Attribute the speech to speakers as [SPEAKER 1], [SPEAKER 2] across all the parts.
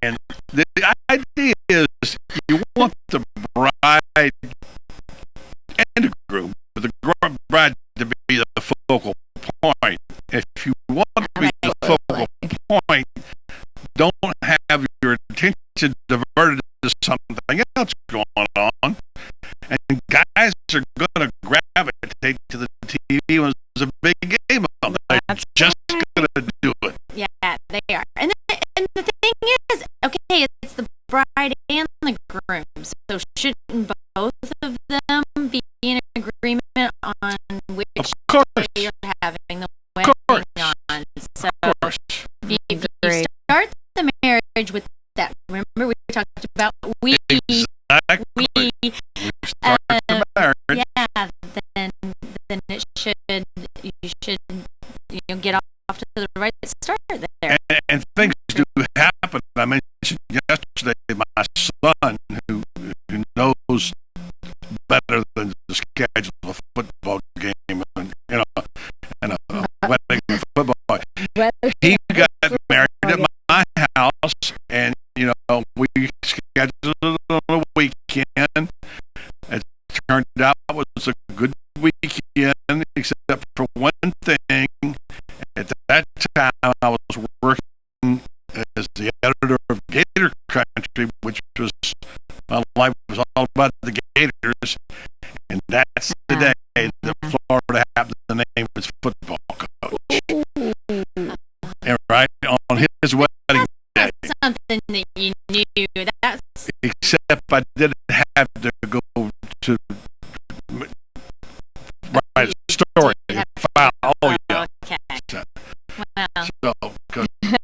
[SPEAKER 1] And the idea is you want the bride and the groom, but the bride to be the focal point. If you want to be the focal point, don't have your attention diverted to something else going on. And guys are going to gravitate to the TV when there's a big game on. They're just going to do it.
[SPEAKER 2] Yeah, they are. And the thing is, okay, it's the bride and the groom. So shouldn't both of them be in agreement on which day you're having the wedding on? So if you start the marriage with that, remember we talked about we start the marriage. Yeah, then it should get off to the right start there.
[SPEAKER 1] And things do happen. I mentioned yesterday my son who knows better than the schedule of a football game and a wedding and football. He got married at my house, and we scheduled it on a weekend. It turned out it was a good weekend, except for one thing. At that time, I was working as the editor of Gator Country, which was my life was all about the Gators, and that's the day that Florida happened to name its football coach. And right on his wedding day.
[SPEAKER 2] That's something that you knew.
[SPEAKER 1] Except I didn't have to go to write a story. File. Oh yeah.
[SPEAKER 2] Okay.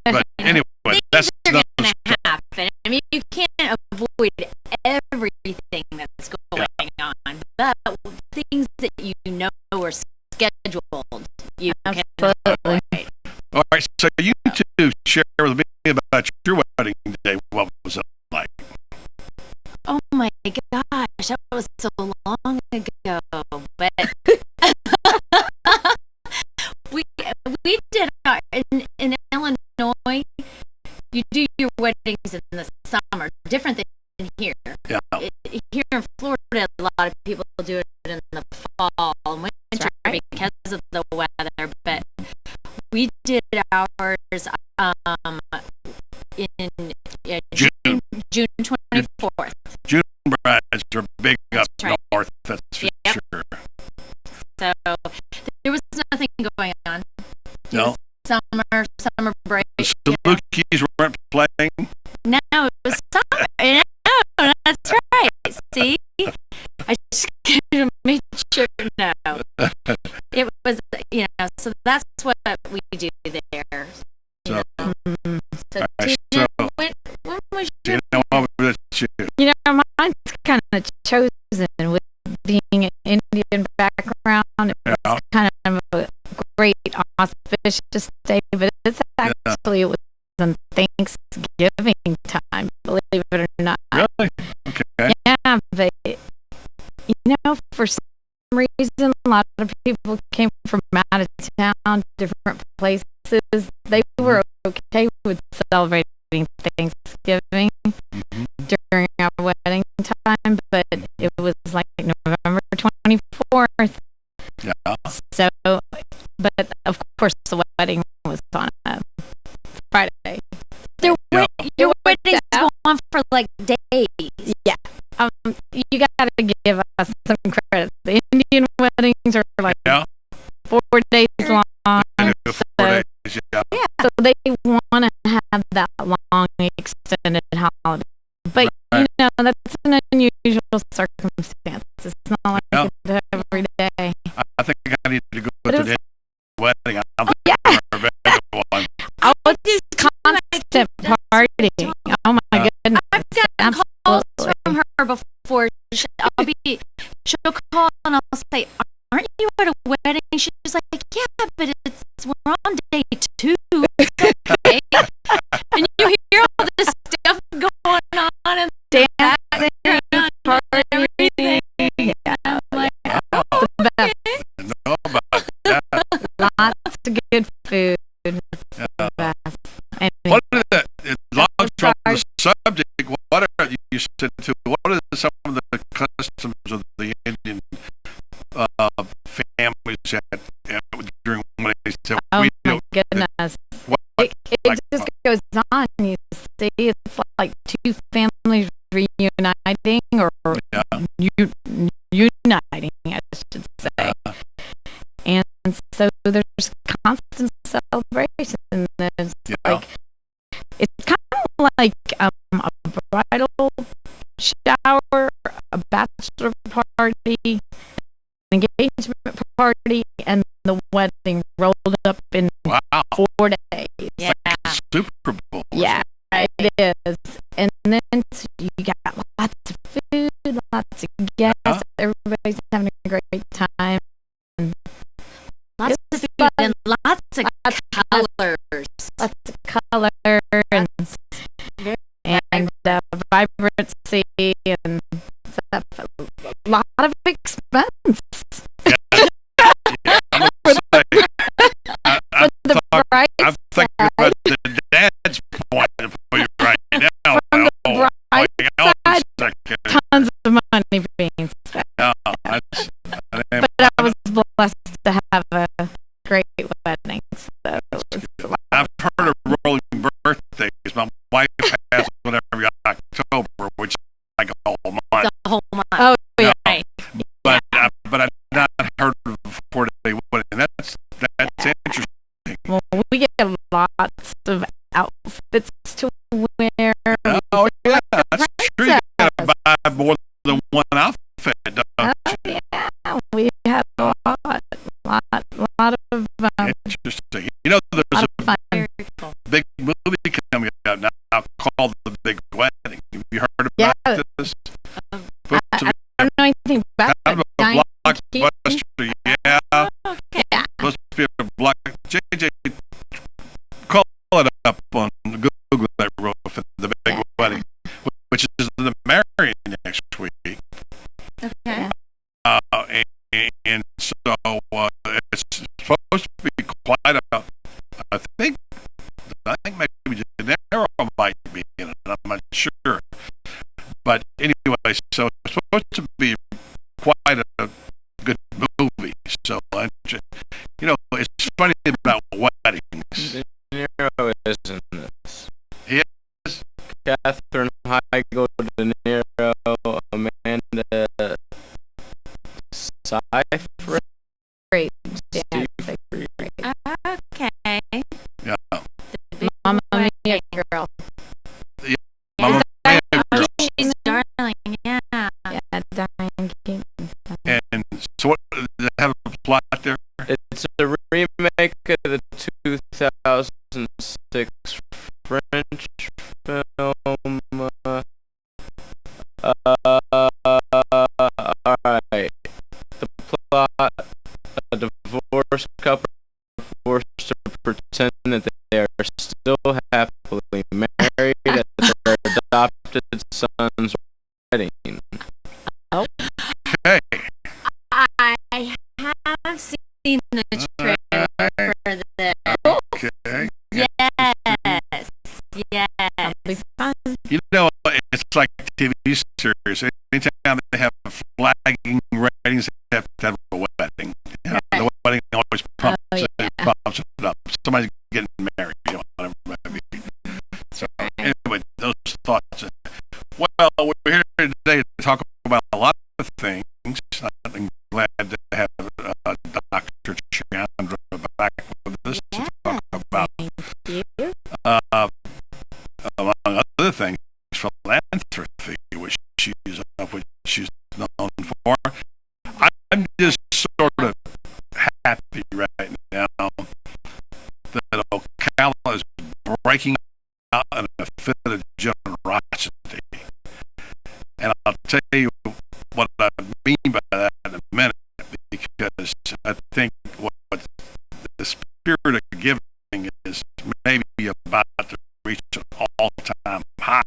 [SPEAKER 1] But anyway, that's
[SPEAKER 2] going to happen. I mean, you can't avoid everything that's going on, but things that you know are scheduled, you can avoid.
[SPEAKER 1] All right, so you two share with me about your wedding day. What was it like?
[SPEAKER 2] Oh my gosh, that was so long ago. But we did in Illinois. You do your weddings in the summer, different than here. Yeah. Here in Florida, a lot of people do it in the fall and winter because of the weather. But we did ours in June 24th.
[SPEAKER 1] June brides are big up north, that's for sure.
[SPEAKER 2] So there was nothing going on.
[SPEAKER 1] No.
[SPEAKER 2] Summer break.
[SPEAKER 1] The Salukis weren't playing.
[SPEAKER 2] No, it was summer. No, that's right. See, I just gotta make sure. No, it was. So that's what we do there. So Tina, when was your?
[SPEAKER 3] Mine's kind of chosen with being an Indian background. It was kind of a great auspicious day, but it's actually it was on Thanksgiving time, believe it or not.
[SPEAKER 1] Really? Okay.
[SPEAKER 3] Yeah, but for some reason, a lot of people came from out of town, different places. They were okay with celebrating Thanksgiving during our wedding time, but it was like November 24th.
[SPEAKER 1] Yeah.
[SPEAKER 3] So, but of course, the wedding was on a Friday.
[SPEAKER 2] Your weddings go on for like days.
[SPEAKER 3] Yeah. You got to give us some credit. The Indian weddings are like 4 days long.
[SPEAKER 1] 4 days,
[SPEAKER 3] yeah. So they want to have that long extended holiday. But, that's an unusual circumstance. It's not like it's every day.
[SPEAKER 1] I think I need to go to the wedding. I'm one.
[SPEAKER 3] Oh, it's constant partying. Oh, my goodness.
[SPEAKER 2] I've gotten calls from her before. She'll call and I'll say, aren't you at a wedding? She's like, yeah, but we're on day 2. It's okay. And you hear all this stuff going on and dancing and everything. Yeah, like,
[SPEAKER 3] the best.
[SPEAKER 1] I know about that.
[SPEAKER 3] Lots of good food. It's the best.
[SPEAKER 1] What is that? Long subject, what are you said to? What are some of the customs of the Indian families during weddings that
[SPEAKER 3] Oh
[SPEAKER 1] we
[SPEAKER 3] my
[SPEAKER 1] don't?
[SPEAKER 3] goodness.
[SPEAKER 1] What,
[SPEAKER 3] It
[SPEAKER 1] like,
[SPEAKER 3] just goes on. You see, it's like two families reuniting or
[SPEAKER 1] yeah,
[SPEAKER 3] uniting, I should say. And so there's constant celebration. There's
[SPEAKER 1] yeah,
[SPEAKER 3] like, it's kind of like a bridal shower, a bachelor party, an engagement party, and the wedding rolled up in
[SPEAKER 1] wow,
[SPEAKER 3] 4 days.
[SPEAKER 2] Yeah.
[SPEAKER 1] Super Bowl.
[SPEAKER 3] Yeah, it is. And then you got lots of food, lots of guests.
[SPEAKER 1] Yeah.
[SPEAKER 3] Everybody's having a great time.
[SPEAKER 2] Lots of
[SPEAKER 3] It's
[SPEAKER 2] food
[SPEAKER 3] fun.
[SPEAKER 2] and lots of colors.
[SPEAKER 3] Lots of color and vibrancy and stuff. A lot of expense.
[SPEAKER 1] Yeah, I'm gonna say,
[SPEAKER 3] For the bride's
[SPEAKER 1] I'm thinking
[SPEAKER 3] side.
[SPEAKER 1] about the dad's point of view right now.
[SPEAKER 3] From the
[SPEAKER 1] Oh,
[SPEAKER 3] bride's
[SPEAKER 1] hold on a
[SPEAKER 3] side,
[SPEAKER 1] second.
[SPEAKER 3] tons of money being spent.
[SPEAKER 1] Yeah,
[SPEAKER 3] But I was blessed to have a great wedding. So it's a lot.
[SPEAKER 1] I've heard of rolling birthdays. My wife has one every October, which is like a whole month.
[SPEAKER 2] The whole month.
[SPEAKER 3] Oh, yeah.
[SPEAKER 2] Right.
[SPEAKER 1] But I've not heard of a 4-day wedding. That's interesting.
[SPEAKER 3] Well, we get lots of outfits to wear.
[SPEAKER 1] Oh yeah, that's true. You gotta
[SPEAKER 3] princess.
[SPEAKER 1] buy more than one outfit, don't
[SPEAKER 3] Oh,
[SPEAKER 1] you?
[SPEAKER 3] yeah. We have a lot of
[SPEAKER 1] Interesting. You know, there's a
[SPEAKER 3] fun.
[SPEAKER 2] Very cool.
[SPEAKER 1] big movie coming out now called The Big Wedding. Have you heard
[SPEAKER 3] Yeah.
[SPEAKER 1] about this?
[SPEAKER 3] I don't know anything about
[SPEAKER 1] Kind of a
[SPEAKER 3] Diane Keaton.
[SPEAKER 1] blockbuster, yeah.
[SPEAKER 2] Okay.
[SPEAKER 3] Yeah.
[SPEAKER 1] Supposed to be a block. JJ, call it up on Google that real for The Big
[SPEAKER 3] Yeah.
[SPEAKER 1] Wedding, which is the marrying next week.
[SPEAKER 2] Okay.
[SPEAKER 1] And so it's supposed to be quite a. I think maybe Gennaro might be in it. I'm not sure. But anyway, so it's supposed to be quite a good movie. So you know, it's funny about weddings.
[SPEAKER 4] De Niro is in this.
[SPEAKER 1] He
[SPEAKER 4] Catherine Heigl, De Niro, Amanda Seyfried.
[SPEAKER 3] Great. Yeah,
[SPEAKER 4] Steve
[SPEAKER 3] it's
[SPEAKER 4] Freed.
[SPEAKER 3] great.
[SPEAKER 2] Okay.
[SPEAKER 1] Yeah.
[SPEAKER 2] The big
[SPEAKER 3] Mamma Mia
[SPEAKER 2] wedding.
[SPEAKER 3] girl.
[SPEAKER 1] Mamma Mia girl.
[SPEAKER 2] She's darling. Yeah.
[SPEAKER 3] Yeah, Diane Keaton.
[SPEAKER 1] And so what? They have a plot there.
[SPEAKER 4] It's a remake of the 2006 French film. Alright. The plot: a divorced couple are forced to pretend that they are still happily married at their adopted son's wedding.
[SPEAKER 1] Hey.
[SPEAKER 2] I have seen the trailer for this.
[SPEAKER 1] Okay.
[SPEAKER 2] Yes. Yes.
[SPEAKER 3] That'll be fun.
[SPEAKER 1] You know, it's like TV series. Anytime they have flagging ratings, they have to have a wedding. You know, the wedding always pumps, pumps it up. Somebody's getting married, you know, whatever it may be. So, anyway, those thoughts. Well, we're here today to talk about a lot of things. I'm glad to have Dr. Chandra back with us to talk about,
[SPEAKER 3] Thank you.
[SPEAKER 1] among other things, philanthropy, which she's known for. I'm just sort of happy right now that ocala is breaking out in a fit of generosity. And I'll tell you what I mean by that in a minute, because I think what the spirit of giving is maybe about to reach an all-time high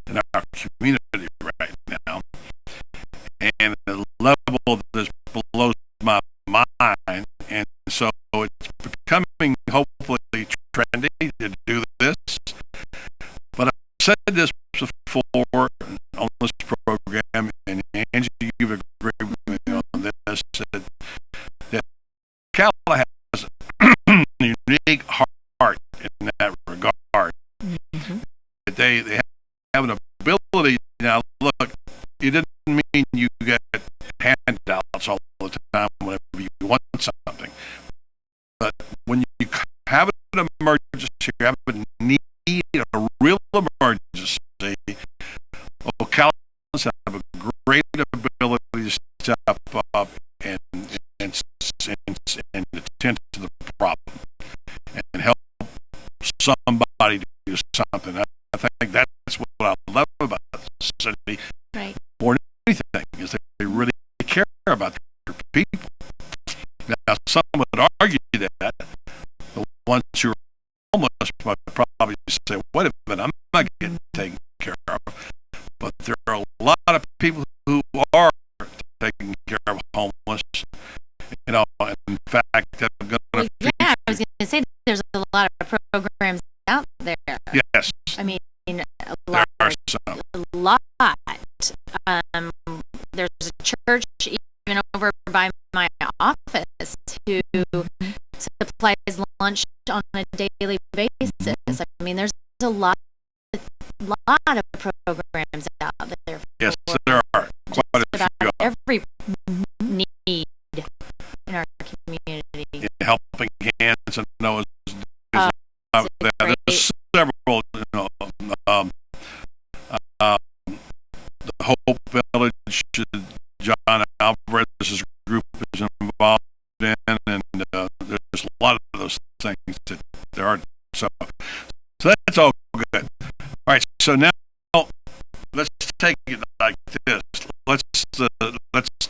[SPEAKER 1] in our community right now. And the level that blows my mind. And so it's becoming hopefully trendy to do this. But at the said this before on this program, and Angie, you've agreed with me on this, that ocala has a unique heart in that regard.
[SPEAKER 3] Mm-hmm.
[SPEAKER 1] That they have an ability. Now, look, it doesn't mean you get handouts all the time whenever you want something. But when you have an emergency, you have a need, a real emergency, ocala have a great ability to step up and attend to the problem and help somebody do something. I think that's what I love about the city
[SPEAKER 2] Right.
[SPEAKER 1] more than anything, is that they really care about their people. Now, some would argue that the ones who are homeless might probably say, wait a minute, I'm not getting taken care of. But there are a lot of people who are taking care of homeless. You know, in fact, I'm going
[SPEAKER 2] Well,
[SPEAKER 1] to
[SPEAKER 2] yeah, I was going to say there's a lot of programs out there.
[SPEAKER 1] yes,
[SPEAKER 2] I mean, a
[SPEAKER 1] there
[SPEAKER 2] lot.
[SPEAKER 1] are some.
[SPEAKER 2] A lot. There's a church even over by my office who supplies lunch on a daily basis. I mean, there's a lot of programs out there.
[SPEAKER 1] Yes,
[SPEAKER 2] for
[SPEAKER 1] there are
[SPEAKER 2] just
[SPEAKER 1] quite a
[SPEAKER 2] about
[SPEAKER 1] few.
[SPEAKER 2] every need in our community.
[SPEAKER 1] Yeah, Helping Hands, I know is there's several, you know, the Hope Village, John Alvarez's group is involved in, and there's a lot of those things that there are. So that's all good. All right, so now let's take it like this. Let's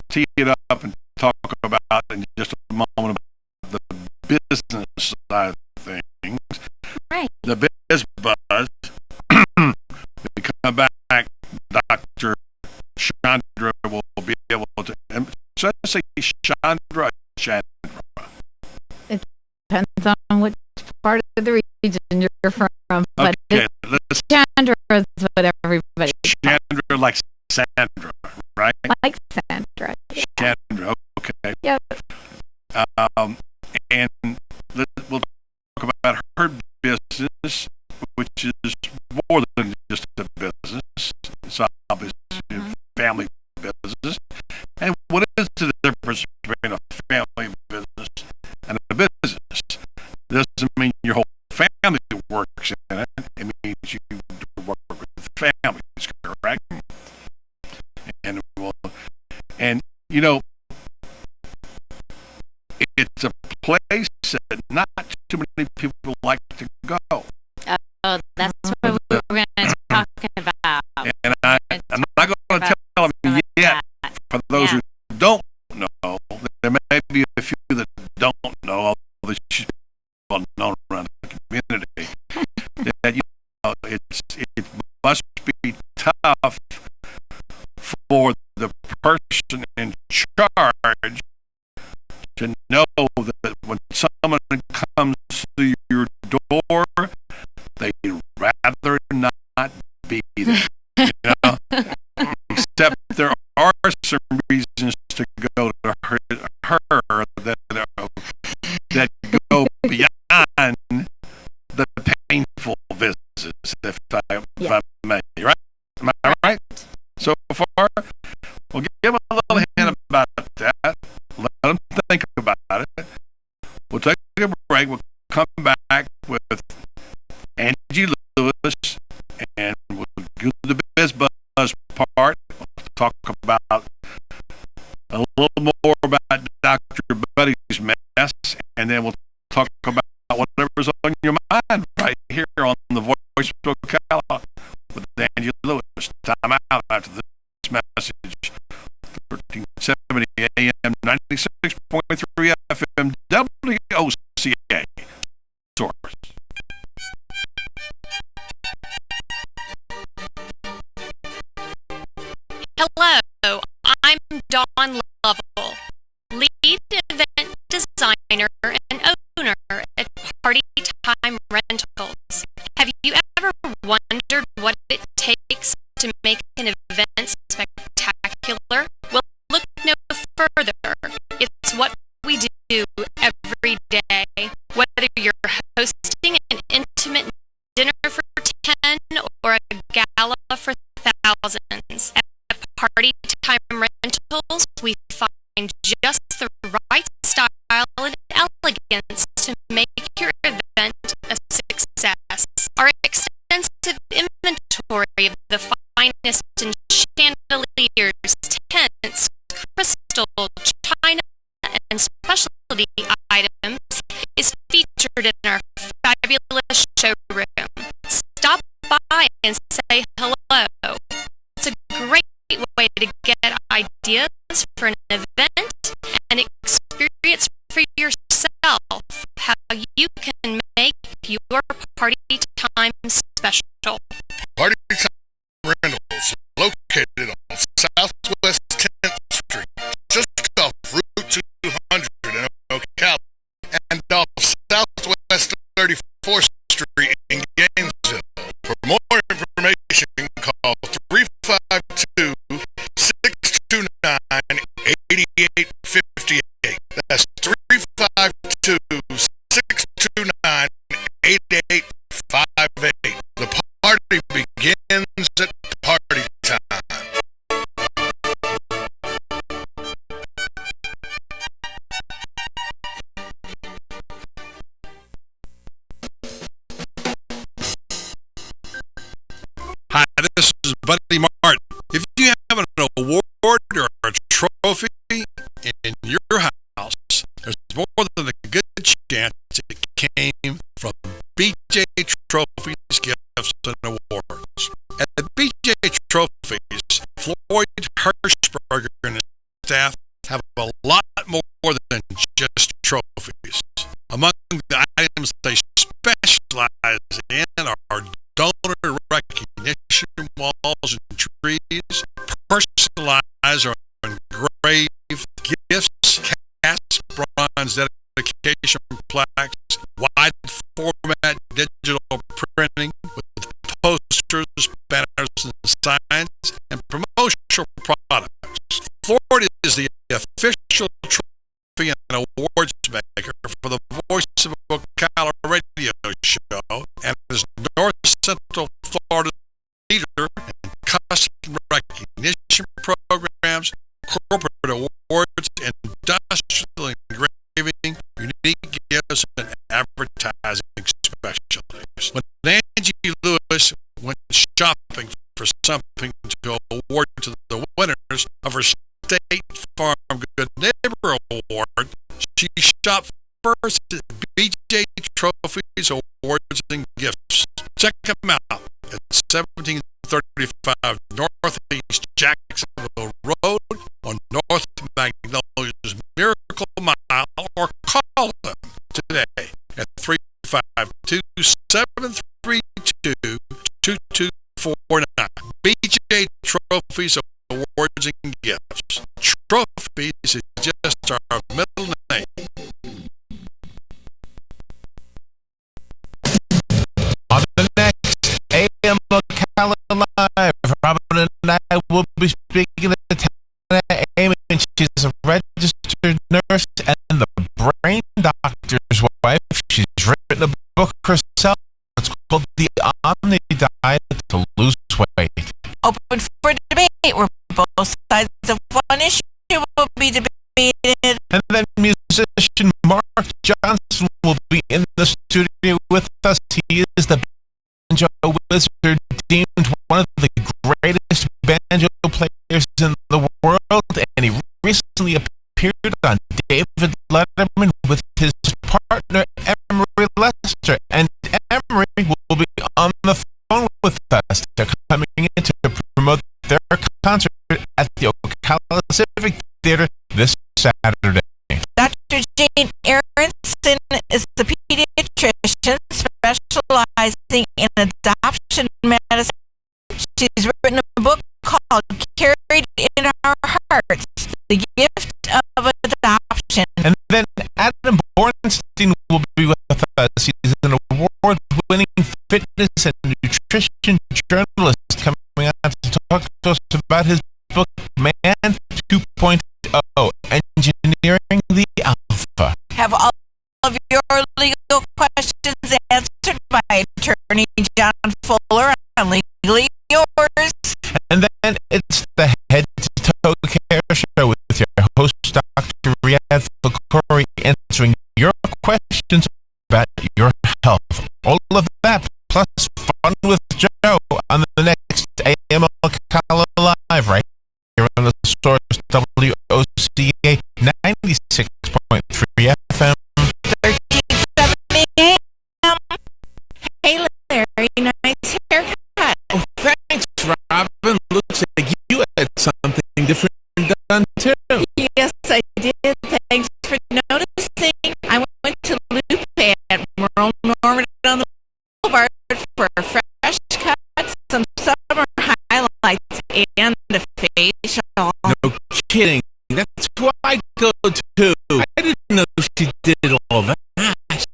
[SPEAKER 1] tee it up and talk about in just a moment about the business side of things.
[SPEAKER 2] Right.
[SPEAKER 1] The biz buzz. We come back, Dr. Chandra will be able to. So I say Chandra.
[SPEAKER 3] Depends on which part of the region you're from. But
[SPEAKER 1] Okay, let's
[SPEAKER 3] Chandra is what everybody
[SPEAKER 1] Chandra like Sandra, right?
[SPEAKER 3] likes Sandra.
[SPEAKER 1] Chandra, okay.
[SPEAKER 3] Yep.
[SPEAKER 1] And we'll talk about her business, which is more than just a business. It's obviously a family business. And what is the difference between a family business and a business? It doesn't mean your whole family works in it. It means you work with families, correct? And you know, it's a place that not too many people like to go.
[SPEAKER 2] Oh, that's what we're going to talk about.
[SPEAKER 1] And I'm not going to tell them yet. For those who don't know, there may be a few that don't know, although she's well known around the community. That it must be tough for the person in charge to know that when someone comes through your door, they'd rather not be there. You know? Except there are some reasons to go to her that go beyond the painful visits, if I may. Right? Am I right? So far? Well, give them a little hint about that. Let them think about it. We'll take a break. We'll come back with Angie Lewis, and we'll do the biz buzz part. We'll talk about a little more about Dr. Buddy's mess, and then we'll talk about whatever's on your mind right here on the Voice of Ocala with Angie Lewis. Time out after this message. 1370 AM, 96.3 FM, WOCA. Source.
[SPEAKER 5] Hello, I'm Dawn Lovell, lead event designer and owner at Party Time Rentals. Have you ever wondered what it takes to make an event spectacular? Well, look no further. It's what we do every day. Whether you're hosting an intimate dinner for 10 or a gala for thousands, at party time rentals, we find just the right style and elegance to make your event a success. Our extensive inventory of the finest in chandeliers, tents, crystal, china, and specialty items is featured in our fabulous showroom. Stop by and say hello. It's a great way to get ideas for an event and experience for yourself how you can make your party time special.
[SPEAKER 1] Party Time Rentals, located on Southwest 10th Street, just off Route 200 in Ocala, and off Southwest 34th Street in Gainesville. For more information, call 352-629-8858. That's 352-629-8858. The party begins at party time. Hi, this is Buddy Martin. If you have an award or a trophy in your house, there's more than a good chance it came from BJ Trophies, Gifts, and Awards. At BJ Trophies, Floyd Hirschberger and his staff have a lot more than just trophies. Among the items they specialize in are donor recognition walls and trees, personalized or engraved gifts, cast bronze dedication plaques, wide format digital printing with posters, banners, and signs, and promotional products. Florida is the official trophy and awards maker for the Voice of Ocala radio show, and is North Central Florida's leader in custom recognition programs, corporate awards, industrial engraving, unique gifts, and advertising specialties. When Angie Lewis went shopping for something to award to the winners of her State Farm Good Neighbor Award, she shopped first at BJ Trophies, Awards, and Gifts. Check them out at 1735 Northeast Jacksonville Road on North Magnolia's Miracle Mile, or call them today at 352-732-2249. BJ Trophies, Awards, and Gifts. Trophies is just our middle name.
[SPEAKER 6] On the next AM Ocala Live, Robin and I will be speaking to Tana Amy, and she's a registered nurse and the brain doctor's wife. She's written a book herself. It's called The Omni Diet to Lose Weight.
[SPEAKER 7] Open for debate, where both sides of one issue will be debated.
[SPEAKER 6] And then musician Mark Johnson will be in the studio with us. He is the banjo wizard, deemed one of the greatest banjo players in the world, and he recently appeared on David Letterman with his partner Emery Lester, and Emery will be on the phone with us. They're coming in to promote their concert at the Ocala Civic Theater this Saturday.
[SPEAKER 7] Dr. Jane Aronson is the pediatrician specializing in adoption medicine. She's written a book called Carried in Our Hearts, The Gift of Adoption.
[SPEAKER 6] And then Adam Bornstein will be with us. He's an award award-winning fitness and nutrition journalist coming out to talk to us about his book, Man 2.0, Engineering the Alpha.
[SPEAKER 7] Have all of your legal questions answered by attorney John Fuller on Legally Yours.
[SPEAKER 6] And then it's the head-to-toe care show with your host, Dr. Riyadh Fakori, answering your questions about your health. All of that, plus fun with Joe on the next AM Ocala Live, right here on the Source WOCA 96.3 FM.
[SPEAKER 7] 1370 AM. Hey, Larry, nice haircut.
[SPEAKER 6] Oh, thanks, Robin. Looks like you had something different done, too.
[SPEAKER 7] Yes, I did. Thanks for noticing. I went to Lupe at Merle Norman on the Boulevard for a fresh cut, some summer highlights, and a facial.
[SPEAKER 6] No kidding. That's who I go to. I didn't know she did all that.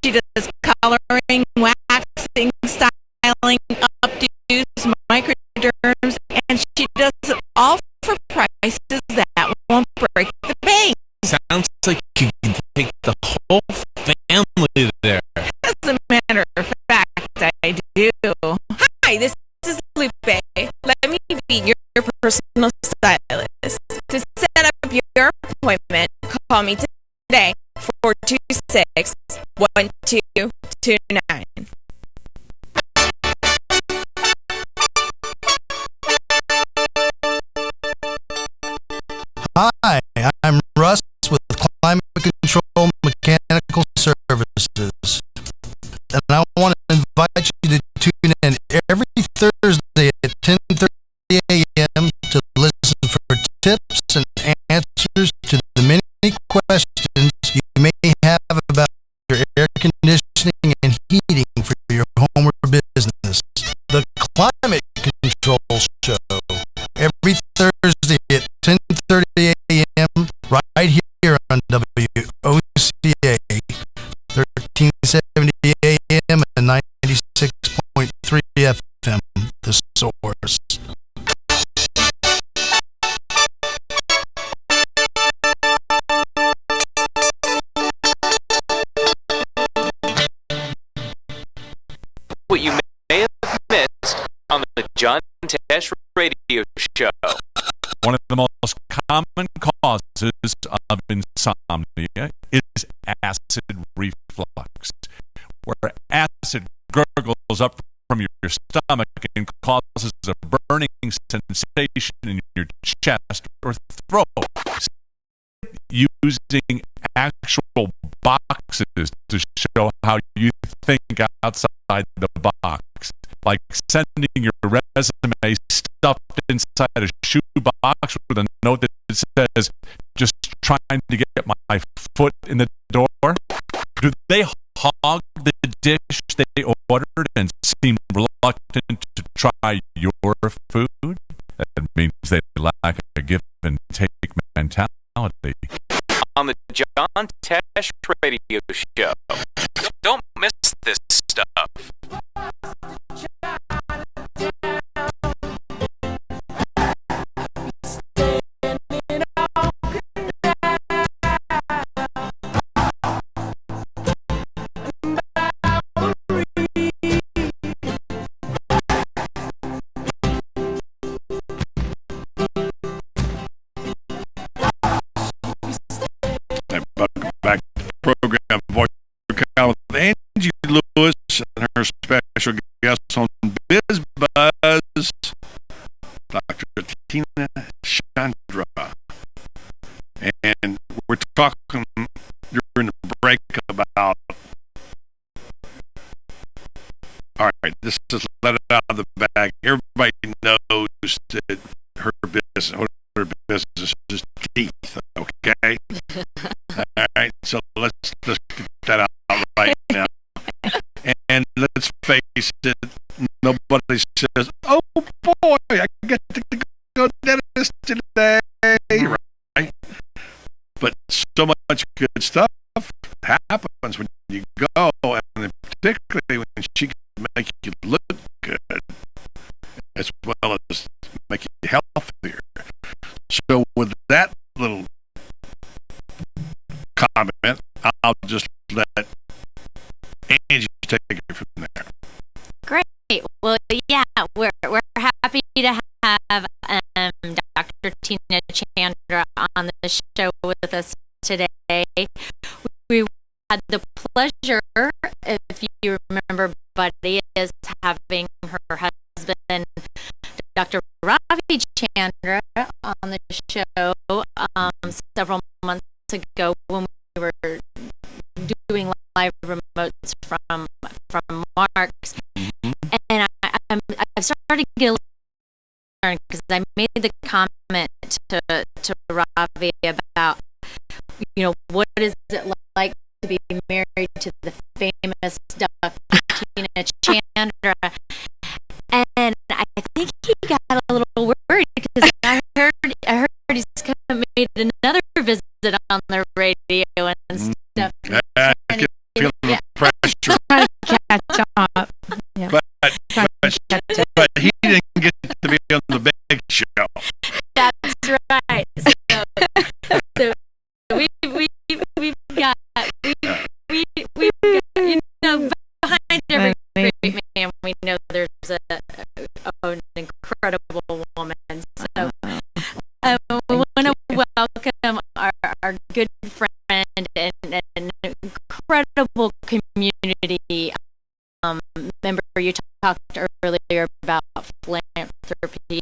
[SPEAKER 7] She does coloring, waxing, styling, updos, microderms, and she does it all for prices that won't break the bank.
[SPEAKER 6] Sounds like you can take the whole family there.
[SPEAKER 7] As a matter of fact, I do.
[SPEAKER 8] Hi, this is Lupe. Let me be your personal stylist. To set up your appointment, call me today, 426-1229.
[SPEAKER 9] Hi, I'm Russ with Climate Control Mechanical Services, and I want to invite you to tune in every Thursday at 10:30 a.m. to listen for tips and answers to the many questions you may have about your air conditioning and heating for your home or business. The Climate Control Show, every Thursday at 10:30 a.m. right here on WOCA 1370 a.m. and 96.3 FM, The Source.
[SPEAKER 10] What you may have missed on the John Tesh Radio Show.
[SPEAKER 1] One of the most common causes of insomnia is acid reflux, where acid gurgles up from your stomach and causes a burning sensation in your chest or throat. Using actual boxes to show how you think outside the box, like sending your resume stuffed inside a shoebox with a note that says, "Just trying to get my foot in the door." Do they hog the dish they ordered and seem reluctant to try your food? That means they lack a give and take mentality.
[SPEAKER 10] On the John Tesh Radio Show. Don't miss this stuff.
[SPEAKER 1] Back to the program, Voice of Ocala with Angie Lewis and her special guest on Biz Buzz, Dr. Tina Chandra. And we're talking during the break about, all right, this is let it out of the bag. Everybody knows that her business is teeth, okay? All right, so let's get that out right now. And let's face it, nobody says, "Oh boy, I get to go to the dentist today," right? But so much good stuff happens when you go, and particularly when she as well as make you healthier. So with that little comment, I'll just let Angie take it from there.
[SPEAKER 2] Great. Well, yeah, we're happy to have Dr. Tina Chandra on the show with us today. We had the pleasure, if you remember, Buddy, is having her husband, Dr. Ravi Chandra, on the show several months ago when we were doing live remotes from Mark's. And I've started to get a little concerned because I made the comment to Ravi about, what is it like to be married to the famous Dr. Tina Chandra, and I think he got a little worried because I heard he's kind of made another visit on the radio and stuff.
[SPEAKER 1] I can feel the pressure,
[SPEAKER 3] Trying to catch up. Yeah.
[SPEAKER 1] but he didn't get to be on the big show.
[SPEAKER 2] That's right. So we've got behind every great man we know there's an incredible woman. So we want to welcome our good friend and incredible community member. You talked earlier about philanthropy.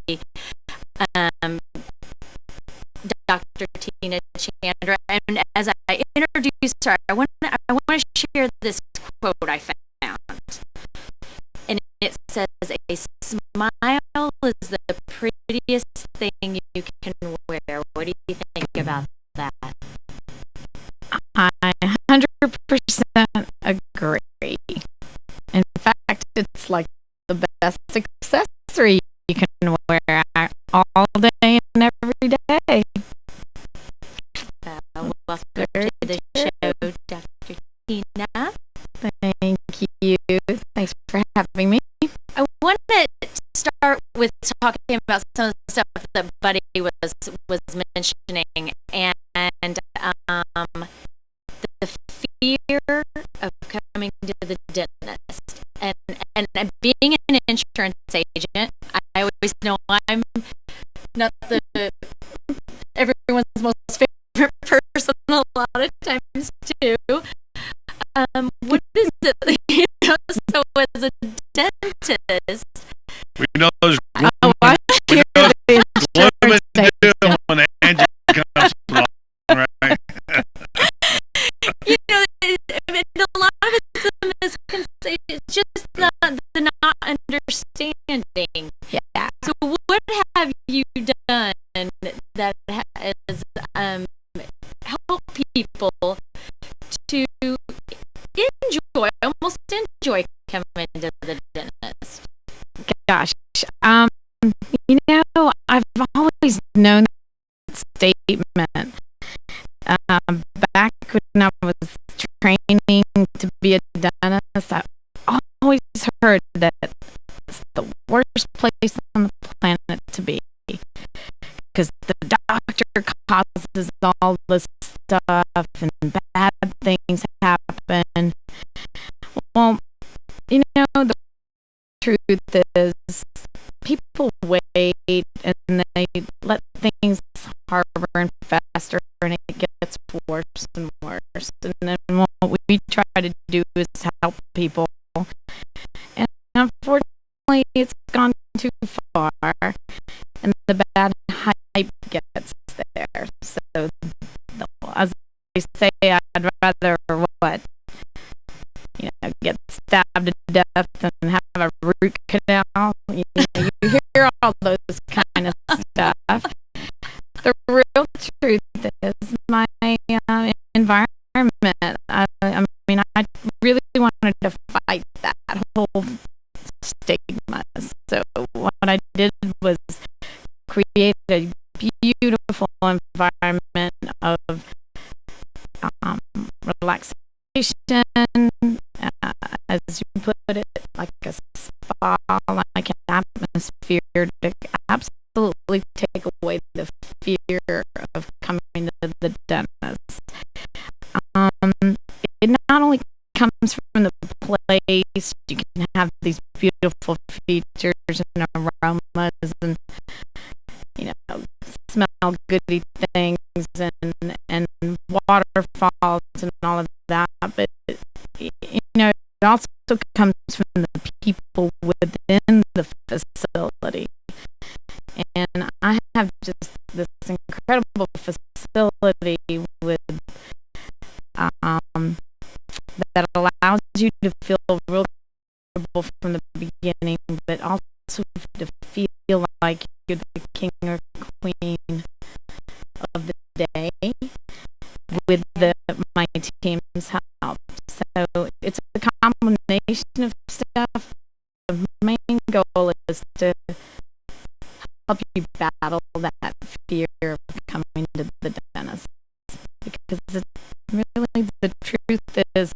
[SPEAKER 2] Dr. Tina Chandra, and as I introduced her, I want to share this quote I found, and it says, "A smile is the prettiest thing you can wear." What do you think about that?
[SPEAKER 3] I 100% agree. In fact, it's like the best accessory you can wear all day and every day. Welcome to the show, Dr. Tina. Thank you. Thanks for having me.
[SPEAKER 2] I want to start with talking about some of the stuff that Buddy was mentioning, and the fear of coming to the dentist, and being an insurance agent. I always know I'm not everyone's most favorite person a lot of times too. What is it? So as a dentist,
[SPEAKER 1] We know those
[SPEAKER 3] I hear the
[SPEAKER 1] glooming
[SPEAKER 3] insurance
[SPEAKER 1] doom
[SPEAKER 3] agent.
[SPEAKER 1] when Angie comes along, right?
[SPEAKER 2] A lot of it's it's just the not understanding.
[SPEAKER 3] Yeah.
[SPEAKER 2] So what have you done that has helped people to almost enjoy coming to the dentist?
[SPEAKER 3] Gosh, I've always known that statement. Back when I was training to be a dentist, I always heard that it's the worst place on the planet to be because the doctor causes all this stuff and bad things happen. Well, the truth is people wait and they let things harbor and fester and it gets worse and worse. And then what we try to do is help people. And unfortunately, it's gone too far and the bad hype gets there. So, as I say, I'd rather get stabbed to death and have a root canal. You hear all those kind of stuff. The real truth is my environment. I really wanted to fight that whole stigma. So what I did was create a beautiful environment of relaxation, as you put it, like a spa, like an atmosphere to absolutely take away the fear of coming to the dentist. It not only comes from the place, you can have these beautiful features and aromas and, smell goody things and waterfalls and all of that, but it also comes from the people within the facility. And I have just this incredible facility with that allows you to feel real comfortable from the beginning, but also to feel like you're the king or queen of the day with my team's help. So it's a combination of stuff. The main goal is to help you battle that fear of coming to the dentist, because really the truth is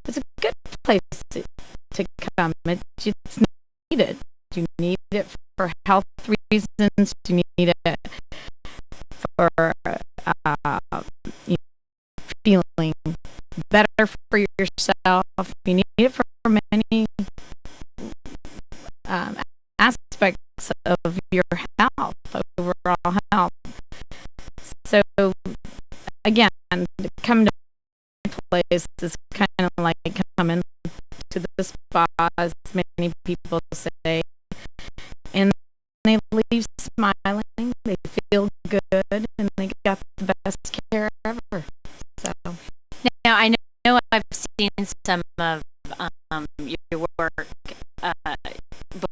[SPEAKER 3] it's a good place to come. It's needed. You need it for health reasons. You need it for feeling better for yourself. You need it for many aspects of your health, overall health. So again, to come to my place is kind of like coming to the spa, as many people say, and they leave smiling, they feel good, and they got the best care ever. So
[SPEAKER 2] now I know I've seen some of your work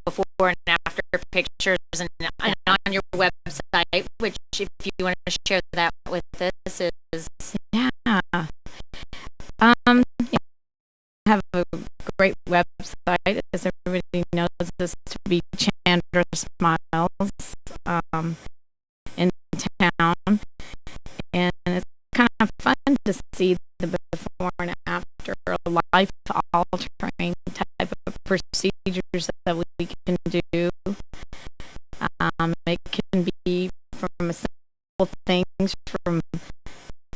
[SPEAKER 2] before and after pictures and on your website, which if you want to share that with us is have a great website, as everybody knows, is to be Chandra Smiles in town, and it's kind of fun to see the before and after, life altering type of procedures that we can do. It can be from simple things from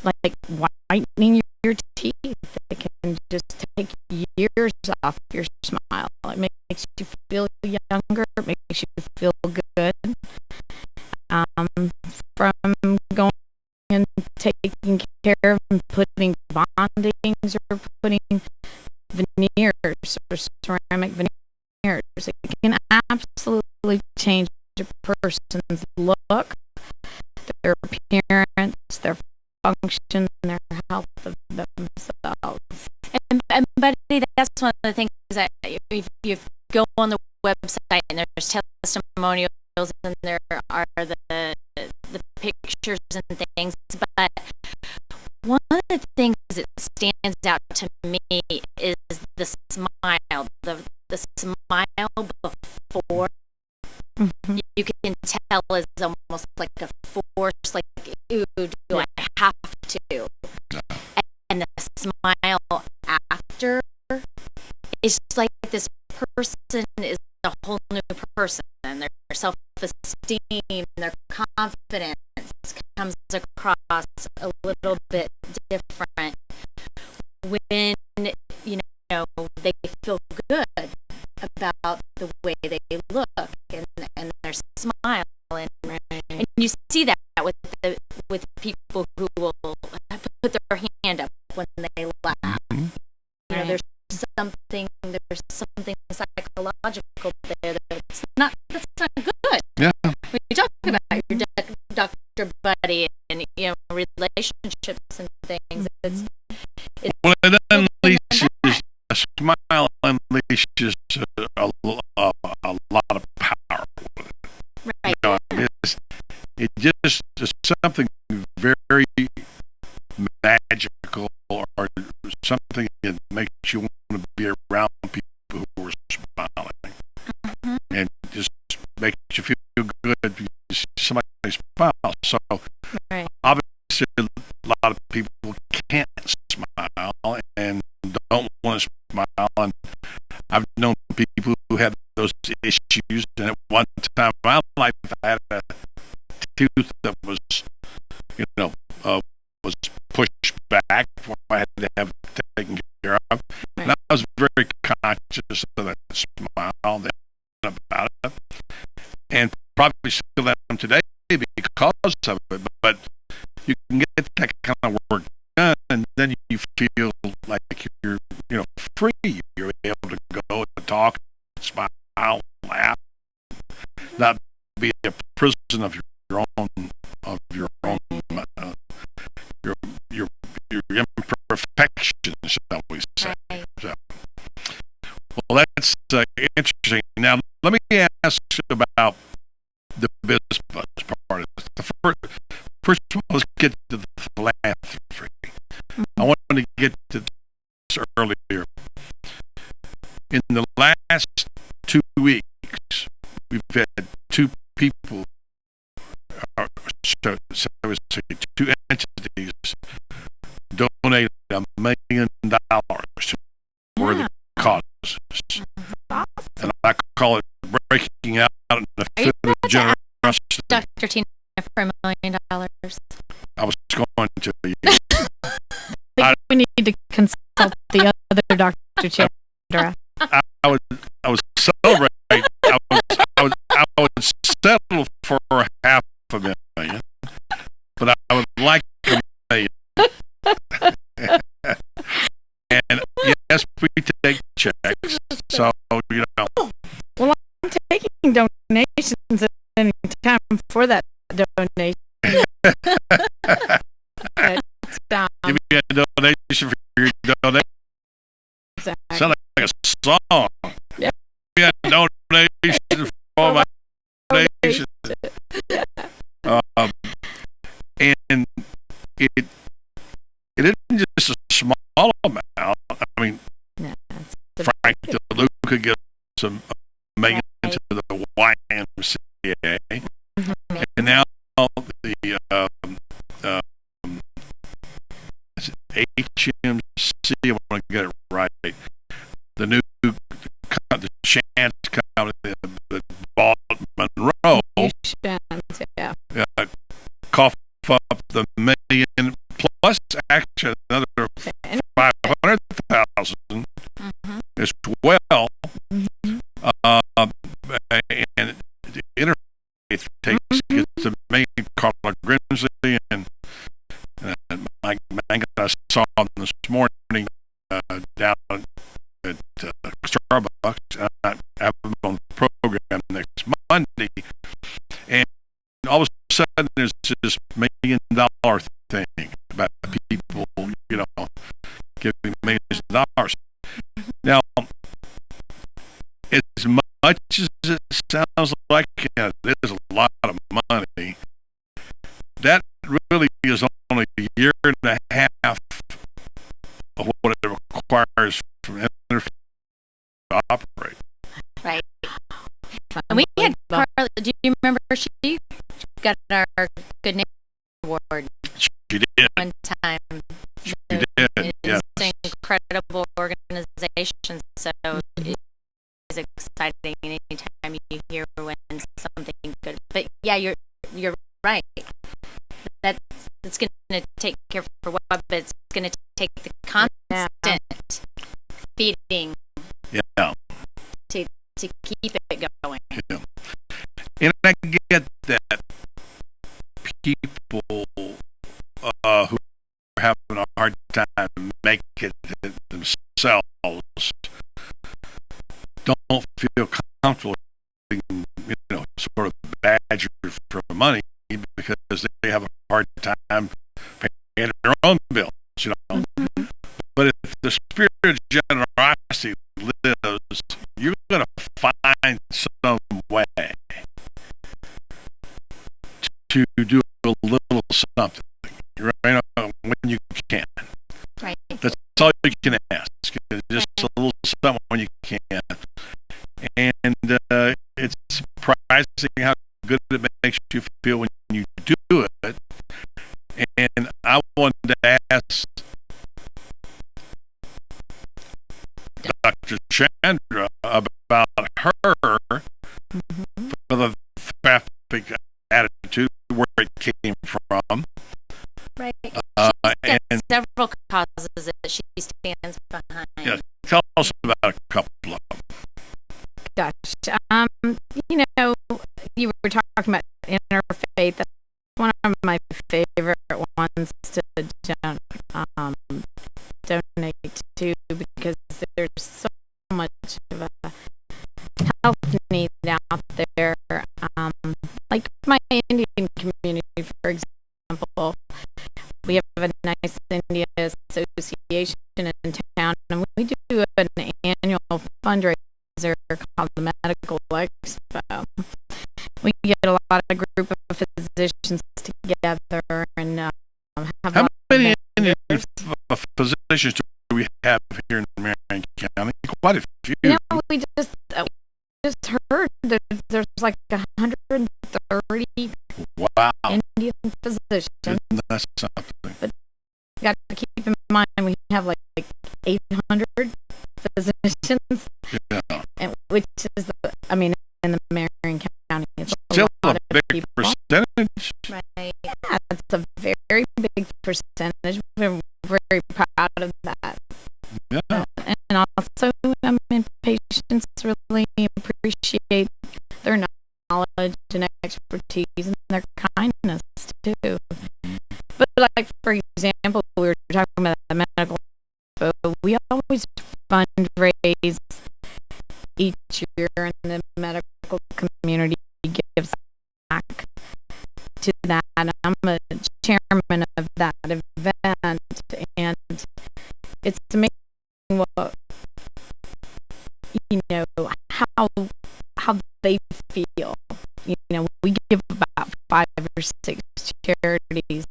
[SPEAKER 2] like whitening your teeth. It can just take years off your smile. It makes you feel younger. It makes you feel good. From going and taking care of and putting bondings or putting veneers or ceramic veneers. It can absolutely change a person's look, their appearance, their function, their health of themselves. And Buddy, that's one of the things that if you go on the website and there's testimonials and there are the pictures and things, but one of the things that stands out to me is the smile, the smile before. Mm-hmm. You can tell is almost like a force, like, ooh, do I have to? And the smile after, it's like this person is a whole new person, and their self-esteem, their confidence comes across a little bit different when, they feel good about the way they look and their smile, and you see that with people who will put their hand up when they laugh. There's something psychological there that's not good.
[SPEAKER 1] Yeah.
[SPEAKER 2] When you talk about your Dr. Buddy and relationships and things, it's
[SPEAKER 1] well, it unleashes a smile, unleashes a lot of power with it.
[SPEAKER 2] Right.
[SPEAKER 1] It just is something very magical, or something that makes you want to be around people who are smiling. Mm-hmm. And just makes you feel good if you see somebody smile. So
[SPEAKER 2] right.
[SPEAKER 1] Obviously a lot of people can't smile and don't want to smile, and I've known people who have those issues, and one time in my life, I had a tooth that was, was pushed back. I had to have it taken care of. And I was very conscious of that smile then about it. And probably still am today because of it. But you can get that kind of work done, and then you feel like you're, free. You're able to go and talk, smile, laugh, not be a prison of your own your imperfections, shall we say? So, well, that's interesting. Now, let me ask about the business part of this. First of all, let's get to the philanthropy. I wanted to get to this earlier. In the last 2 weeks, we've had two people, two entities, donate $1 million to worthy causes. And I call it breaking out in the fit of generosity.
[SPEAKER 2] Dr. Tina for $1 million.
[SPEAKER 1] I was going to.
[SPEAKER 3] I think we need to consult the other Dr. Chandra.
[SPEAKER 1] I would celebrate. I would settle for $500,000, but I would like $1 million. And yes, we take checks. So
[SPEAKER 3] Well, I'm taking donations at any time for that donation.
[SPEAKER 1] Give me a donation for your donation.
[SPEAKER 3] Exactly.
[SPEAKER 1] Sound like a song.
[SPEAKER 3] Yeah.
[SPEAKER 1] Give me a donation for my donation. And it isn't just a small amount. I mean, Frank DeLuca gives $1 million to the YMCA, and now the HMC, I want to get it right, the new the Chance Company that bought Monroe,
[SPEAKER 3] Yeah.
[SPEAKER 1] cough up the $1 million plus actually another 500,000 as well. And the interfaith takes gets $1 million. Carla Grimsley and Mike Mangan I saw him this morning down at Starbucks. I have him on the program next Monday, and all of a sudden there's this $1 million thing about people, giving millions of dollars. Now, as much as it sounds like it is a lot of money, that really is only a year and a half of what it requires from interfaith to operate.
[SPEAKER 2] Right. And we had Carla, do you remember she got our Good Neighbor Award
[SPEAKER 1] She did.
[SPEAKER 2] one time?
[SPEAKER 1] She did, yes.
[SPEAKER 2] It's an incredible organization, so it's exciting anytime you hear when something good. But yeah, you're right. It's going to take care for what, but it's going to take the constant feeding.
[SPEAKER 1] Yeah.
[SPEAKER 2] To keep it going.
[SPEAKER 1] Yeah. And I get that people who are having a hard time making it themselves don't feel comfortable being, sort of badgered for money because they have a hard time paying their own bills, But if the spirit of generosity lives, you're going to find some way to do a little something, right? When you can.
[SPEAKER 2] Right.
[SPEAKER 1] That's all you can ask. Just a little something when you can. And it's surprising how good it makes you feel when you do it. And I wanted to ask Dr. Chandra about her specific attitude, where it came from.
[SPEAKER 2] Right.
[SPEAKER 1] Uh,
[SPEAKER 2] She's got
[SPEAKER 1] and
[SPEAKER 2] several causes that she stands behind.
[SPEAKER 1] yeah, tell us about a couple of them.
[SPEAKER 3] Gosh, you know, you were talking about interfaith. That's one of my favorite ones to donate to, because there's so much of a health need out there. Like my Indian community, for example, we have a nice India association in town, and we do an annual fundraiser called the Medical Expo. We get a lot of group of physicians together and have
[SPEAKER 1] How many Indian
[SPEAKER 3] vendors.
[SPEAKER 1] physicians do we have here in Marion County? Quite a few.
[SPEAKER 3] You know, we just heard that there's like 130
[SPEAKER 1] Wow.
[SPEAKER 3] Indian physicians.
[SPEAKER 1] Isn't that something?
[SPEAKER 3] Got to keep in mind we have like 800 physicians,
[SPEAKER 1] Yeah.
[SPEAKER 3] and which is, I mean, in the Marion County, it's
[SPEAKER 1] Still
[SPEAKER 3] a
[SPEAKER 1] a
[SPEAKER 3] lot of
[SPEAKER 1] big
[SPEAKER 3] people.
[SPEAKER 1] percentage.
[SPEAKER 2] Right.
[SPEAKER 3] Yeah, it's a very big percentage. We're very proud of that.
[SPEAKER 1] Yeah.
[SPEAKER 3] And also, I mean, patients really appreciate their knowledge and expertise and their kindness too. But like, for example, we were talking about the medical, but we always fundraise each year, and the medical community gives back to that. I'm a chairman of that event, and it's amazing what, you know, how they feel. You know, we give about 5 or 6 charities,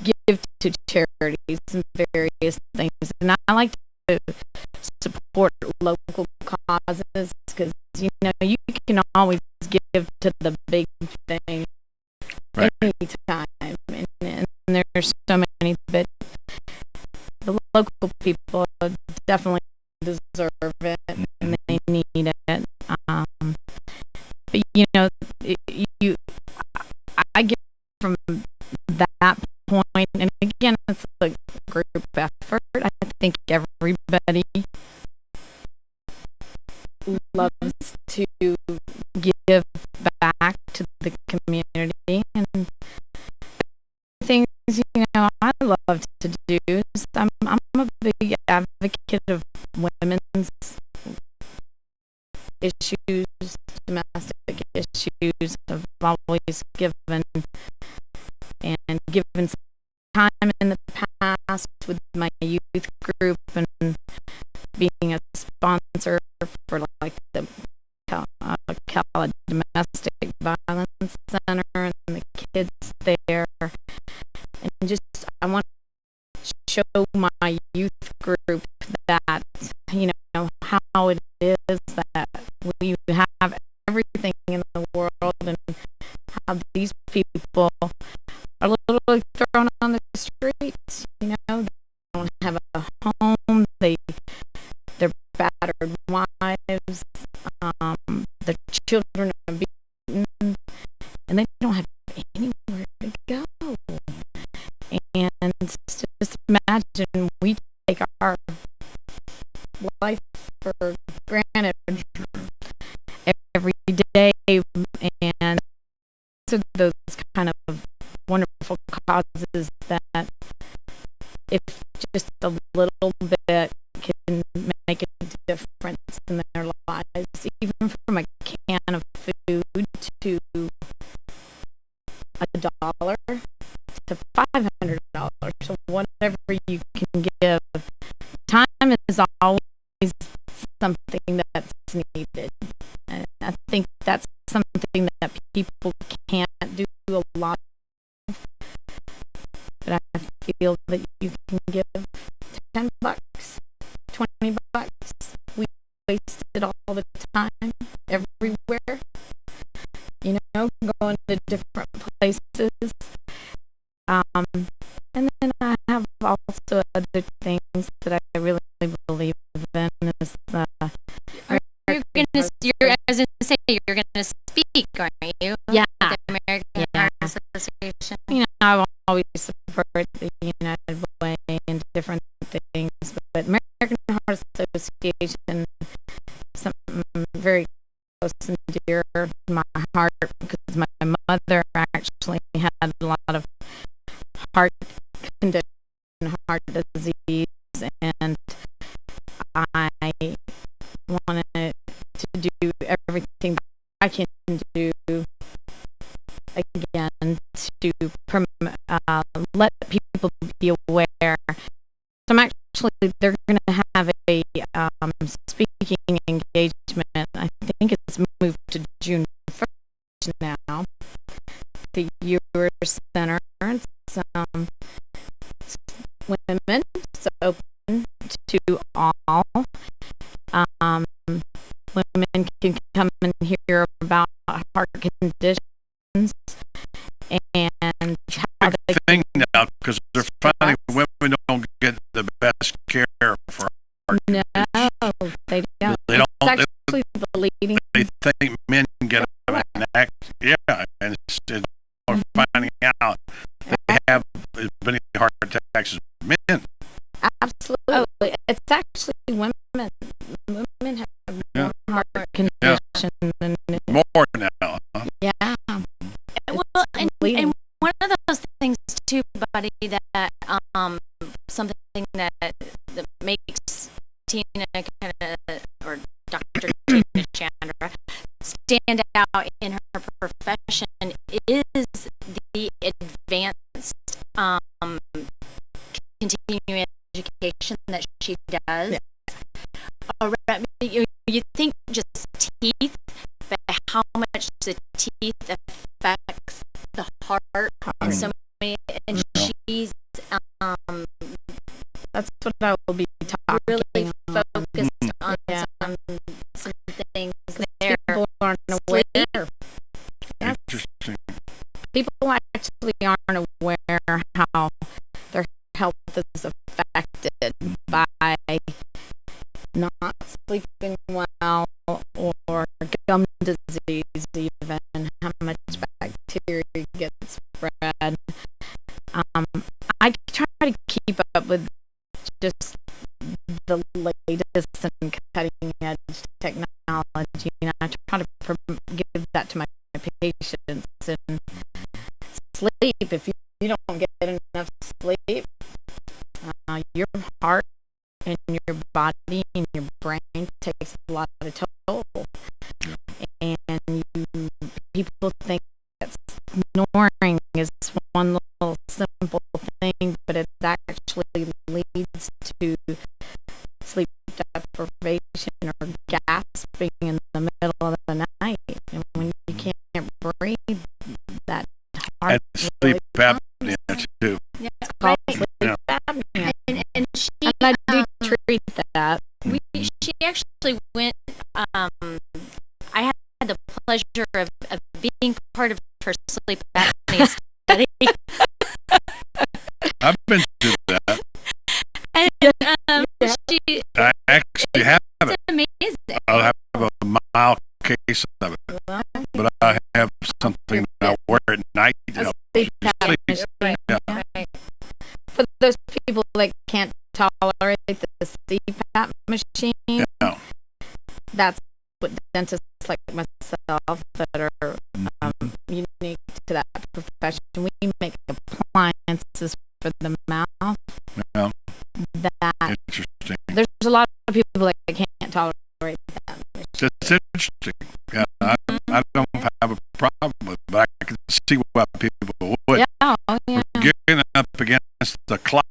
[SPEAKER 3] give to charities and various things, and I like to support local causes, because you know you can always give to the big thing
[SPEAKER 1] Right.
[SPEAKER 3] anytime, and there's so many, but the local people definitely deserve it and they need it. But you know, I get from that point, and again, it's a group effort. I think everybody loves to give back to the community, and things, you know, I love to do is I'm a big advocate of women's issues, domestic issues. I've always given some time in the past with my youth group, and being a sponsor for like the ocala domestic violence center and the kids there, and just I want to show my youth group that, you know, how it is that we have everything in the world, and how these people are literally thrown on the streets. You know, they don't have a home. They're battered wives. Their children are beaten, and they don't have anywhere to go. And just imagine we take our life for granted every day, and so those kind of wonderful causes that, if just a little bit, can make a difference in their lives, even from a can of food to $1 to $500. So whatever you can give. Time is always something that's needed, and I think that's something that people can't do a lot of. But I feel that you can give $10, $20. We waste it all the time, everywhere. You know, going to different places. And then I have also other things that I really believe in. Is
[SPEAKER 2] You're gonna say you're going to speak, aren't you?
[SPEAKER 3] Yeah.
[SPEAKER 2] At the American
[SPEAKER 3] Yeah.
[SPEAKER 2] Heart Association.
[SPEAKER 3] I always support the United Way and different things, but American Heart Association, something very close and dear to my heart because my mother actually had a lot of heart condition, heart disease, and I wanted to do everything that I can do again to let people be aware. So I'm actually, they're going to have a speaking engagement. I think it's moved to June 1st now. The Ewer Center. It's women. It's open to all. Women can come and hear about heart conditions and how they
[SPEAKER 1] Thing now because they're finding women don't get the best care for heart
[SPEAKER 3] No,
[SPEAKER 1] conditions.
[SPEAKER 3] they don't.
[SPEAKER 1] They don't.
[SPEAKER 3] It's actually the leading.
[SPEAKER 1] They think men get an act. Yeah, and it's we're finding out they have as many heart attacks as men.
[SPEAKER 3] Absolutely. It's actually women. Women have
[SPEAKER 1] Yeah.
[SPEAKER 3] more heart conditions than
[SPEAKER 1] More now. Huh?
[SPEAKER 3] yeah.
[SPEAKER 2] Well, and
[SPEAKER 3] leading.
[SPEAKER 2] one of those things too, buddy, that something that makes Tina kind of, or Dr. Tina Chandra stand out in her profession is the advanced continuing education that she does.
[SPEAKER 3] Yeah.
[SPEAKER 2] You think just teeth, but how much the teeth affects the heart and so many, and she's
[SPEAKER 3] That's what I will be talking
[SPEAKER 2] really
[SPEAKER 3] on.
[SPEAKER 2] focused on
[SPEAKER 3] Yeah.
[SPEAKER 2] some things there.
[SPEAKER 3] People aren't aware. Yes.
[SPEAKER 1] Interesting.
[SPEAKER 3] People actually aren't aware how their health is affected by not sleeping well or gum disease, even how much bacteria gets spread. I try to keep up with just the latest and cutting edge technology, and I try to give that to my patients. And sleep, if you don't get enough sleep, your heart and your body and your brain takes a lot of toll. And people think that snoring is one little simple thing, but it actually leads to sleep deprivation or gasping in the middle of the night. And when you can't breathe, that heart
[SPEAKER 1] And
[SPEAKER 3] really
[SPEAKER 1] sleep apnea too.
[SPEAKER 2] Yeah,
[SPEAKER 3] it's called
[SPEAKER 2] right.
[SPEAKER 3] sleep
[SPEAKER 1] Yeah.
[SPEAKER 3] apnea.
[SPEAKER 2] And she,
[SPEAKER 3] And I do treat that.
[SPEAKER 2] she actually went. I had the pleasure of being part of her sleep apnea study,
[SPEAKER 1] I've been to that.
[SPEAKER 2] and
[SPEAKER 3] Yeah.
[SPEAKER 2] she
[SPEAKER 1] I actually have
[SPEAKER 2] it's
[SPEAKER 1] it.
[SPEAKER 2] amazing.
[SPEAKER 1] I'll have a mild case of it,
[SPEAKER 3] Well,
[SPEAKER 1] but I have something that I wear at night to
[SPEAKER 3] a
[SPEAKER 1] help
[SPEAKER 3] sleep
[SPEAKER 1] you sleep.
[SPEAKER 3] machine.
[SPEAKER 1] Yeah.
[SPEAKER 2] Right.
[SPEAKER 3] For those people that can't tolerate the CPAP machine,
[SPEAKER 1] Yeah.
[SPEAKER 3] that's what dentists like myself that are unique to that profession. We make appliances for the mouth
[SPEAKER 1] Yeah.
[SPEAKER 3] that
[SPEAKER 1] Interesting.
[SPEAKER 3] there's a lot of people that can't tolerate that machine.
[SPEAKER 1] It's interesting. Yeah, I don't have a problem with it, but I can see why people would.
[SPEAKER 3] Yeah, oh, yeah.
[SPEAKER 1] We're getting up against the clock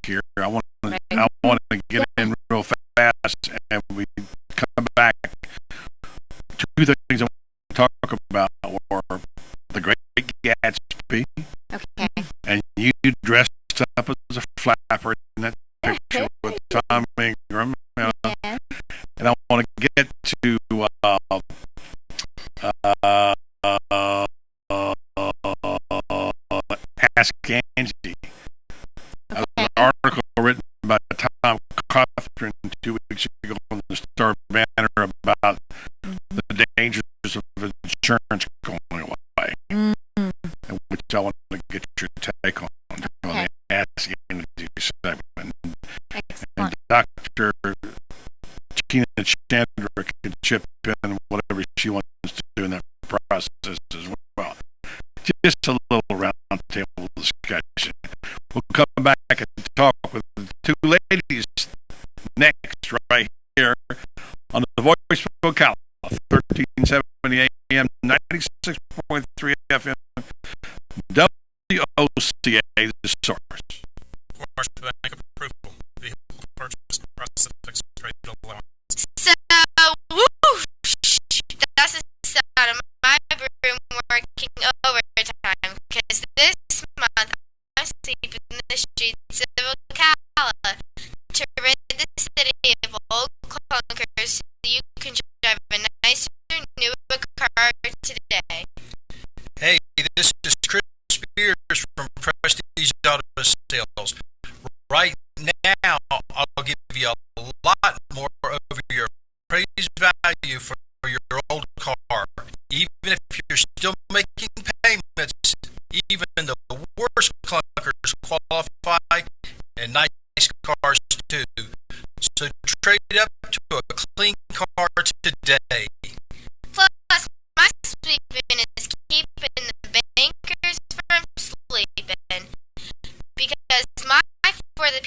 [SPEAKER 1] here. I want to get in real fast, and we come back. Two things I want to talk about were the Great Gatsby,
[SPEAKER 2] Okay.
[SPEAKER 1] and you dressed up as a flapper in that picture with Tom Ingram.
[SPEAKER 2] Yeah.
[SPEAKER 1] And I want to get to Ask Angie. That was an article written by Tom Coughlin 2 weeks ago on the Star Banner about the dangers insurance going away, which I want to get your take on
[SPEAKER 2] Okay.
[SPEAKER 1] the Ask Energy segment. And
[SPEAKER 2] Excellent.
[SPEAKER 1] Dr. Tina Chandra can chip in whatever she wants to do in that process as well. Just a little round table discussion. We'll come back and talk with the two ladies next, right here on the Voice of Ocala, 1370 AM, 96.3 FM, WOCA, the source.
[SPEAKER 6] Marsh Bank approval. Vehicle purchase process fixed rate allowance.
[SPEAKER 5] So, whoosh, that's the sound of my room working overtime, because this month I'm sleeping in the streets of Ocala to rid the city of old clunkers so you can drive a nicer, newer car today.
[SPEAKER 9] Hey, this is Chris Spears from Prestige Auto Sales. Right now, I'll give you a lot more over your appraised value for your old car. Even if you're still making payments, even the worst clunkers qualify, and nice cars too. So trade up to a clean car today.
[SPEAKER 5] Plus, my sleeping is keeping the bankers from sleeping, because my For the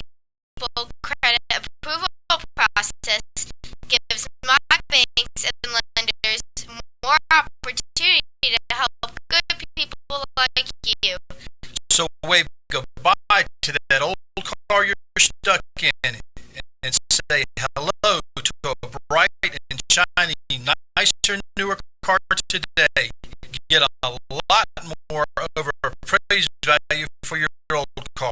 [SPEAKER 5] People credit approval process gives my banks and lenders more opportunity to help good people like you.
[SPEAKER 9] So wave goodbye to that old car you're stuck in and say hello to a bright and shiny, nicer, newer car today. Get a lot more over appraised value for your old car.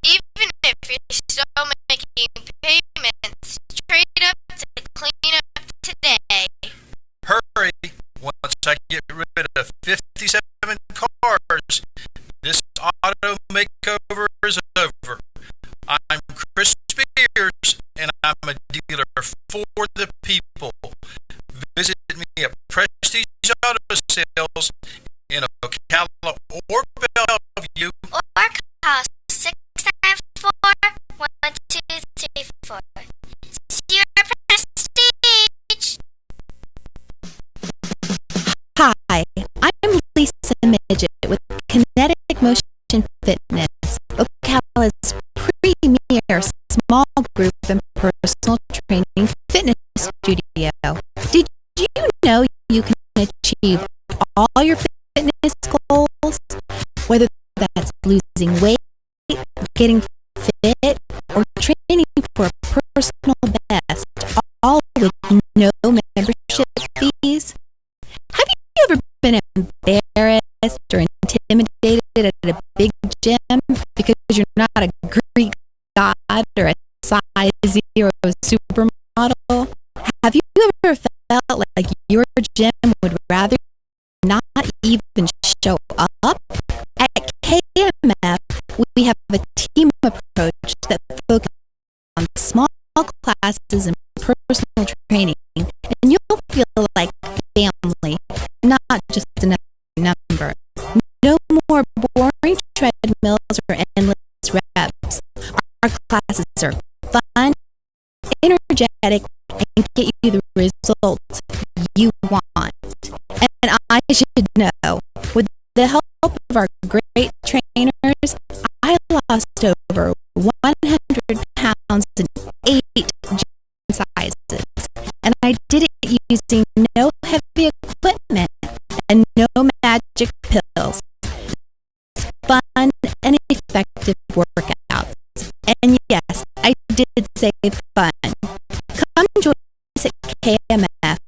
[SPEAKER 5] Even if you're still making payments, trade up to clean up today.
[SPEAKER 9] Hurry! Once I get rid of 57 cars, this auto makeover is over. I'm Chris Spears, and I'm a dealer for the people. Visit me at Prestige Auto Sales in Ocala or Bellevue.
[SPEAKER 5] Or call 694-1234. See your Prestige.
[SPEAKER 11] Hi, I'm Lisa Midget with Kinetic Motion Fitness, Ocala's premier small group and personal training fitness studio. Did you know you can achieve all your fitness goals, whether that's losing weight, getting fit, or training for a personal best, all with no membership fees? Have you ever been embarrassed or intimidated at a big gym because you're not a Greek god or a size 0 supermodel? Have you ever felt like your gym would rather not even show up? At KMF, we have a team approach that focuses on small classes and personal training, and you'll feel like family, not just another number. No more boring treadmills or endless reps. Our classes are fun, energetic, and get you the results you want. And I should know, with the help of our great trainers, I lost over 100 pounds in 8 gym sizes. And I did it using no heavy equipment and no magic pills. It's fun and effective workouts. And yes, I did say fun. Come join us at KMF.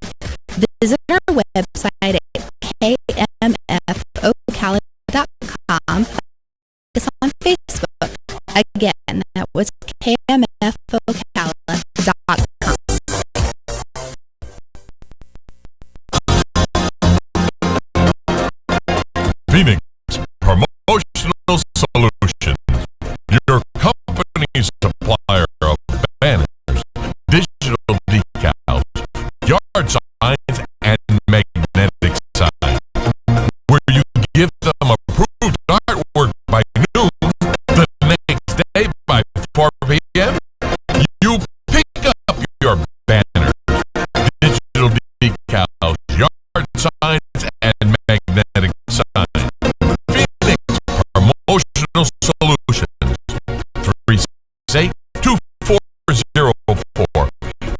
[SPEAKER 11] Visit our website at kmfocala.com. It's on Facebook. Again, that was kmfocala.com.
[SPEAKER 6] Phoenix Promotional Solutions, your company's supplier of banners, digital decals, yard signs, and magnetic signs. Solutions. 368-2404.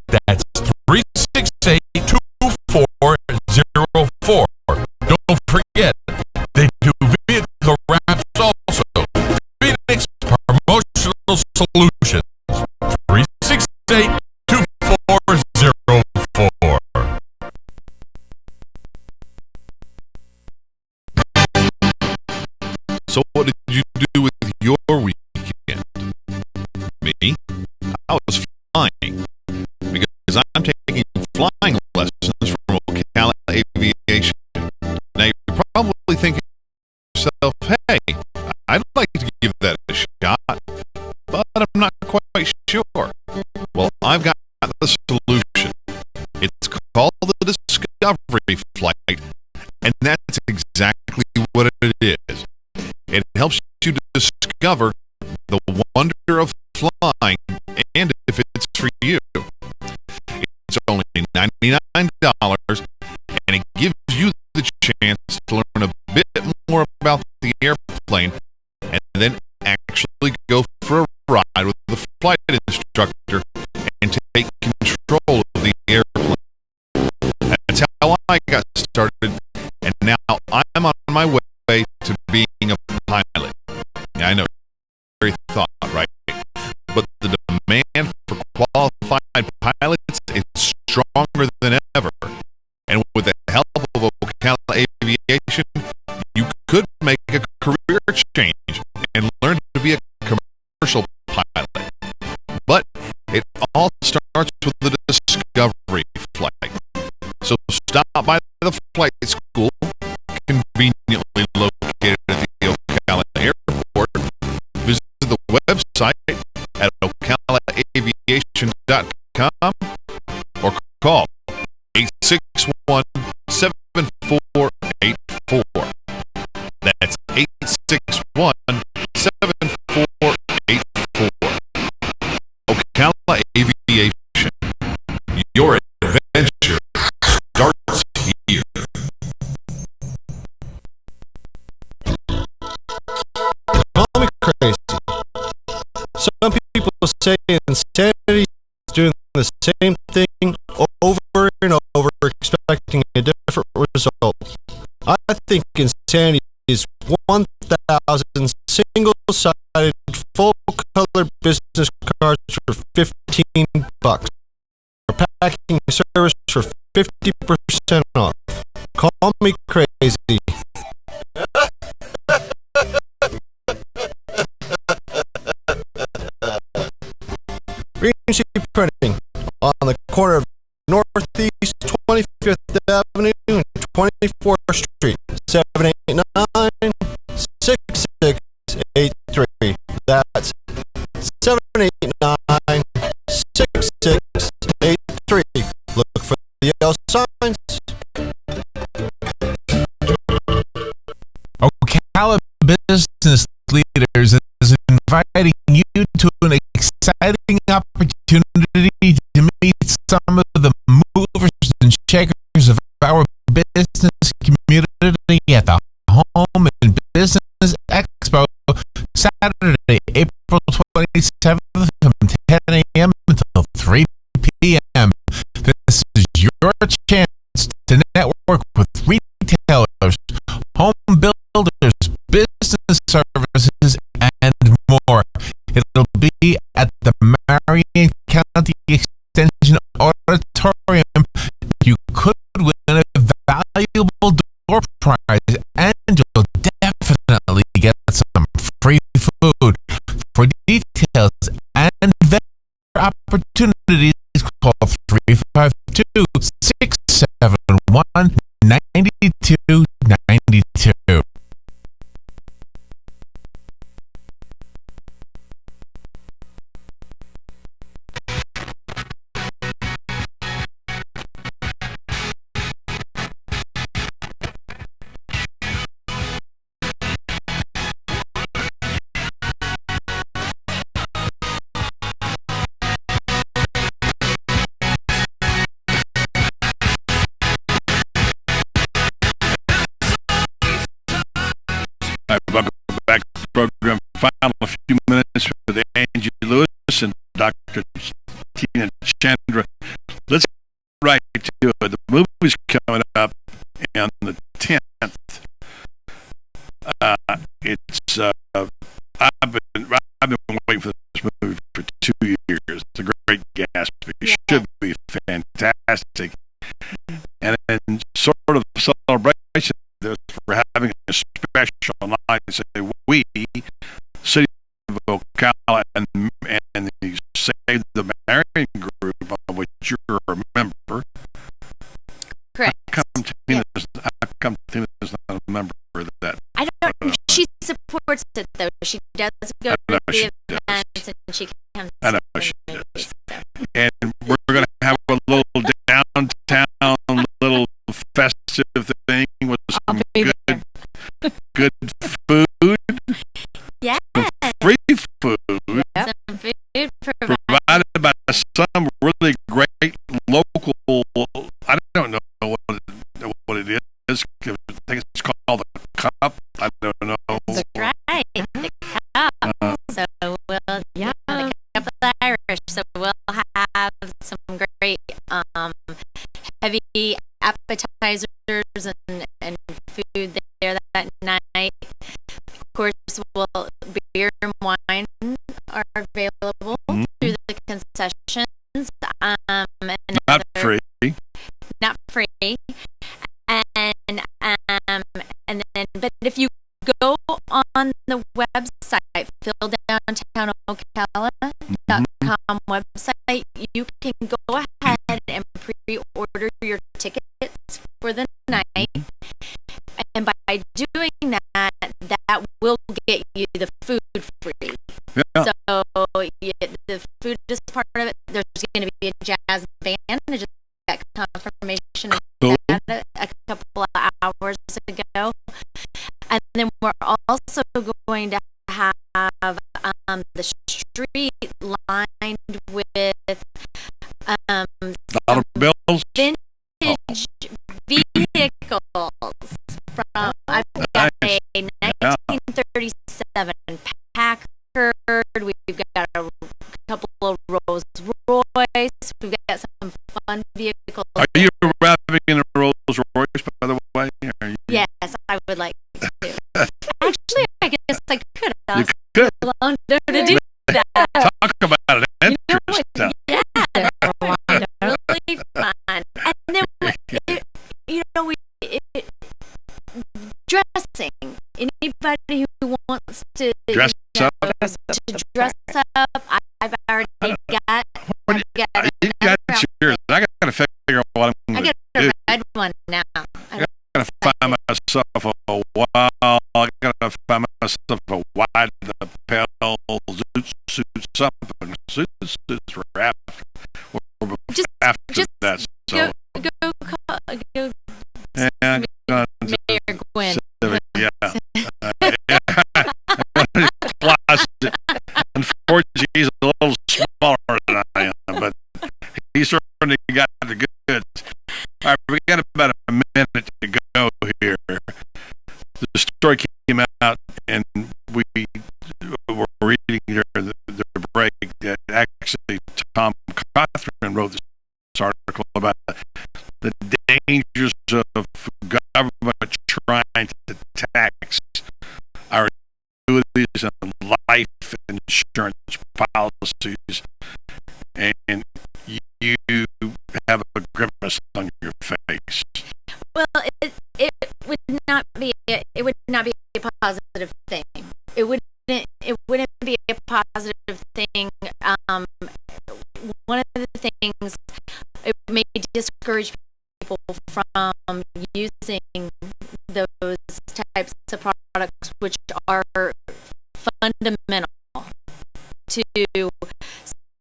[SPEAKER 6] That's 368-2404. Don't forget, they do vehicle wraps also. Phoenix Promotional Solutions. 368-2404. So what did you do with your weekend? Me? I was flying. Because I'm taking flying lessons from Ocala Aviation. Now you're probably thinking to yourself, hey, I'd like to give that a shot, but I'm not quite sure. Well, I've got the solution. It's called the Discovery Flight, and that's exactly what it is. It helps you to discover the wonder of flying, and if it's for you. It's only $99, and it gives you the chance to learn a bit more about the airplane, and then actually go for a ride with the flight instructor and take control of the airplane. That's how I got started, and now I'm on my way to being a pilot. I know, very thought, right? But the demand for qualified pilots is stronger than ever. And with the help of Ocala Aviation, you could make a career change and learn to be a commercial pilot. But it all starts with the Discovery Flight. So stop by the flight school, conveniently located at the Ocala Airport. Visit the website at ocalaaviation.com or call 861-7484. That's 861-7484. Ocala Aviation. Your adventure starts here.
[SPEAKER 9] Call me crazy. Some people say insanity is doing the same thing over and over, expecting a different result. I think insanity is 1,000 single-sided, full-color business cards for $15, or packing service for 50% off. Call me crazy. Green Sheet Printing on the corner of Northeast 25th Avenue and 24th Street, 789-6683. That's 789-6683. Look for the yellow signs.
[SPEAKER 6] Ocala Business Leaders is inviting you to an exciting opportunity to meet some of the movers and shakers of our business community at the Home and Business Expo, Saturday, April 27th from 10 a.m. until 3 p.m. This is your chance to network with retailers, home builders, business services, and more. It'll be at the Marion County Extension Auditorium. You could win a valuable door prize, and you'll definitely get some free food. For details and vendor opportunities, call 352-671-9292.
[SPEAKER 1] Welcome back to the program. final few minutes with Angie Lewis and Dr. Tina Chandra. Let's get right to it. The movie's coming up on the 10th. I've been waiting for this movie for 2 years. The Great Gatsby should be fantastic, and in sort of celebration for having a special night, say we, City of Ocala, and the Save the Marion group, of which you're a member.
[SPEAKER 2] Correct.
[SPEAKER 1] How come Tina's not a member of that?
[SPEAKER 2] I don't know. She supports it, though. She does go to the events, and she comes.
[SPEAKER 1] I know she does. And we're going to have a little downtown, little festive thing with some good food.
[SPEAKER 2] Yes.
[SPEAKER 1] Some free food.
[SPEAKER 2] Some food
[SPEAKER 1] Provided by some really great local. I don't know what it is. I think it's called the Cup. I don't know.
[SPEAKER 2] That's right. The Cup. So we'll the Cup of Irish. So we'll have some great heavy appetizers and food there that night. Of course, beer and wine are available through the concessions.
[SPEAKER 1] Not free.
[SPEAKER 2] Not free. And then, but if you go on the website, phildowntownocala.com website, you can go ahead and pre-order your tickets for the night. And by doing that will get you the food free.
[SPEAKER 1] Yeah.
[SPEAKER 2] So the food is part of it. There's going to be a jazz band. I just got confirmation of that a couple of hours ago. And then we're also going to have the street lined with
[SPEAKER 1] dollar bills,
[SPEAKER 2] vintage vehicles from I've got a 1937 Packard. We've got a couple of Rolls Royce. We've got some fun vehicles.
[SPEAKER 1] Are you wrapping in a Rolls Royce, by the way?
[SPEAKER 2] Yes, I would like to. Actually, I guess I could.
[SPEAKER 1] You could.
[SPEAKER 2] To do that.
[SPEAKER 1] Talk about an interest.
[SPEAKER 2] Yeah, really fun. And then, dressing. Anybody who wants to
[SPEAKER 1] Dress up.
[SPEAKER 2] Dress up. I've already got.
[SPEAKER 1] You got yours. I got to figure out what I'm going to do.
[SPEAKER 2] I got a red one now.
[SPEAKER 1] I got to find myself a while. I got to find myself a wide lapel suit, something. Suits were after that. So
[SPEAKER 2] Go.
[SPEAKER 1] Yeah,
[SPEAKER 2] Mayor Gwen.
[SPEAKER 1] Yeah. Closet. Unfortunately, he's a little smaller than I am, but he certainly got the goods. All right, we got about a minute to go here. The story came out, and we were reading during the break that actually Tom Cothran wrote this article about the dangers of government trying to tax our annuities and life insurance policies, and you have a grimace on your face.
[SPEAKER 2] Well, it would not be a positive thing. It wouldn't be a positive thing. One of the things, it may discourage people from using those types of products, which are fundamental to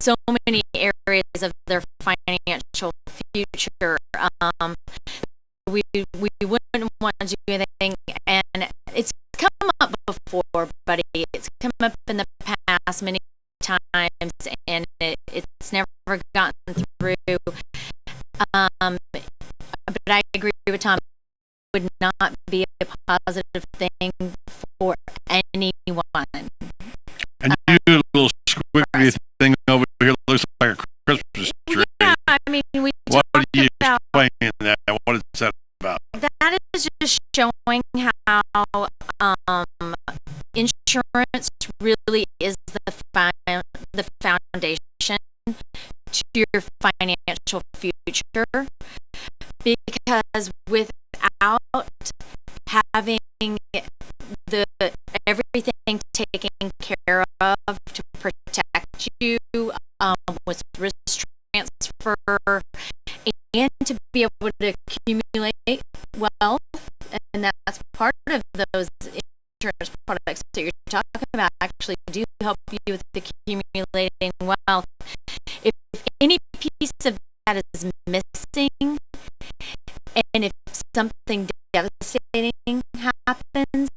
[SPEAKER 2] so many areas of their financial future. We wouldn't want to do anything, and it's come up before, buddy. It's come up in the past many times, and it's never gotten through. But I agree with Tom. It would not be a positive thing for anyone.
[SPEAKER 1] cute little squiggly thing over here looks like a Christmas tree.
[SPEAKER 2] Yeah, I mean, we
[SPEAKER 1] What are
[SPEAKER 2] talked
[SPEAKER 1] you
[SPEAKER 2] about
[SPEAKER 1] explaining that? What is that about?
[SPEAKER 2] that is just showing how insurance really is the foundation to your financial future, because without having the everything taken care of to protect you, with risk transfer, and to be able to accumulate wealth, and that's part of those insurance products that you're talking about actually do help you with accumulating wealth. If any piece of that is missing, and if something devastating happens,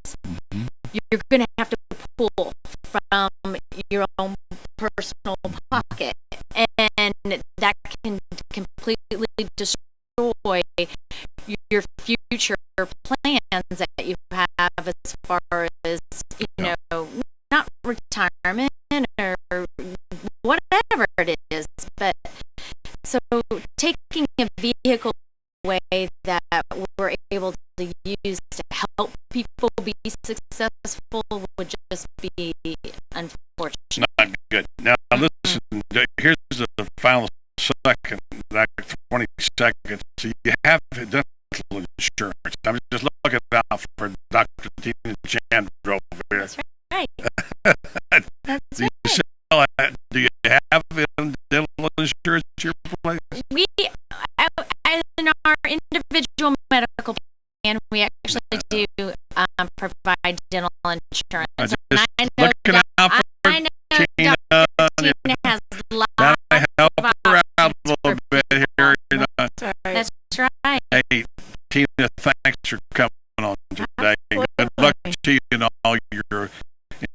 [SPEAKER 2] you're going to have to pull from your own personal pocket, and that can completely destroy your future plans that you have as far as, not retirement or whatever it is. But so taking a vehicle away that we're able to use to help people be successful would just be unfortunate.
[SPEAKER 1] Not good. Now listen, here's the final second, like 20 seconds. So you have dental insurance. I'm just looking out for Dr. Tina Chandra over here.
[SPEAKER 2] That's right. That's
[SPEAKER 1] Do you sell that? Do you have dental insurance at your place?
[SPEAKER 2] We, in our individual medical plan, we actually do provide dental insurance.
[SPEAKER 1] I'm
[SPEAKER 2] And
[SPEAKER 1] just
[SPEAKER 2] I know
[SPEAKER 1] looking out for
[SPEAKER 2] I know
[SPEAKER 1] Tina.
[SPEAKER 2] Dr. Tina has lots
[SPEAKER 1] Gotta help
[SPEAKER 2] of
[SPEAKER 1] her out a
[SPEAKER 2] options
[SPEAKER 1] little
[SPEAKER 2] for
[SPEAKER 1] bit here.
[SPEAKER 2] That's right.
[SPEAKER 1] Hey, Tina, thanks for coming on today. And good luck to you in all your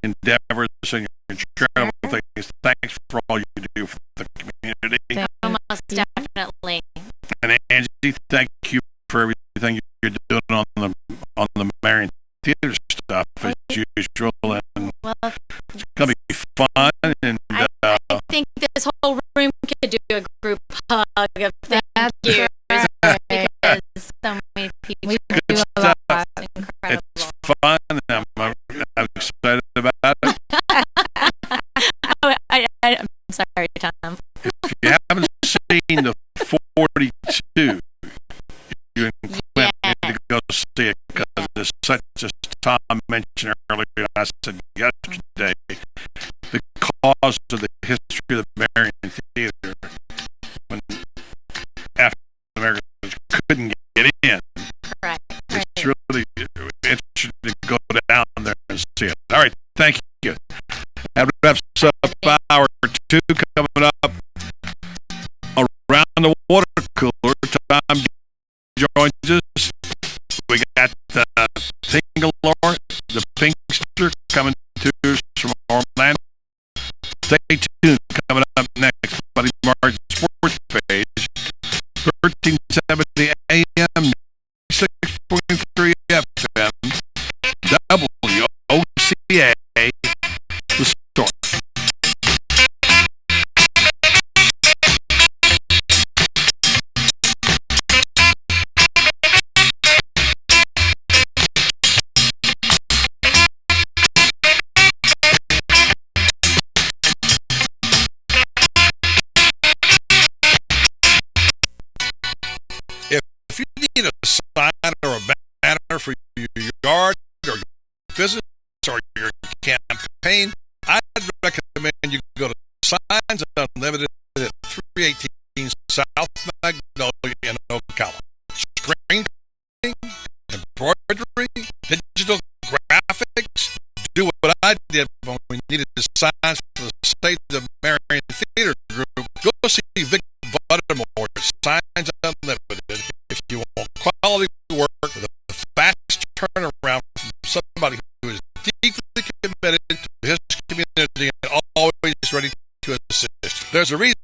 [SPEAKER 1] endeavors and your charitable things. Thanks for all you do for the community.
[SPEAKER 2] Most definitely.
[SPEAKER 1] And Angie, thank you for everything you're doing on the Marion Theater stuff as usual. And
[SPEAKER 2] Well,
[SPEAKER 1] it's gonna be fun. And
[SPEAKER 2] I think this whole room could do a group hug of thank you, because so many people
[SPEAKER 3] We
[SPEAKER 1] good
[SPEAKER 3] do a
[SPEAKER 1] stuff.
[SPEAKER 3] lot.
[SPEAKER 2] incredible.
[SPEAKER 1] It's fun. I'm excited about it.
[SPEAKER 2] I'm sorry, Tom.
[SPEAKER 1] If you haven't seen the 42, you and Clint need to go see it, because it's such as Tom mentioned earlier, and I said yesterday, the cause of the history of the Marion Theater, when African Americans couldn't get in.
[SPEAKER 2] Right.
[SPEAKER 1] It's really interesting to go down there and see it. All right, thank you. That wraps up hour 2. Coming up around the water cooler. Tom joins us. We got Tingalore, the Pinkster, coming to us from Orlando. Stay tuned. Coming up next, Buddy Martin's Sports Page, 1370 AM, 6.3 FM, WOCA, The Storm. If you need a sign or a banner for your yard or your business or your campaign, I'd recommend you go to Signs Unlimited at 318 South Magnolia in Ocala. Screen printing, embroidery, digital graphics. Do what I did when we needed signs for the State of the Marion Theater Group. Go see Vic Buttermore at Signs Unlimited if you want quality work with a fast turnaround from somebody who is deeply committed to his community and always ready to assist. There's a reason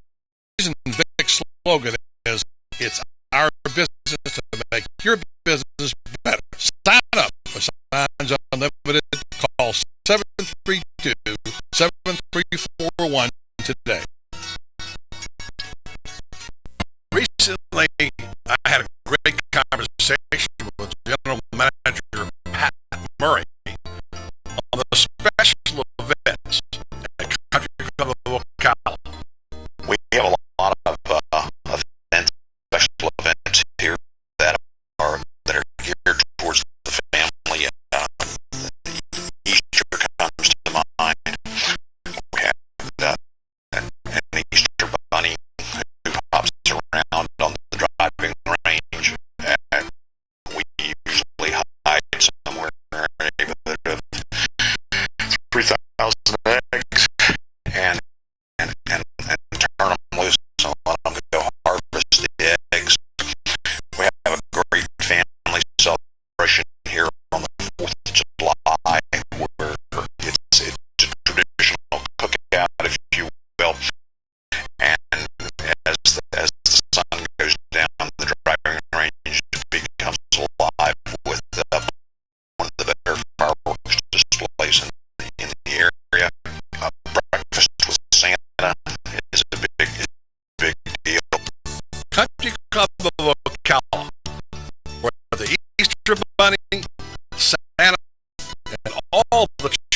[SPEAKER 1] Vic's slogan is, "It's our business to make your business better." Sign up for Signs Unlimited. Call 732-733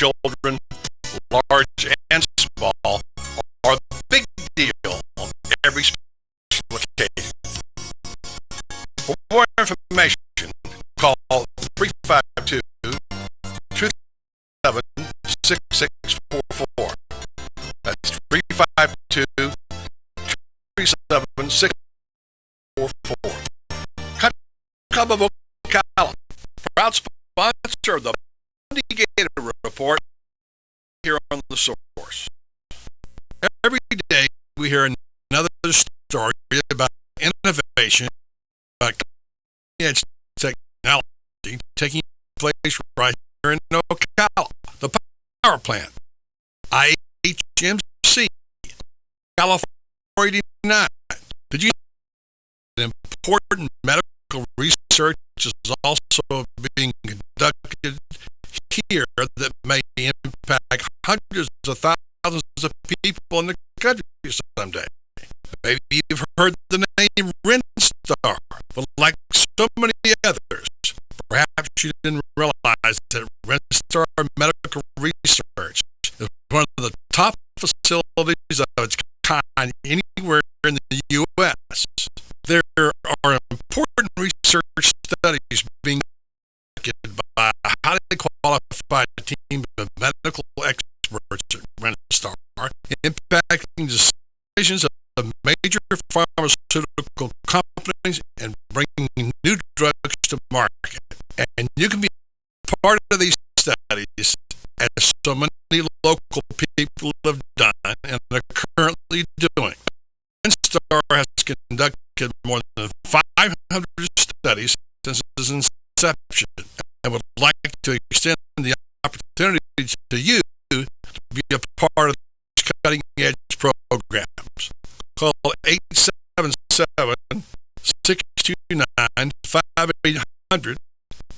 [SPEAKER 1] children, large and small, are the big deal on every special occasion. For more information, call 352-237-6644. That's 352-237-6644. Club of Ocala, proud sponsor of the Gator Report here on the Source. Every day we hear another story about innovation, about cutting-edge technology taking place right here in Ocala. The power plant, IHMC, California 89. Did you know that important medical research is also being conducted here that may impact hundreds of thousands of people in the country someday? Maybe you've heard the name Rinstar, but like so many others, perhaps you didn't realize that Rinstar Medical Research is one of the top facilities of its kind anywhere in the U.S. There are important research studies being conducted by a highly qualified team of medical experts at Rinstar, impacting decisions of major pharmaceutical companies and bringing new drugs to market. And you can be part of these studies, as so many local people have done and are currently doing. Rinstar has conducted more than 500 studies since its inception and would like to extend the opportunity to you to be a part of these cutting-edge programs. Call 877-629-5800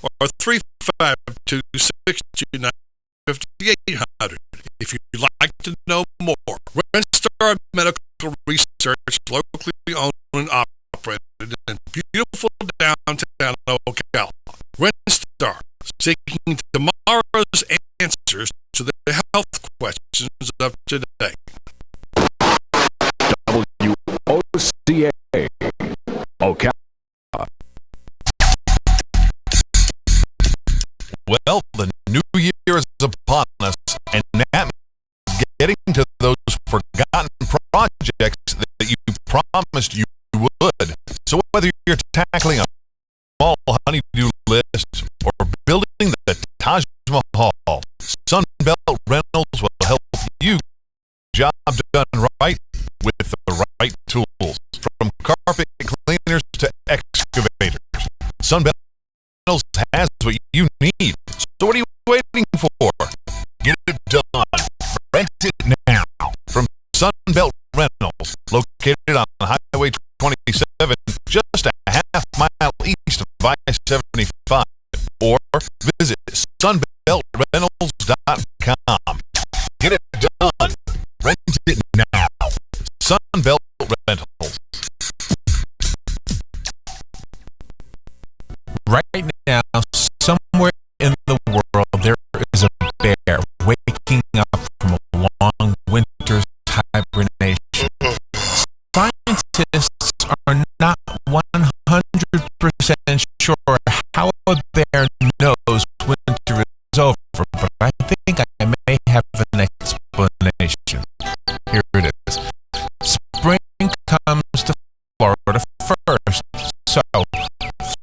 [SPEAKER 1] or 352-629-5800 if you'd like to know more. Rinstar Medical Research, locally owned and operated in beautiful downtown Ocala. Rinstar, seeking tomorrow's answers to the health questions of today.
[SPEAKER 12] WOCA, Ocala.
[SPEAKER 6] Well, the new year is upon us, and that means getting to those forgotten projects that you promised you would. So whether you're tackling a small honeydew list or building the Taj Mahal, Sunbelt Rentals will help you get the job done right with the right tools. From carpet cleaners to excavators, Sunbelt Rentals has what you need. So what are you waiting for? Get it done. Rent it now. From Sunbelt Rentals, located on Highway 27, just a half mile east of I-75, or visit sunbeltrentals.com. Get it done. Rent it now. Sunbelt Rentals. Right now, somewhere in the world, there is a bear waking up from a long winter's hibernation. Scientists are not 100% sure how a bear knows winter is over, but I think I may have an explanation. Here it is. Spring comes to Florida first, so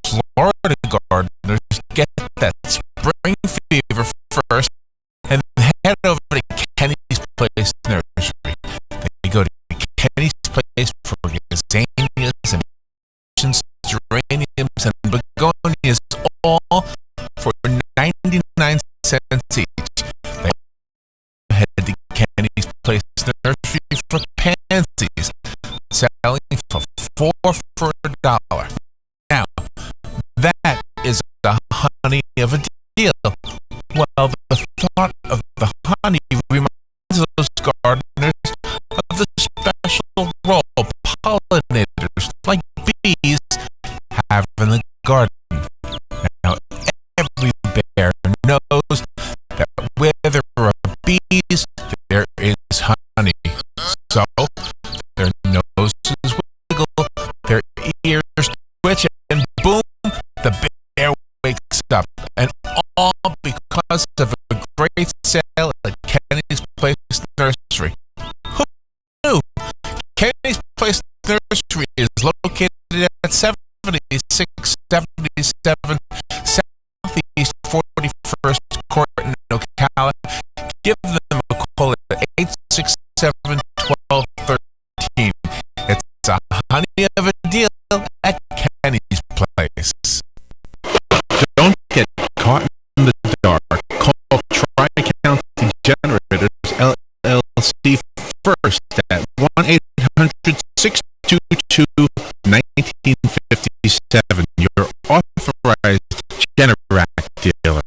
[SPEAKER 6] Florida gardeners get that spring fever first and head over to Kenny's Place Nursery. They go to Kenny's Place for gazanias and geraniums and begonias, all for 99 cents each. They head to Kenny's Place Nursery for pansies, selling for $4 for $1. Now, that is the honey of a deal. Well, the thought of the honey reminds those gardeners of the special role pollinators like bees have in the garden. Now, every bear knows that where there all because of a great sale at Kenny's Place Nursery. Who knew? Kenny's Place Nursery is located at 7677 Southeast 41st Court in Ocala. Give them a call at 867-1213. It's a honey of a deal at Kenny's Place. Don't get caught in the dark. Call Tri-County Generators LLC first at 1-800-622-1957. Your authorized Generac dealer.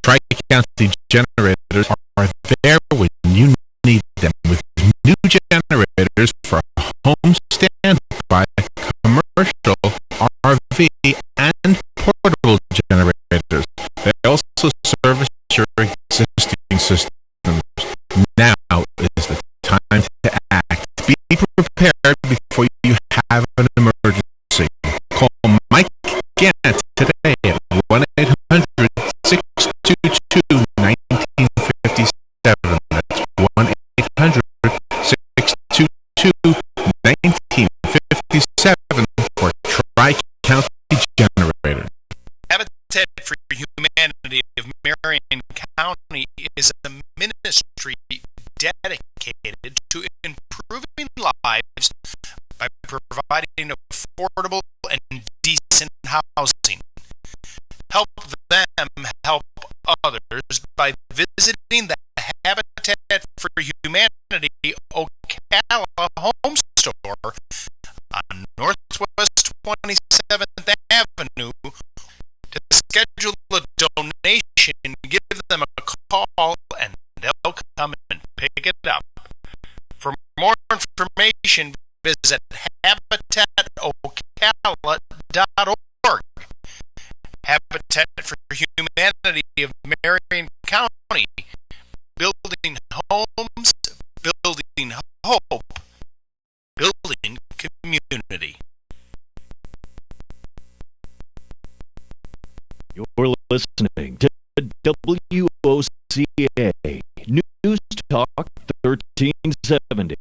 [SPEAKER 6] Tri-County Generators are there when you need them with new generators for home standby, commercial, RV, and portable generators. They also service your existing systems. Now is the time to act. Be prepared before you have an emergency. Call Mike Gant today at 1-800-622-1957. That's 1-800-622-1957 for Tri-County Generator.
[SPEAKER 13] Habitat for Humanity of Marion County is a ministry dedicated to improving lives by providing affordable and decent housing. Help them help others by visiting the Habitat for Humanity Ocala home store on Northwest 27th Avenue. To schedule a donation, give them a call and they'll come and pick it up. For more information, visit habitatocala.org. Habitat for Humanity of Marion County, building homes, building hope, building community.
[SPEAKER 12] You're listening to WOCA News Talk 1370,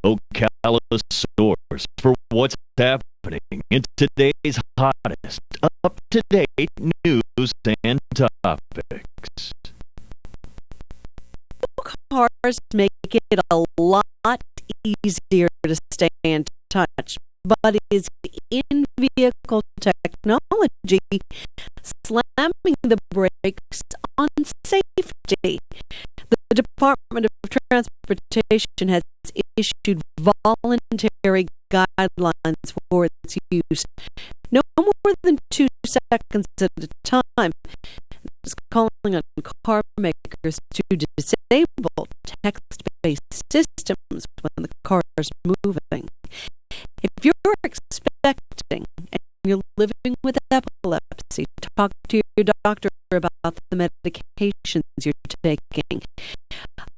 [SPEAKER 12] Ocala's source for what's happening in today's hottest, up-to-date news and topics.
[SPEAKER 14] Cars make it a lot easier to stay in touch, but is in-vehicle technology slamming the brakes on safety? The Department of Transportation has issued voluntary guidelines for its use. No more than 2 seconds at a time. It's calling on car makers to disable text-based systems when the car is moving. If you're expecting and you're living with epilepsy, talk to your doctor about the medications you're taking.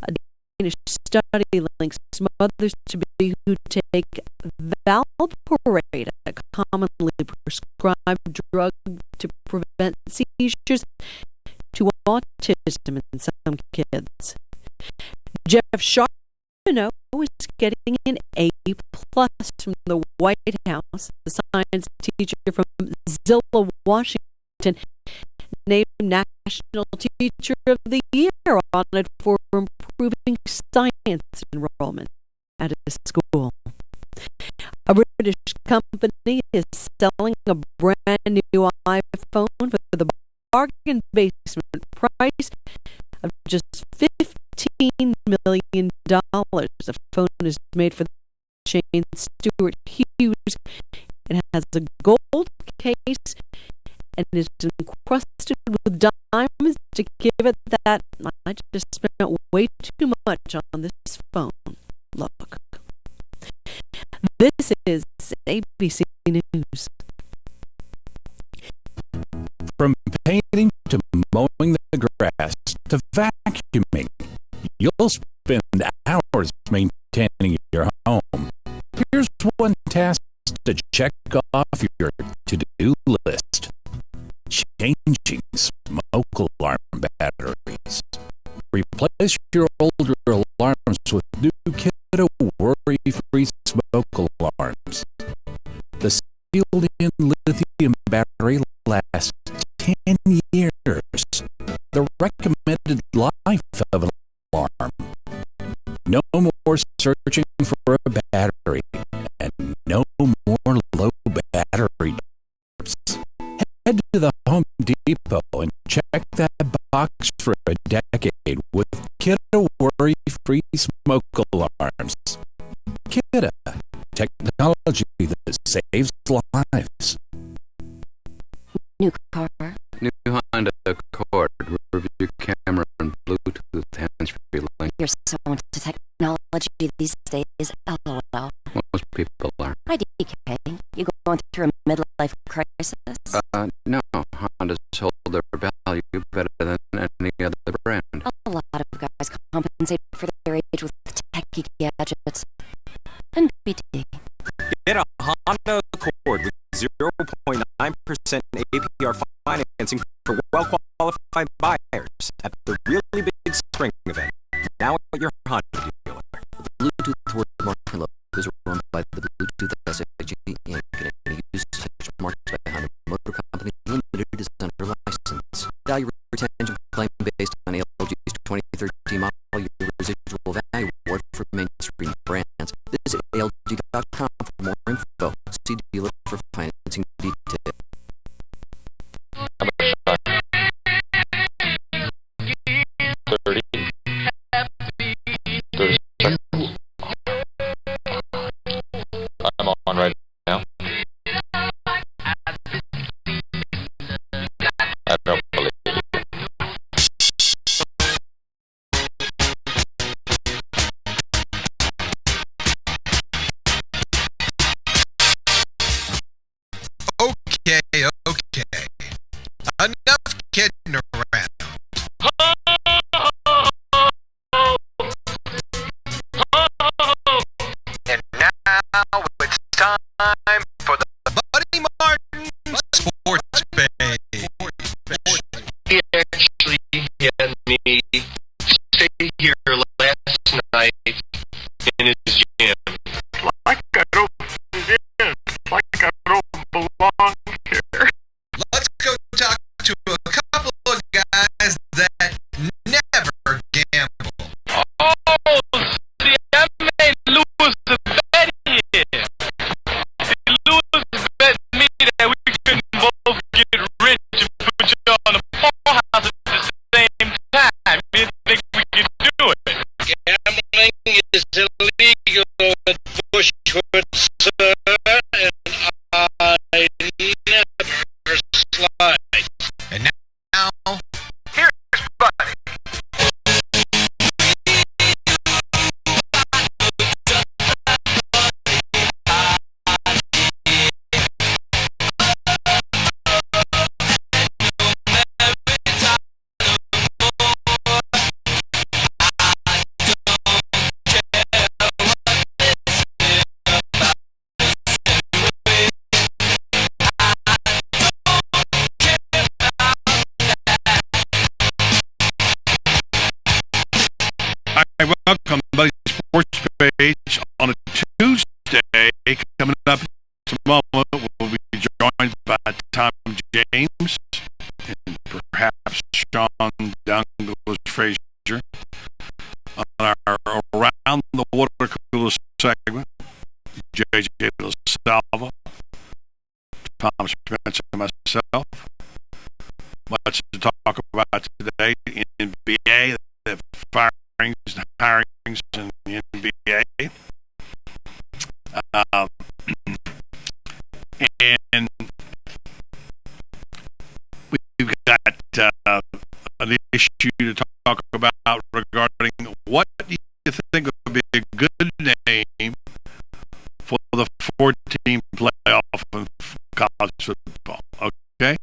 [SPEAKER 14] A Danish study links mothers to be who take valproate, a commonly prescribed drug to prevent seizures, to autism in some kids. Jeff Charbonneau is getting an A+ from the White House. The science teacher from Zillow, Washington, named National Teacher of the Year, honored for improving science enrollment at a school. A British company is selling a brand new iPhone for the bargain basement price of just $15 million. The phone is made for Jane Stewart Hughes. It has a gold case and is encrusted with diamonds. To give it that, I just spent way too much on this phone. Look. This is ABC News.
[SPEAKER 12] From painting to mowing the grass to vacuuming, you'll spend hours maintaining your home. Here's one task to check off your to-do list: changing smoke smoke alarm batteries. Replace your older alarms with new Kiddo worry-free smoke alarms. The sealed-in lithium battery lasts 10 years, the recommended life of an alarm. No more searching for a battery, and no more low battery drops. Head to the Home Depot and check that box for a decade with Kiddo worry-free smoke alarms. Kiddo, technology that saves lives.
[SPEAKER 11] New car.
[SPEAKER 4] New Honda Accord, review camera and Bluetooth hands-free link.
[SPEAKER 11] You're so into technology these days, LOL.
[SPEAKER 4] Most people are.
[SPEAKER 11] IDK, you going through a midlife crisis?
[SPEAKER 4] No, Hondas hold their value better than any other brand.
[SPEAKER 11] A lot of guys compensate for their age with techie gadgets. NBT.
[SPEAKER 15] Get a Honda Accord with 0.9% APR financing for well-qualified buyers at the Really Big Spring event. Now at your Honda dealer.
[SPEAKER 16] The Bluetooth word mark logos are run by the Bluetooth SIG and Canadian use marked by Honda Motor Company Limited is under license. Value retention claim based on LG's 2013 model year residual value award for mainstream brands. Visit ALG.com for more info. See dealer for financing details.
[SPEAKER 10] I'm on right now. I don't believe it.
[SPEAKER 13] Okay. Enough kidding around. And now it's time for the Buddy Martin Sports Page.
[SPEAKER 17] He actually had me stay here last night in his gym. Like I don't fit in. Like I don't belong here.
[SPEAKER 13] Let's go talk to a couple of guys that never gamble.
[SPEAKER 17] Oh, see, I may lose the bet here. See, lose the bet me that we couldn't both get rich and put you on the poorhouse at the same time. You think we could do it? Gambling is illegal at Bushwood, sir, and I never slide.
[SPEAKER 13] And now, here's Buddy.
[SPEAKER 1] I welcome Buddy Sports Page on a Tuesday. Coming up tomorrow, we'll be joined by Tom James and perhaps Sean Douglas Frazier on our Around the Water Cooler segment. JJ LaSalva, Tom Spencer, and myself. Much to talk about today. NBA, the firings and hirings in the NBA. And we've got an issue to talk about regarding what do you think would be a good name for the 14 playoff in college football. Okay?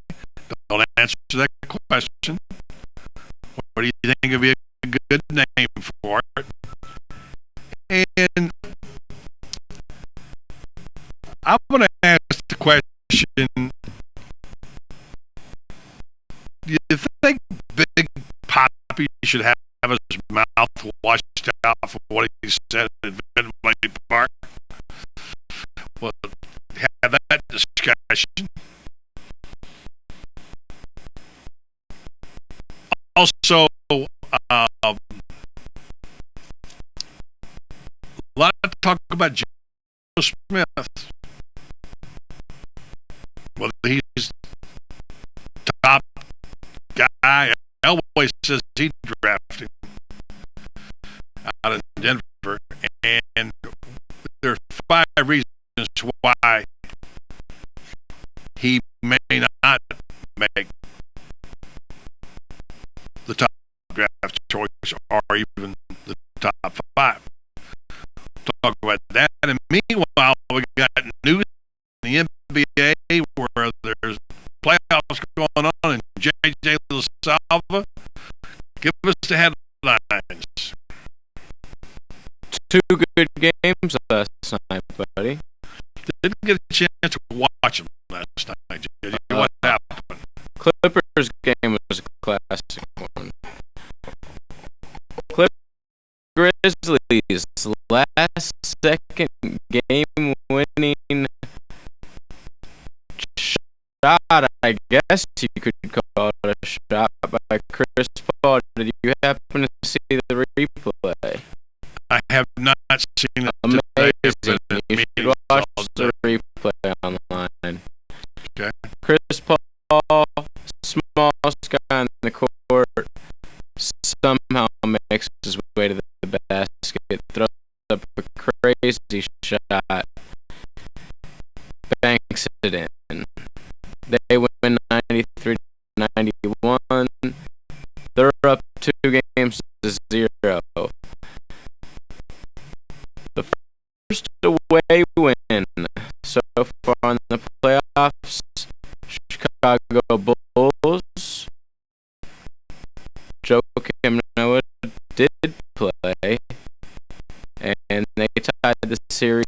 [SPEAKER 1] Don't answer that question. What do you think would be a good name for it? And I'm going to ask the question, do you think should have his mouth washed out for what he said at Midway Park. Well, have that discussion. Also, a lot of talk about Joe Smith. Well, he's top guy. Elway says he drafted out of Denver, and there are 5 reasons why he may not make the top draft choice or even the top 5. Talk about that. And meanwhile, we got news in the NBA where there's playoffs going on, and J.J. LaSalva, give us the headlines.
[SPEAKER 4] 2 good games last night, buddy.
[SPEAKER 1] Didn't get a chance to watch them last night. What happened?
[SPEAKER 4] Clippers game was a classic one. Grizzlies last second game winning shot, I guess you could call it a shot by Chris Paul. Did you happen to see the replay?
[SPEAKER 1] I have not seen it.
[SPEAKER 4] Amazing. You should watch the replay online.
[SPEAKER 1] Okay.
[SPEAKER 4] Chris Paul, smallest guy on the court, somehow makes his way to the basket, throws up a crazy shot, banks it in. They win 93-91. They're up 2 games to 0. The first away win so far in the playoffs, Chicago Bulls. Joakim Noah did play, and they tied the series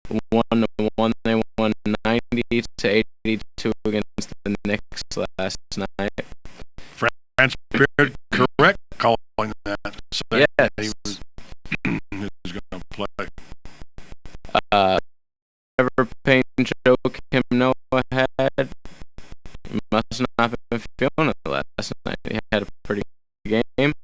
[SPEAKER 4] 1-1. They won 90-82 against the Knicks last night.
[SPEAKER 1] France appeared correct calling that. So
[SPEAKER 4] yes.
[SPEAKER 1] He was going to play.
[SPEAKER 4] Whatever pain Joakim Noah had, he must not have been feeling it last night. He had a pretty good game.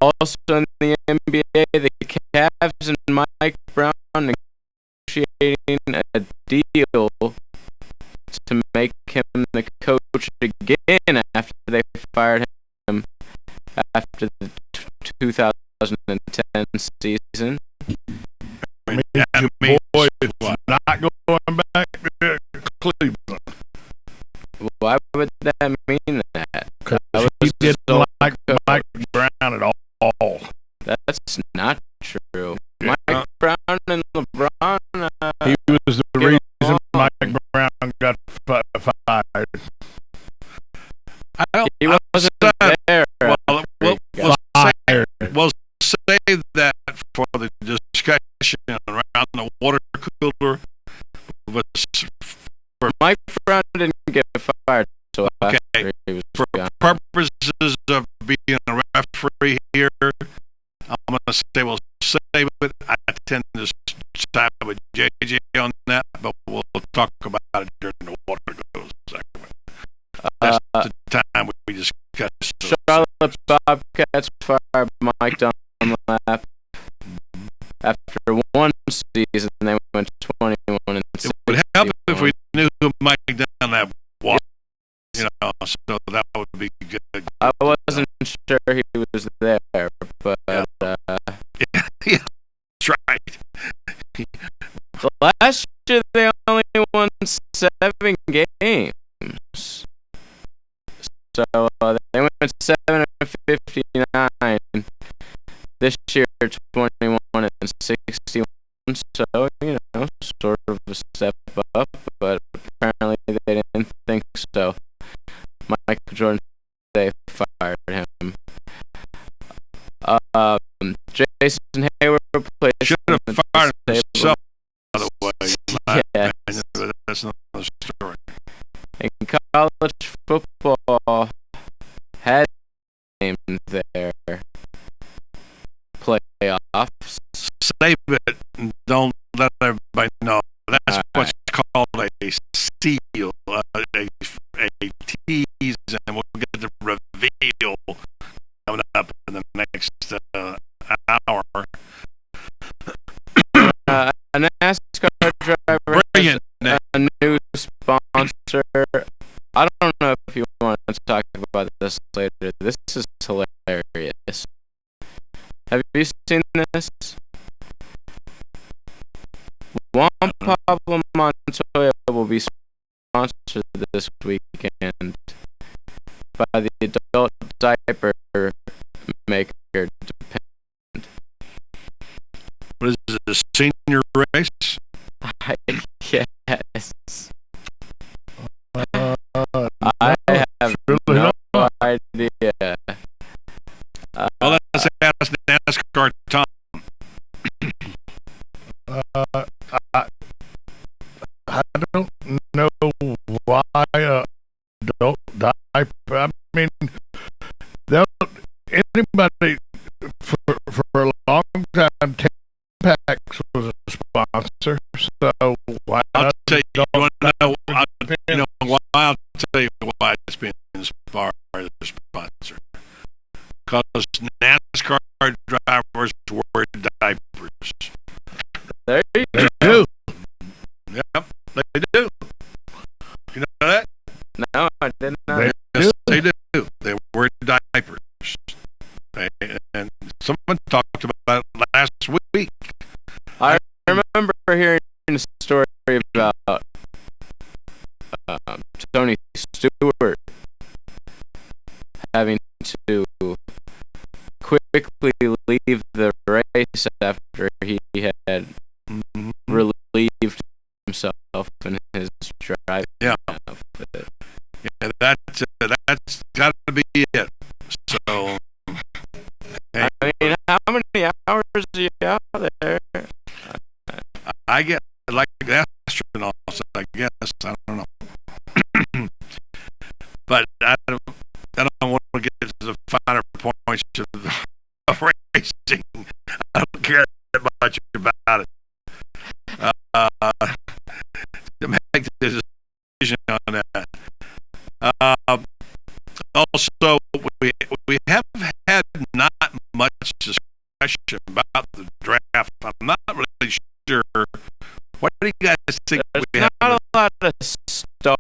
[SPEAKER 4] Also in the NBA, the Cavs and Mike Brown negotiating a deal to make him the coach again after they fired him after the 2010 season.
[SPEAKER 1] Boy, not going back to Cleveland.
[SPEAKER 4] Why would that mean that?
[SPEAKER 1] Because he didn't like Mike Brown at all.
[SPEAKER 4] That's not true. Yeah. Mike Brown and LeBron.
[SPEAKER 1] He was the reason Mike Brown got fired.
[SPEAKER 4] He wasn't there.
[SPEAKER 1] We'll save that for the discussion around the water cooler.
[SPEAKER 4] Mike Brown didn't get fired, so
[SPEAKER 1] okay.
[SPEAKER 4] He was
[SPEAKER 1] for
[SPEAKER 4] gone.
[SPEAKER 1] Purposes of being a referee here, I'm going to say we'll save it. I tend to side with JJ on that, but we'll talk about it during the water cooler segment. That's the time we discuss.
[SPEAKER 4] Charlotte Bobcats fired Mike Dunlap. After 1 season, they went 21-6.
[SPEAKER 1] It would help if we knew who Mike Dunlap was. You know, so that would be good.
[SPEAKER 4] I wasn't sure he was there, but
[SPEAKER 1] yeah, that's right.
[SPEAKER 4] Last year they only won 7 games. So they went 7-59. This year 21-61. So, you know, sort of a step up, but apparently they didn't think so. Michael Jordan, they fired him. Jason Hayward replaced
[SPEAKER 1] should have fired himself, by the way.
[SPEAKER 4] Yes.
[SPEAKER 1] That's another story.
[SPEAKER 4] In college football,
[SPEAKER 1] deal coming up in the next hour.
[SPEAKER 4] A NASCAR driver has a new sponsor. I don't know if you want to talk about this later. This is hilarious. Have you seen this? Juan Pablo Montoya will be sponsored this weekend by the adult diaper maker Depend.
[SPEAKER 1] What is it, a senior race?
[SPEAKER 4] Yes. I have no idea.
[SPEAKER 1] Well, let's ask NASCAR Tom.
[SPEAKER 18] I don't know why don't diaper. I mean, anybody for a long time, Tampax was a sponsor. So why?
[SPEAKER 1] I'll tell you. You want to know? I'll tell you why it's being inspired as a sponsor. Because NASCAR drivers wear diapers.
[SPEAKER 4] There you
[SPEAKER 1] go. Do. Yep, they do. You know that?
[SPEAKER 4] No, I didn't know.
[SPEAKER 1] They do. They wear diapers. And someone talked about it last week.
[SPEAKER 4] I remember hearing a story about Tony Stewart having to quickly leave the race after he had relieved himself in his driving.
[SPEAKER 1] Yeah, that's got to be it. So, hey,
[SPEAKER 4] I mean, how many hours are you out there?
[SPEAKER 1] I get like astronauts, I guess. I don't know. But I don't want to get to the finer points of racing. I don't care that much about it. To make the decision on that. Also, we have had not much discussion about the draft. I'm not really sure. What do you guys think?
[SPEAKER 4] There's not a lot of star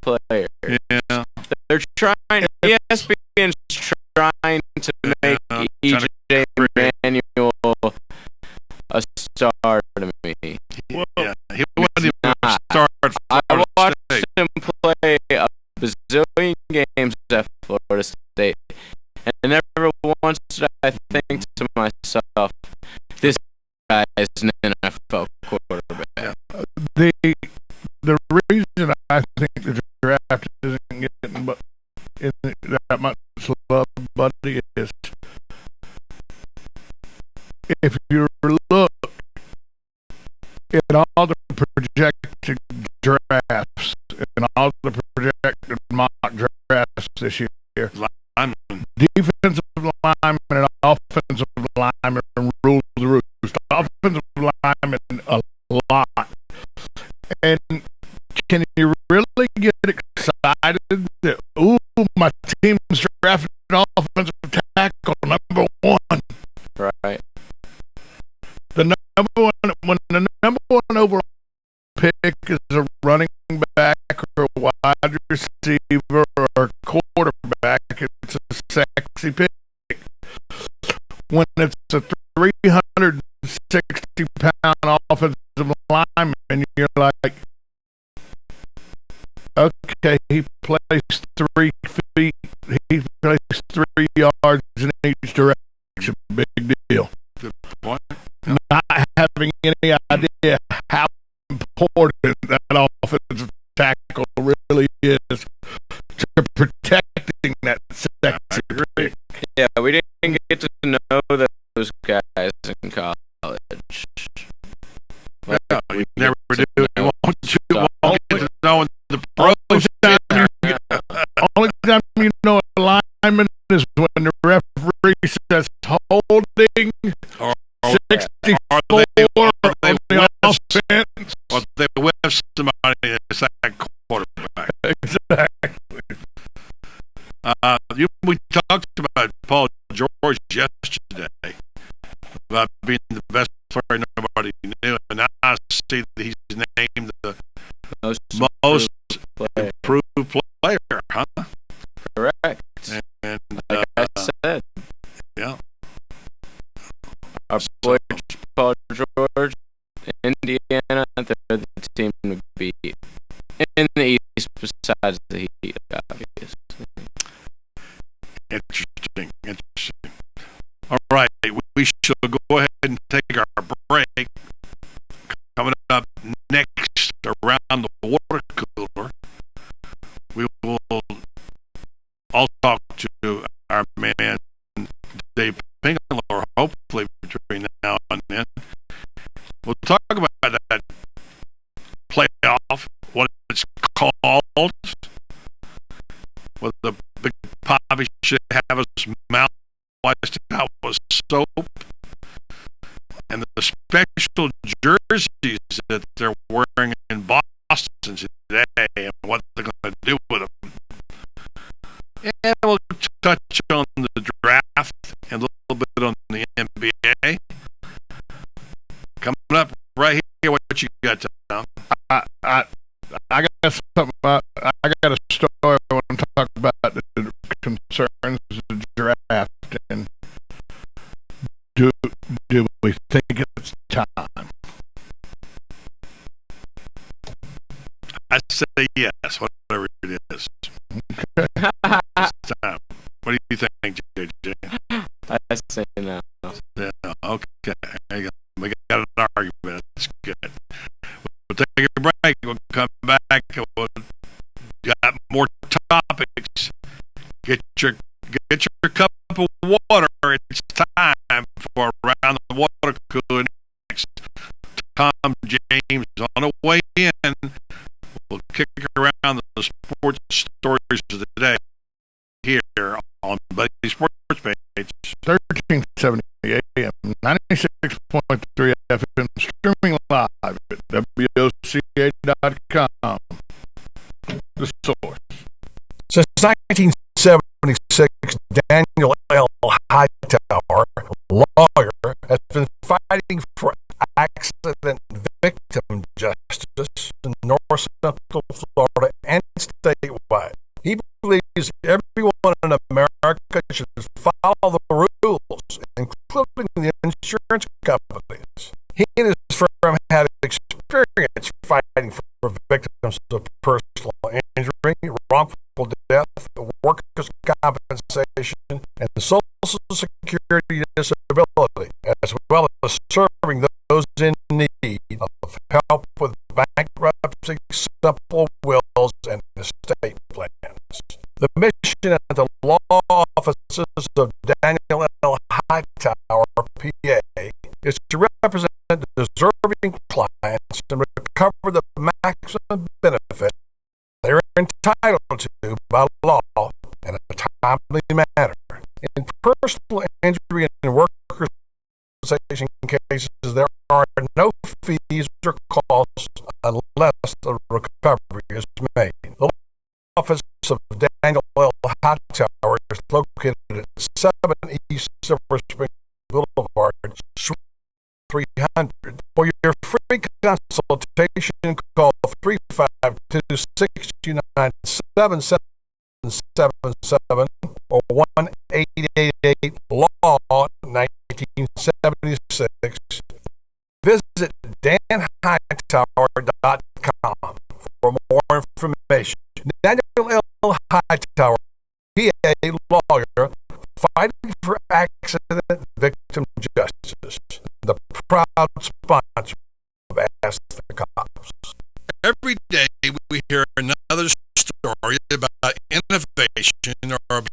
[SPEAKER 4] players.
[SPEAKER 1] Yeah.
[SPEAKER 4] They're trying. ESPN's trying to make EJ Manuel a star to me.
[SPEAKER 1] Yeah, he wasn't even a star at
[SPEAKER 4] I
[SPEAKER 1] Florida
[SPEAKER 4] watched
[SPEAKER 1] State.
[SPEAKER 4] him play a bazillion games at Florida State, and never once did I think to myself, "This guy is an NFL quarterback."
[SPEAKER 1] Yeah.
[SPEAKER 18] The reason I think the draft isn't getting that much love, buddy, is if you look at all the projected drafts and all the projected mock drafts this year, defensive linemen and offensive linemen rule the roost. Offensive linemen a lot. And can you really get excited that, ooh, my team's drafted offensive tackle number one?
[SPEAKER 4] Right.
[SPEAKER 18] The number one, when the number one overall pick is a running back or a wide receiver or a quarterback, it's a sexy pick. When it's a 360-pound offensive lineman, you're like, okay, he plays 3 feet, he plays 3 yards in each direction. Big deal.
[SPEAKER 1] Good point.
[SPEAKER 18] Not having any idea how important that offensive tackle really is to protecting that sexy pick.
[SPEAKER 4] Yeah, we didn't get to know those guys in college.
[SPEAKER 1] Yeah, you never do. You won't get to know the pros.
[SPEAKER 18] Only time you know a lineman is when the referee says holding 64 on the offense.
[SPEAKER 1] Or they whip somebody as that quarterback.
[SPEAKER 18] Exactly.
[SPEAKER 1] We talked about Paul George yesterday, about being the best player nobody knew, and now I see that he's named the most improved player, huh?
[SPEAKER 4] Correct.
[SPEAKER 1] And
[SPEAKER 4] like I said,
[SPEAKER 1] yeah.
[SPEAKER 4] Our boy Paul George, Indiana, they're the team to beat in the East besides the Heat, obviously.
[SPEAKER 1] Interesting. All right, we shall go ahead and take our break. Coming up next around the water cooler, we will all talk to our man Dave Pingler, hopefully between now and then. We'll talk about that playoff, what it's called, whether Big Poppy should have his mouth washed out with soap, and the special jerseys that they're wearing in Boston today, and what they're going to do with them. And we'll touch on the draft and a little bit on the NBA. Coming up right here, what you got, Tom?
[SPEAKER 18] I got something. I got a story I want to talk about that concerns the draft, and do we think it's time?
[SPEAKER 1] I say yes, whatever it is.
[SPEAKER 18] Okay.
[SPEAKER 1] It's time. What do you think, JJ?
[SPEAKER 4] I say no.
[SPEAKER 1] Yeah, okay. There you go. We got an argument. That's good. We'll take a break. We'll come back. We'll got more topics. Get your cup of water. It's time for Around the Water Cooler next. Tom James on the way in. We'll kick around the sports stories of the day here on Buddy Sports Page.
[SPEAKER 18] 1370 AM, 96.3 FM, streaming live at WOCA.com. The source.
[SPEAKER 19] Since 1976, Daniel L. Hightower, lawyer, has been fighting for accident victim justice in North Central Florida and statewide. He believes everyone in America should follow the rules, including the insurance companies. He and his firm have experience fighting for victims of personal injury, wrongful death, workers' compensation, and Social Security disability, as well as serving those in need of help with bankruptcy, simple wills, and estate plans. The mission at the law offices of Daniel L. Hightower, PA, is to represent deserving clients and recover the maximum benefit they are entitled to by law in a timely manner. In personal injury and workers' compensation cases, there are no fees or costs unless the recovery is made. The law office of Daniel L. Hightower is located at 7 East Silver Spring Boulevard, Suite 300. For your free consultation, call 352-629-7777 or 1-888-LAW-1976. Visit danhightower.com for more information. Daniel L. Hightower, PA lawyer, fighting for accident victim justice, the proud sponsor of Ask the Cops.
[SPEAKER 1] Every day we hear another story about innovation or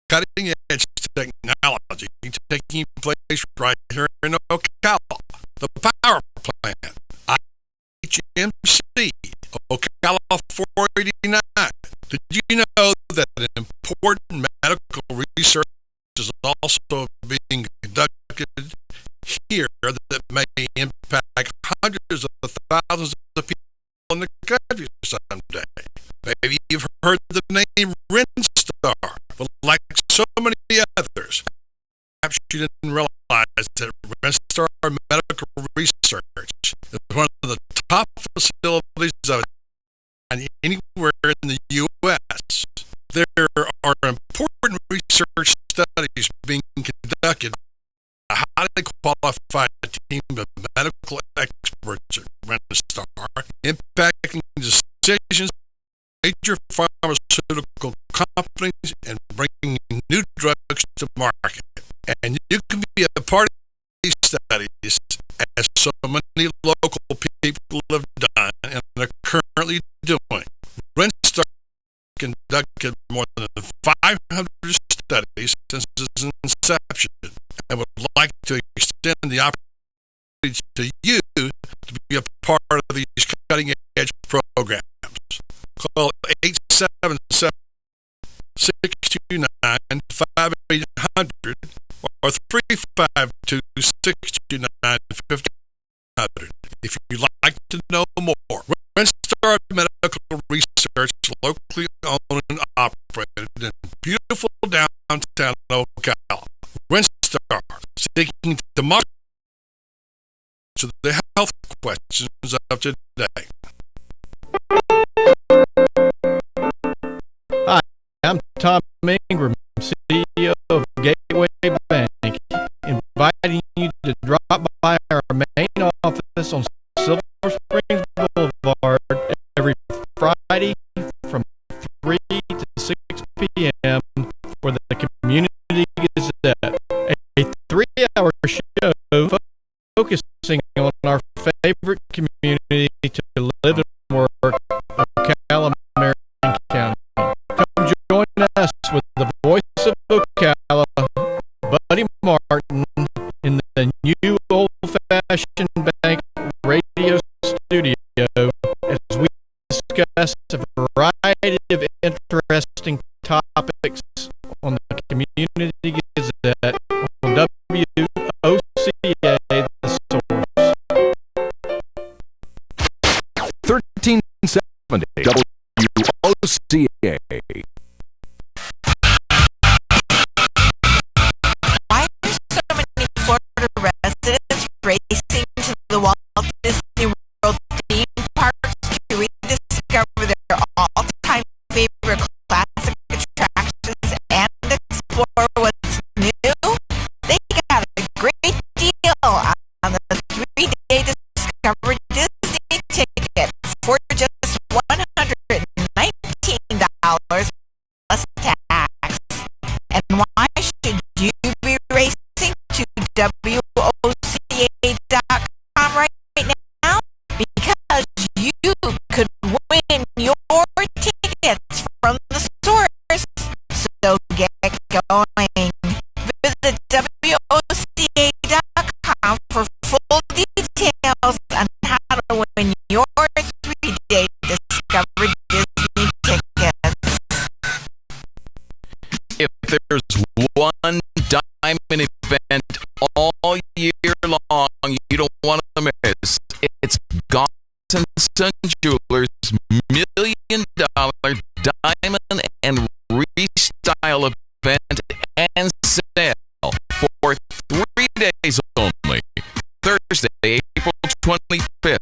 [SPEAKER 1] cutting-edge technology taking place right here in Ocala. The power plant, IHMC, Ocala 489. Did you know that important medical research is also being conducted here that may impact hundreds of thousands of people in the country someday? Maybe you've heard the name Renstone. Star. But like so many others, perhaps you didn't realize that Renstar Medical Research is one of the top facilities of it anywhere in the U.S. There are important research studies being conducted by a highly qualified team of medical experts at Renstar, impacting decisions major pharmaceutical companies and bringing new drugs to market. And you can be a part of these studies, as so many local people have done and are currently doing. Renstar conducted more than 500 studies since its inception and would like to extend the opportunity to you to be a part of these cutting-edge programs. Call 877-629-5800 or 352-629-5800 if you'd like to know more. Renstar Medical Research, locally owned and operated in beautiful downtown Ocala. Renstar, seeking to market to the health questions of today.
[SPEAKER 20] Hi, I'm Tom Ingram, CEO of Gateway Bank, inviting you to drop by our main office on Silver Springs Boulevard every Friday from 3 to 6 p.m. for the Community Gazette, a 3-hour show focusing on our favorite community to live and work, Ocala, Marion County. Come join us with the voice of Ocala, Buddy Martin, in the new old-fashioned bank radio studio as we discuss a variety of interesting topics on the Community Gazette on WOCA, The Source.
[SPEAKER 12] 1370 WOCA.
[SPEAKER 7] Why are so many Florida residents racing to the Walt Disney World theme parks to rediscover their all-time favorite classic attractions and explore what's new? They got a great deal on the 3-day Discover Disney ticket for just $119 plus tax. And why should you be racing to WOCA.com right now? Because you could win your tickets from the source. So get going. Visit WOCA.com for full details on how to win your 3-day Discover Disney tickets.
[SPEAKER 21] If there's one diamond event all year long you don't want to miss, it's Goss & Son Jewelers $1 Million Diamond and Restyle event and sale for 3 days only. Thursday, April 25th,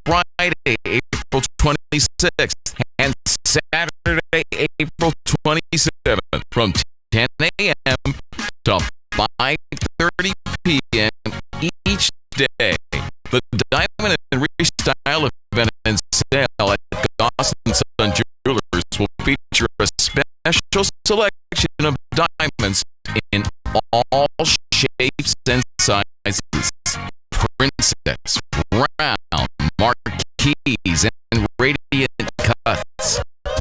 [SPEAKER 21] Friday, April 26th, and Saturday, April 27th from 10 a.m. to 5:30 p.m. each day. The Diamond and Restyle event and sale at Goss & Son Jewelers will feature a special selection of diamonds in all shapes and sizes. Princess, round, marquise, and radiant cuts.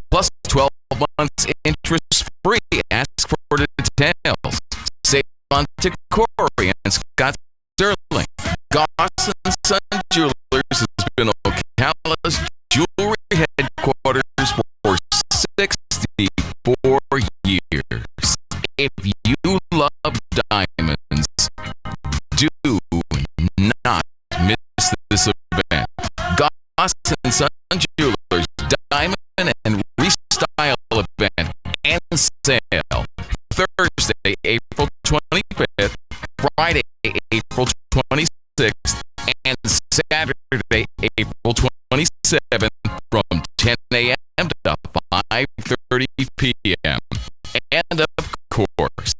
[SPEAKER 21] Plus 12 months interest-free. Ask for details. Save on Corey and Scott Sterling. Goss & Son Jewelers has been Ocala's jewelry headquarters for 64 years. If you love diamonds, do not miss this event. Goss & Son Jewelers Diamond and Restyle event and sale. Thursday, April 25th, Friday, April 26th, and Saturday, April 27th from 10 a.m. to 5:30 p.m. And of course,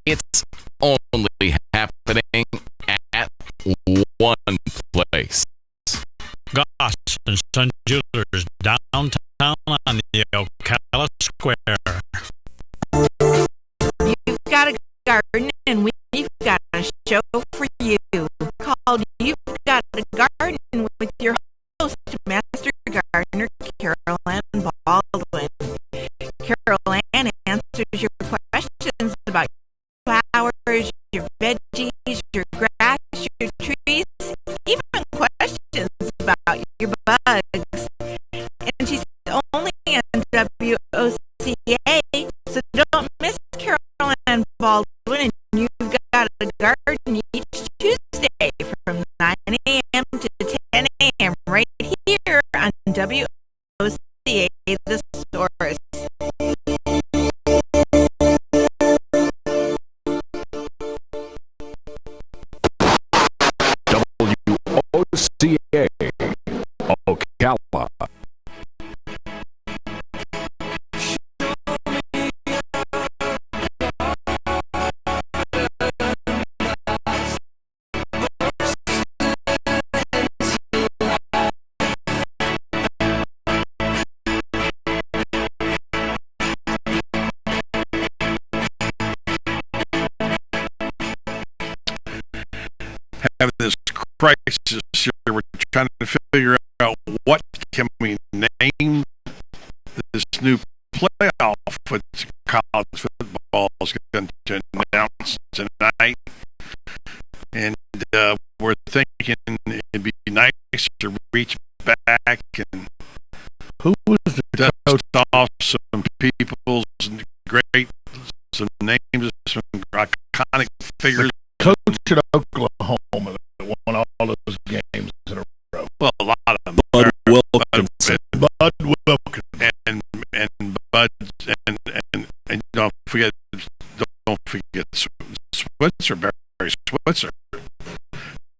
[SPEAKER 21] it's only happening at one place.
[SPEAKER 12] Goss and Son Jewelers, downtown on the Ocala Square.
[SPEAKER 7] You've got a garden and we've got a show for you called You've Got a Garden with your host, Master Gardener Carol Ann Baldwin. Carol Ann answers your questions about your flowers, your veggies, your grass, your trees, even questions about your bugs. And she's only on WOCA, so don't miss Carol Ann Baldwin. And You've Got a Garden each Tuesday from 9 a.m. to 10 a.m. right here on WOCA, The Source.
[SPEAKER 12] WOCA, Ocala.
[SPEAKER 1] Have this crisis here. We're trying to figure out what can we name this new playoff which college football is going to announce tonight. And we're thinking it'd be nice to reach back and
[SPEAKER 18] who was the
[SPEAKER 1] dust off some people's great, some names, some iconic figures.
[SPEAKER 18] Coach at Oklahoma that won all those games in a row.
[SPEAKER 1] Well, a lot of them.
[SPEAKER 18] Bud Wilkinson. Bud Wilkinson.
[SPEAKER 1] And Bud and don't forget Switzer, Barry Switzer.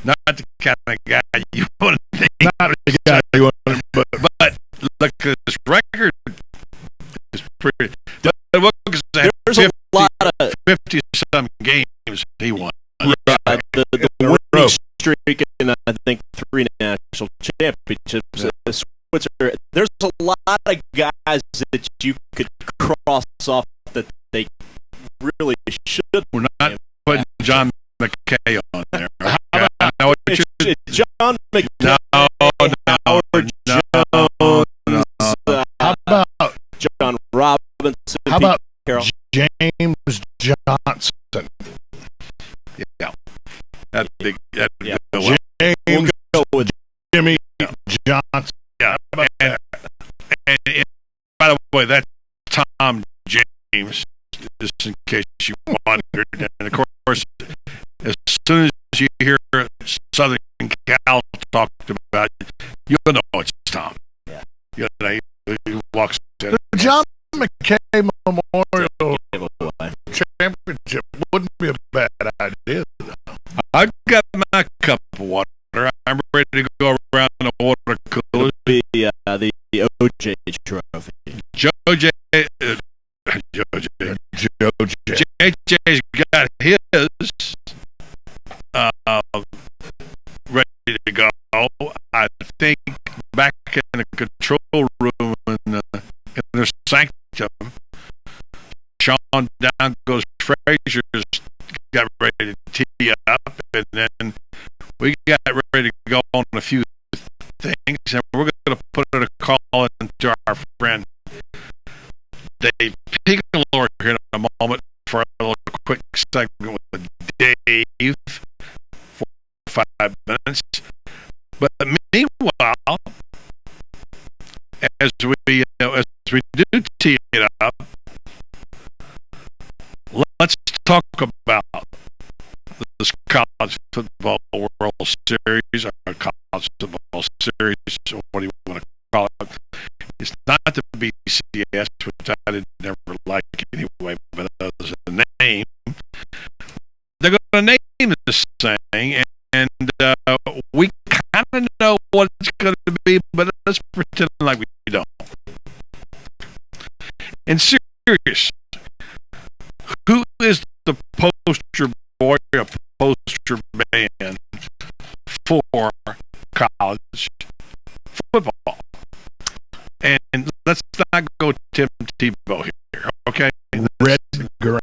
[SPEAKER 1] Not the kind of guy you want to name.
[SPEAKER 18] Not the guy you want to name,
[SPEAKER 1] but look at this record. It's pretty. Bud Wilkinson had
[SPEAKER 4] There's a lot of
[SPEAKER 1] 50-some games he won.
[SPEAKER 4] The winning streak and I think 3 national championships. Switzer, there's a lot of guys that you could cross off that they really should.
[SPEAKER 1] We're not putting John McKay on there. How about
[SPEAKER 4] John McKay? Howard Jones.
[SPEAKER 1] How about
[SPEAKER 4] John Robinson?
[SPEAKER 18] How about
[SPEAKER 4] Carroll?
[SPEAKER 18] James Johnson?
[SPEAKER 1] Yeah, that big. That
[SPEAKER 4] yeah.
[SPEAKER 18] James
[SPEAKER 4] We'll go with
[SPEAKER 18] Jimmy Johnson.
[SPEAKER 1] Yeah, and by the way, that's Tom James. Just in case you wondered, and of course, as soon as you hear Southern Cal talked about, you'll know it's Tom.
[SPEAKER 4] Yeah,
[SPEAKER 1] you know, he walks in.
[SPEAKER 18] The John McKay Memorial Championship wouldn't be a bad idea.
[SPEAKER 1] I've got my cup of water. I'm ready to go around the water cooler.
[SPEAKER 4] It'll be the OJ Trophy.
[SPEAKER 1] JJ's got his ready to go. I think back in the control room in their sanctum, Sean Down goes Frazier's got ready to tee up, and then we got ready to go on a few things, and we're going to put a call into our friend Dave Pickler here in a moment for a little quick segment with Dave for 5 minutes. But meanwhile, as we do tee it up, let's talk about this college football World Series, or college football series, or what do you want to call it? It's not the BCS, which I never liked but let's pretend like we don't. And serious, who is the poster boy or poster man for college football? And let's not go Tim Tebow here, okay?
[SPEAKER 18] Red Grange.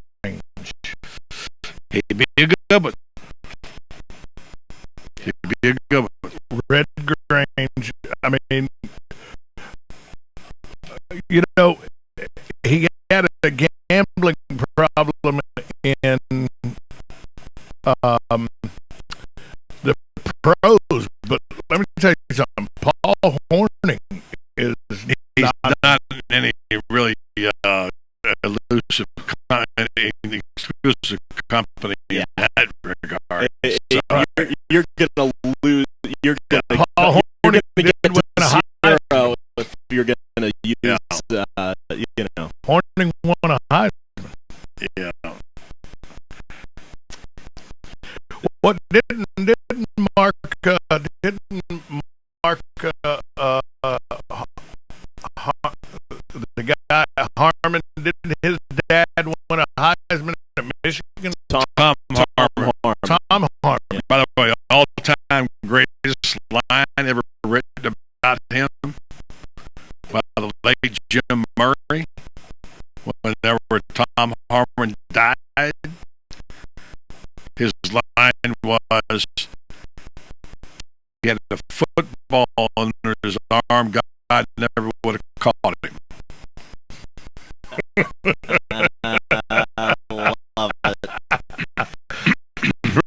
[SPEAKER 1] He'd be a good one. He'd be a good one.
[SPEAKER 18] Red Grange. I mean, you know, he had a gambling problem in the pros, but let me tell you something. Paul Hornung is
[SPEAKER 1] he's not any really elusive, exclusive company in that regard.
[SPEAKER 8] You're gonna lose. You're gonna get to zero if you're gonna use. You know,
[SPEAKER 18] Hornung won a Heisman.
[SPEAKER 1] Yeah.
[SPEAKER 18] What didn't Mark the guy Harmon, didn't his dad win a Heisman at Michigan?
[SPEAKER 1] Tom Harmon.
[SPEAKER 18] Tom Harmon.
[SPEAKER 1] Yeah. By the way, all-time greatest line ever written about him by the late Jim Murray. Whenever Tom Harmon died, his line was, he had a football under his arm. God never would have caught him.
[SPEAKER 8] I love it.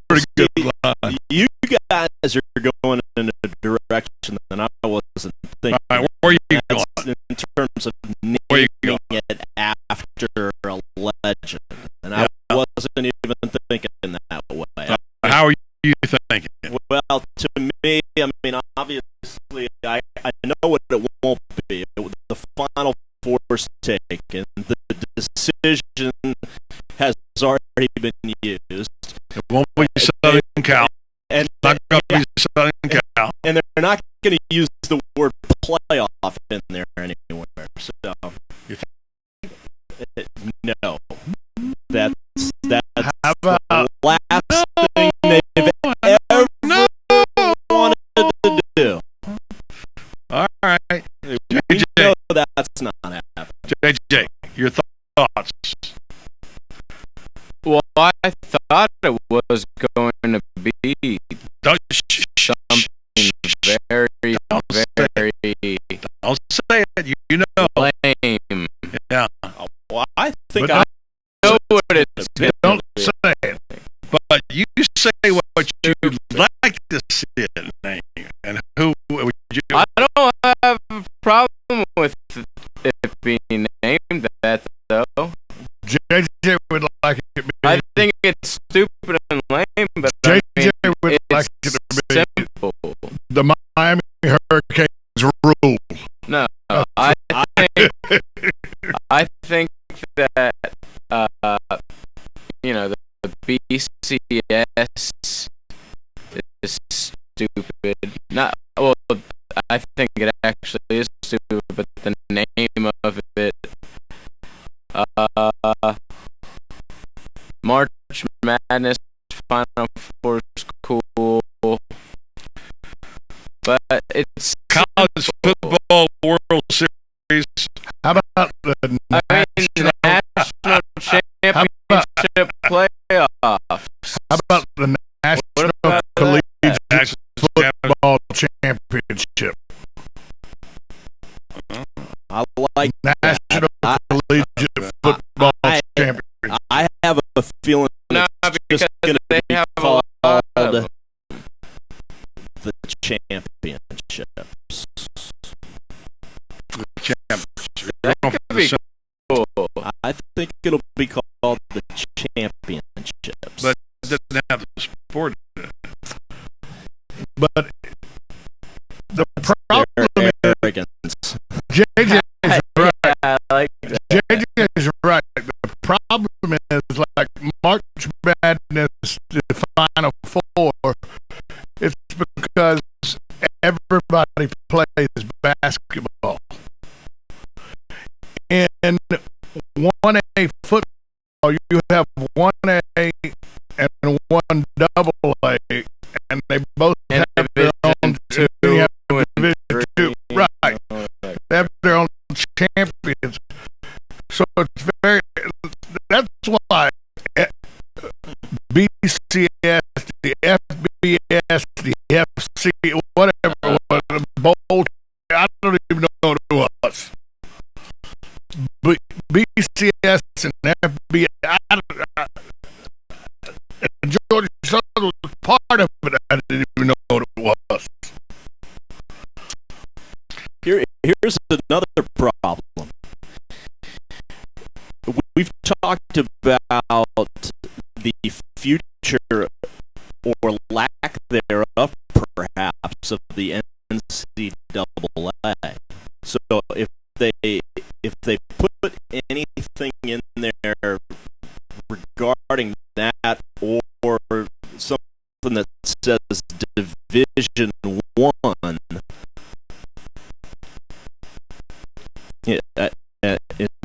[SPEAKER 18] Pretty good line.
[SPEAKER 8] You guys are going in a direction that I wasn't thinking.
[SPEAKER 1] All right, where are you going?
[SPEAKER 8] In terms of naming it after a legend, and I wasn't even thinking that way.
[SPEAKER 1] How are you thinking?
[SPEAKER 8] Well, to me, I mean, obviously, I know what it won't be. The Final Four's taken. The decision has already been used.
[SPEAKER 1] It won't be Southern Cal.
[SPEAKER 8] And
[SPEAKER 1] not going to be Southern Cal.
[SPEAKER 8] And they're not going to use the word playoff in there anywhere. So, no. That's the last thing they've ever wanted to do.
[SPEAKER 1] All right.
[SPEAKER 8] We know that's not happening.
[SPEAKER 1] JJ, your thoughts?
[SPEAKER 4] Well, I thought it was going to be something very, very
[SPEAKER 1] don't say it. You know.
[SPEAKER 4] lame.
[SPEAKER 1] Yeah.
[SPEAKER 8] Well, I think
[SPEAKER 1] But
[SPEAKER 8] I
[SPEAKER 4] know what it's going
[SPEAKER 18] Don't
[SPEAKER 4] to be.
[SPEAKER 18] say it.
[SPEAKER 1] But you say what you'd like to see it named, and who would you?
[SPEAKER 4] I don't have a problem with it being named that, though.
[SPEAKER 18] JJ would like it to be.
[SPEAKER 4] I think it's stupid and lame, but
[SPEAKER 18] JJ
[SPEAKER 4] I mean,
[SPEAKER 18] would
[SPEAKER 4] it's
[SPEAKER 18] like it to be
[SPEAKER 4] simple.
[SPEAKER 18] the Miami Hurricanes rule.
[SPEAKER 4] No, I think that you know, the BCS is stupid. Not well. I think it actually is stupid, but the name of it, March Madness Final Four is cool, but it's
[SPEAKER 1] College Football World Series.
[SPEAKER 18] How about the
[SPEAKER 4] national championship playoffs?
[SPEAKER 18] How about the National Collegiate Football Championship?
[SPEAKER 8] I like
[SPEAKER 18] National Collegiate Football Championship.
[SPEAKER 8] I have a feeling it's just going to be called the championships.
[SPEAKER 4] That could be cool.
[SPEAKER 8] I think it'll be called the championships.
[SPEAKER 1] But it doesn't have the sport in it.
[SPEAKER 18] But the problem is
[SPEAKER 8] arrogance.
[SPEAKER 18] JJ is right.
[SPEAKER 4] I like that.
[SPEAKER 18] JJ is right. The problem is like March Madness, the Final Four. It's because everybody everybody plays basketball. In 1A football, you have 1A and 1AA, and they both have their own Division 2. Right. They have their own champions. So it's that's why BCS, the FBS, the FC, whatever, bold, I don't even know what it was. But BCS and FBS, Georgia Southern was part of it. I didn't even know what it was.
[SPEAKER 8] Here's another problem. We've talked about the future or lack thereof, perhaps, of the NCAA. So if they put anything in there regarding that, or something that says Division 1, in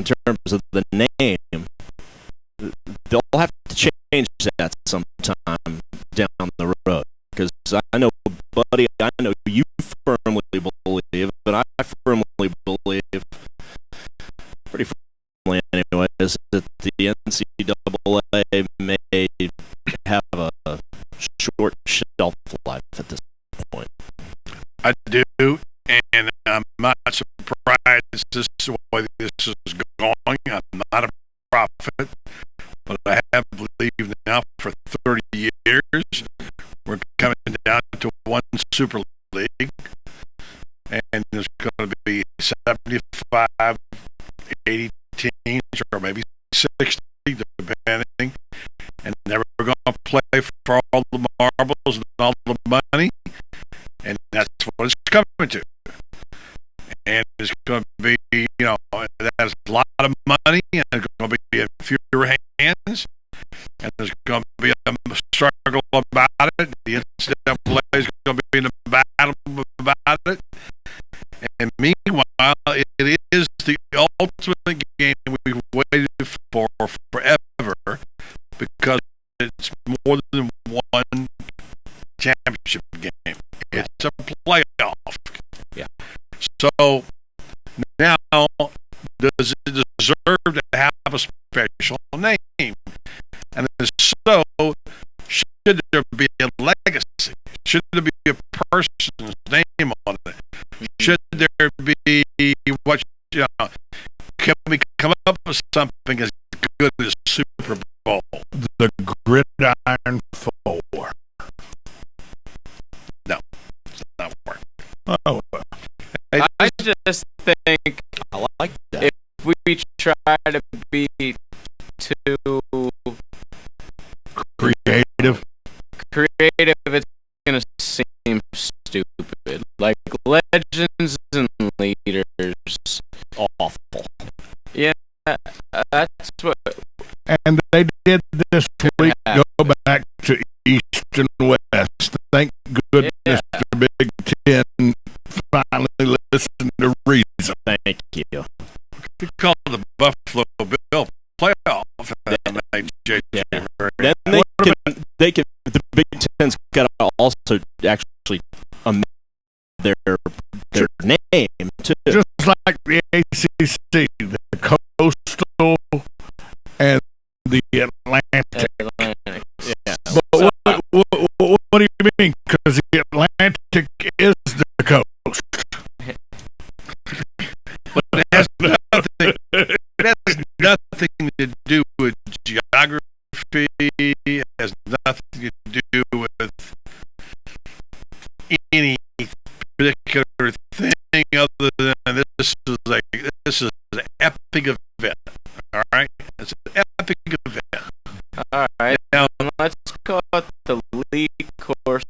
[SPEAKER 8] terms of the name, they'll have to change that sometime down the road. Because I know, buddy, I know you firmly believe, but I firmly believe, pretty firmly anyways, that the NCAA may have a short shelf life at this point.
[SPEAKER 1] I do, and I'm not surprised this is the way this is going. I'm not a prophet, but I have believed now for 30 years. We're coming down to one Super League, and there's going to be 75, 80 teams, or maybe 60, depending, and they're going to play for all the marbles and all the money, and that's what it's coming to. And it's going to be, that's a lot of money, and it's going to be in fewer hands, and there's going to be a struggle about it. The NCAA is going to be in a battle about it. And meanwhile, it is the ultimate game we've waited for forever, because it's more than one championship game. It's a playoff.
[SPEAKER 8] Yeah.
[SPEAKER 1] So now, does it deserve to have a special name? And if so, should there be a legacy? Should there be a person's name on it? Should there be can we come up with something as good as Super Bowl?
[SPEAKER 18] The Gridiron 4.
[SPEAKER 1] No, it's not work.
[SPEAKER 18] Oh,
[SPEAKER 4] I just think
[SPEAKER 8] I like that.
[SPEAKER 4] if we try to be too
[SPEAKER 18] creative,
[SPEAKER 4] it's gonna seem stupid. Like legends and leaders,
[SPEAKER 8] awful.
[SPEAKER 4] Yeah, that's what.
[SPEAKER 18] And they did this week go back to East and West. Thank goodness the Big Ten finally listened to reason.
[SPEAKER 8] Thank you.
[SPEAKER 1] We call it the Buffalo Bill playoff.
[SPEAKER 8] Then they can. The Big Ten's got to also actually amend their name too.
[SPEAKER 18] Just like the ACC, the Coastal and the Atlantic.
[SPEAKER 4] Yeah.
[SPEAKER 18] But what do you mean? Because the Atlantic is the coast.
[SPEAKER 1] But it has nothing to do with geography. It has nothing to do with any particular thing other than this is an epic event. All right, it's an epic event.
[SPEAKER 4] All right,
[SPEAKER 1] now
[SPEAKER 4] let's call it the League Corso.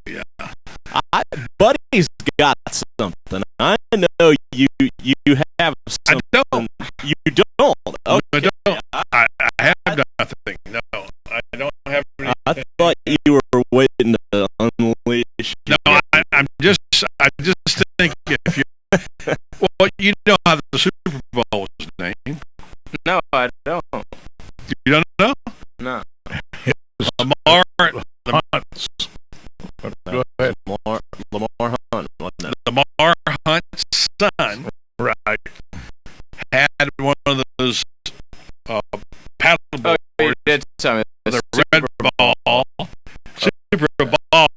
[SPEAKER 1] Yeah.
[SPEAKER 8] Buddy's got something. I know you have something.
[SPEAKER 1] I don't.
[SPEAKER 8] You don't. Okay.
[SPEAKER 1] I don't. I have nothing. No, I don't have anything.
[SPEAKER 8] I thought you were waiting to unleash.
[SPEAKER 1] No, if you well, you know how the Super Bowl was named.
[SPEAKER 4] No, I don't.
[SPEAKER 1] You don't know?
[SPEAKER 4] No.
[SPEAKER 1] Lamar
[SPEAKER 18] Hunt's. Go ahead.
[SPEAKER 8] Lamar Hunt. Wasn't it?
[SPEAKER 1] Lamar Hunt's son,
[SPEAKER 18] right,
[SPEAKER 1] had one of those paddle boards.
[SPEAKER 4] Oh, you did tell me.
[SPEAKER 1] The red ball, Super Ball,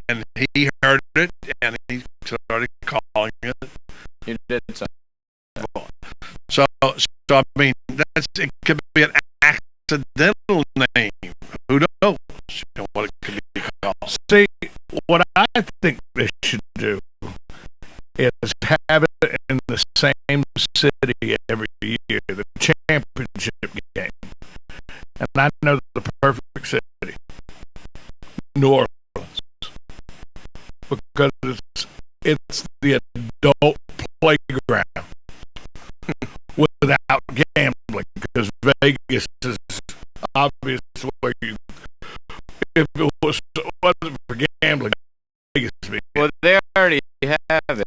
[SPEAKER 1] and he heard it, and he started calling it.
[SPEAKER 4] You did tell me.
[SPEAKER 1] So I mean, it could be an accidental name. Who knows what it could be called?
[SPEAKER 18] See, what I think they should do is have it in the same city every year, the championship game. And I know the perfect city, New Orleans, because it's the adult playground without gambling, because Vegas is obvious where you, if it wasn't for gambling, Vegas would be.
[SPEAKER 4] Well, they already have it.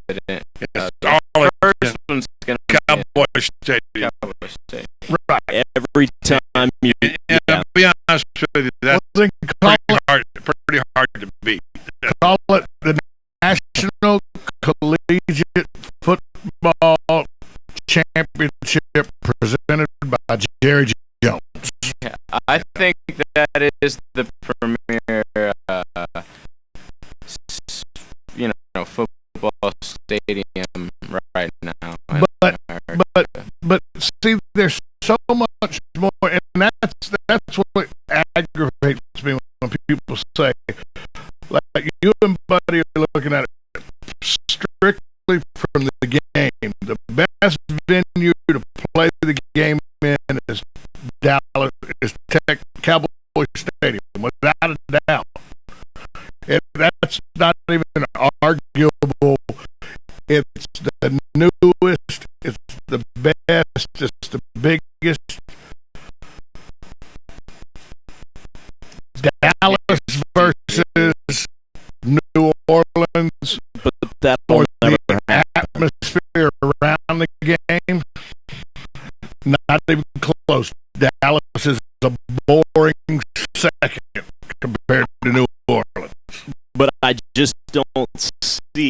[SPEAKER 4] First one's going to be
[SPEAKER 1] Cowboy Stadium.
[SPEAKER 4] Cowboy Stadium.
[SPEAKER 18] Right.
[SPEAKER 8] Every time you.
[SPEAKER 1] And to be honest with you, that's pretty hard to beat.
[SPEAKER 18] Call it the National Collegiate Football Championship presented by Jerry Jones.
[SPEAKER 4] Yeah, I think that is the premier, football stadium right now.
[SPEAKER 18] But see, there's so much more, and that's what aggravates me when people say, like, you and Buddy are looking at it strictly from the game. The best venue to play the game in is Dallas, is Cowboy Stadium, without a doubt. That's not even arguable. It's the newest, it's the best, it's the biggest. Dallas versus New Orleans,
[SPEAKER 8] but that
[SPEAKER 18] for
[SPEAKER 8] never
[SPEAKER 18] the
[SPEAKER 8] happen.
[SPEAKER 18] atmosphere around the game, not even close. Dallas is a boring second compared to New Orleans.
[SPEAKER 8] But I just don't see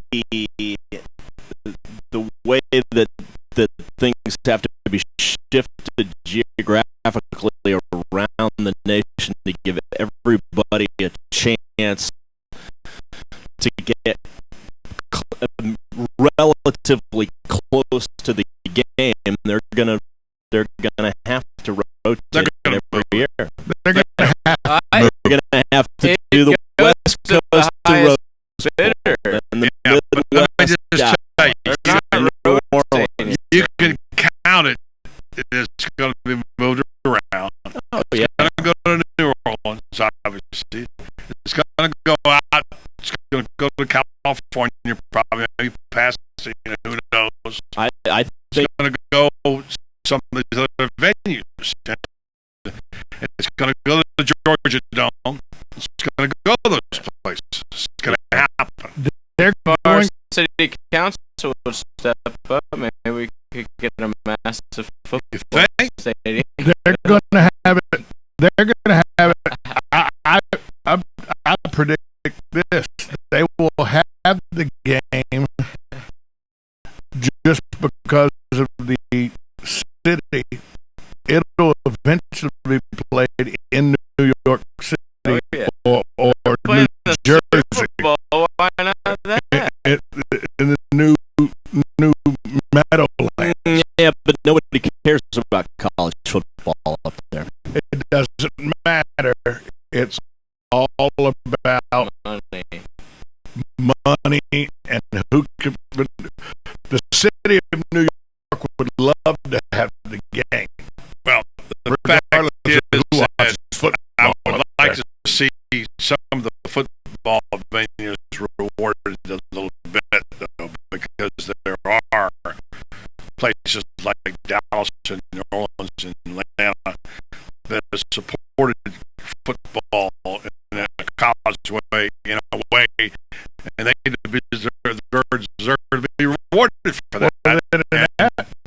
[SPEAKER 8] the way that things have to be shifted geographically around the nation to give everybody a chance to get relatively close to the game. They're gonna have to rotate every year.
[SPEAKER 18] They're gonna
[SPEAKER 8] have to do the West Coast to rotate. And the Midwest
[SPEAKER 1] just tell you, you can count it. It's going to be moved around.
[SPEAKER 8] Oh, yeah.
[SPEAKER 1] It's going to go to New Orleans, obviously. It's going to go out. It's going to go to California, probably maybe past, who knows.
[SPEAKER 8] I think
[SPEAKER 1] it's going to go some of these other venues. It's going to go to the Georgia Dome. It's going to go to those places. It's going to happen.
[SPEAKER 18] They're
[SPEAKER 4] Our city council would step up. Maybe we could get a massive football stadium.
[SPEAKER 18] They're going to have it. They're going to have it. I predict this. They will have the game just because of the city. It'll eventually be played in New York City or New Jersey.
[SPEAKER 4] Why not that?
[SPEAKER 18] In the new Meadowlands.
[SPEAKER 8] Yeah, but nobody cares about college football up there.
[SPEAKER 18] It doesn't matter. It's all about money and who can. The city of New York would love to have the game.
[SPEAKER 1] Well, the fact is that I would like to see some of the football venues rewarded a little bit, though, because there are places like Dallas and New Orleans and Atlanta that have supported football in a college way, and they deserve rewarded for that.
[SPEAKER 18] Well, then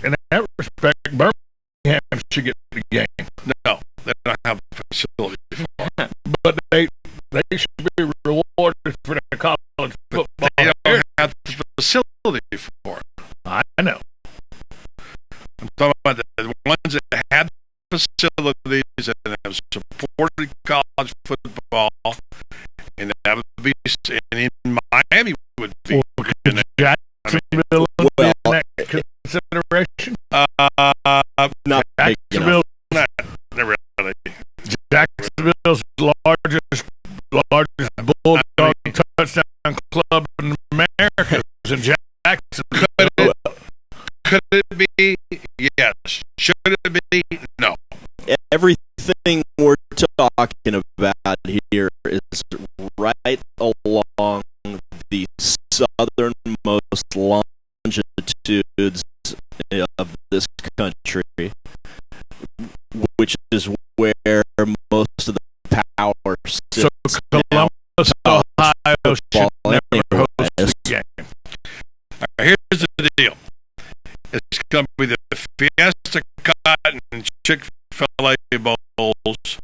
[SPEAKER 18] in that respect, Birmingham should get the game.
[SPEAKER 1] No, they don't have a facility for it.
[SPEAKER 18] But they should be rewarded for their college football.
[SPEAKER 1] They don't have the facility for it.
[SPEAKER 18] I know.
[SPEAKER 1] I'm talking about the ones that had facilities and have supported college football, and that would be, and in Miami would be. In
[SPEAKER 18] Jacksonville in that consideration?
[SPEAKER 8] Not big enough.
[SPEAKER 1] Not really.
[SPEAKER 18] Jacksonville's largest Bulldog touchdown club in America is in Jacksonville.
[SPEAKER 1] Could it be? Yes. Should it be? No.
[SPEAKER 8] Everything we're talking about here is right along the southernmost longitudes of this country, which is where most of the power sits.
[SPEAKER 18] So Columbus, Ohio should never host the game.
[SPEAKER 1] All right, here's the deal. It's going to be the Fiesta Cotton and Chick-fil-A Bowls.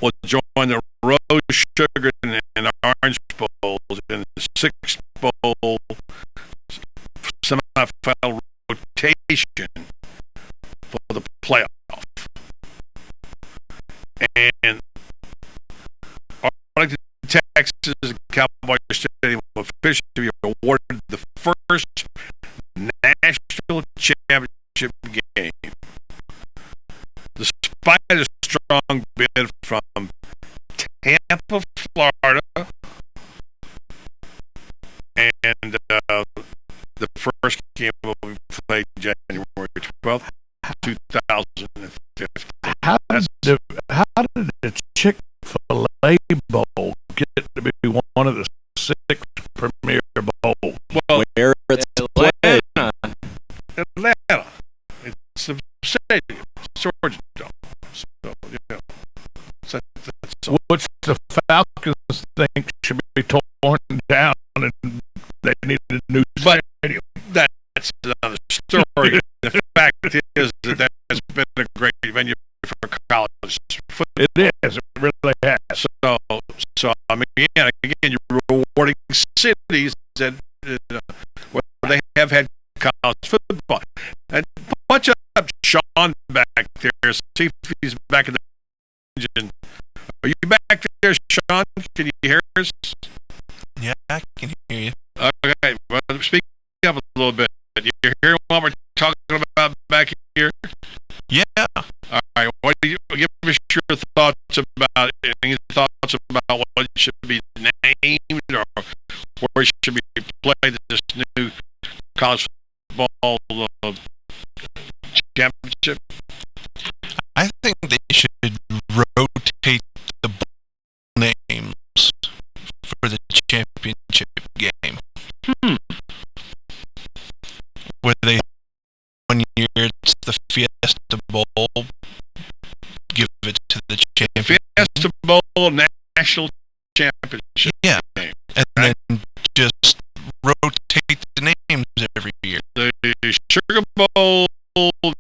[SPEAKER 1] Will join the Rose Sugar and Orange Bowls in the Six Bowl semifinal rotation for the playoff. And Arlington, Texas, and Cowboy Stadium will officially be awarded the first national championship game. Despite a strong bid from Tampa, Florida, and the first game will be played January 12th, 2015.
[SPEAKER 18] How did the Chick-fil-A Bowl get to be one of the 6 premier bowls?
[SPEAKER 1] Well,
[SPEAKER 8] where it's played.
[SPEAKER 1] Atlanta. It's the stadium, Georgia Dome. So, you know, that's
[SPEAKER 18] which the Falcons think should be torn down, and they need a new stadium.
[SPEAKER 1] That's another story. The fact is that has been a great venue for college football.
[SPEAKER 18] It is. It really has.
[SPEAKER 1] So I mean, again, you're rewarding cities that where they have had college football. And punch up Sean back there. See if he's back in the engine. Are you back there, Sean? Can you hear us?
[SPEAKER 6] Yeah, I can hear you.
[SPEAKER 1] Okay, well, speak up a little bit. You hear what we're talking about back here?
[SPEAKER 6] Yeah.
[SPEAKER 1] All right. What do you give us your thoughts about? Any thoughts about what should be named or where it should be played? This new college football championship.
[SPEAKER 6] I think they should rotate the names for the championship game. Where they, 1 year it's the Fiesta Bowl, give it to the champion.
[SPEAKER 1] Fiesta Bowl National Championship.
[SPEAKER 6] Yeah,
[SPEAKER 1] game,
[SPEAKER 6] and
[SPEAKER 1] right?
[SPEAKER 6] then just rotate the names every year.
[SPEAKER 1] The Sugar Bowl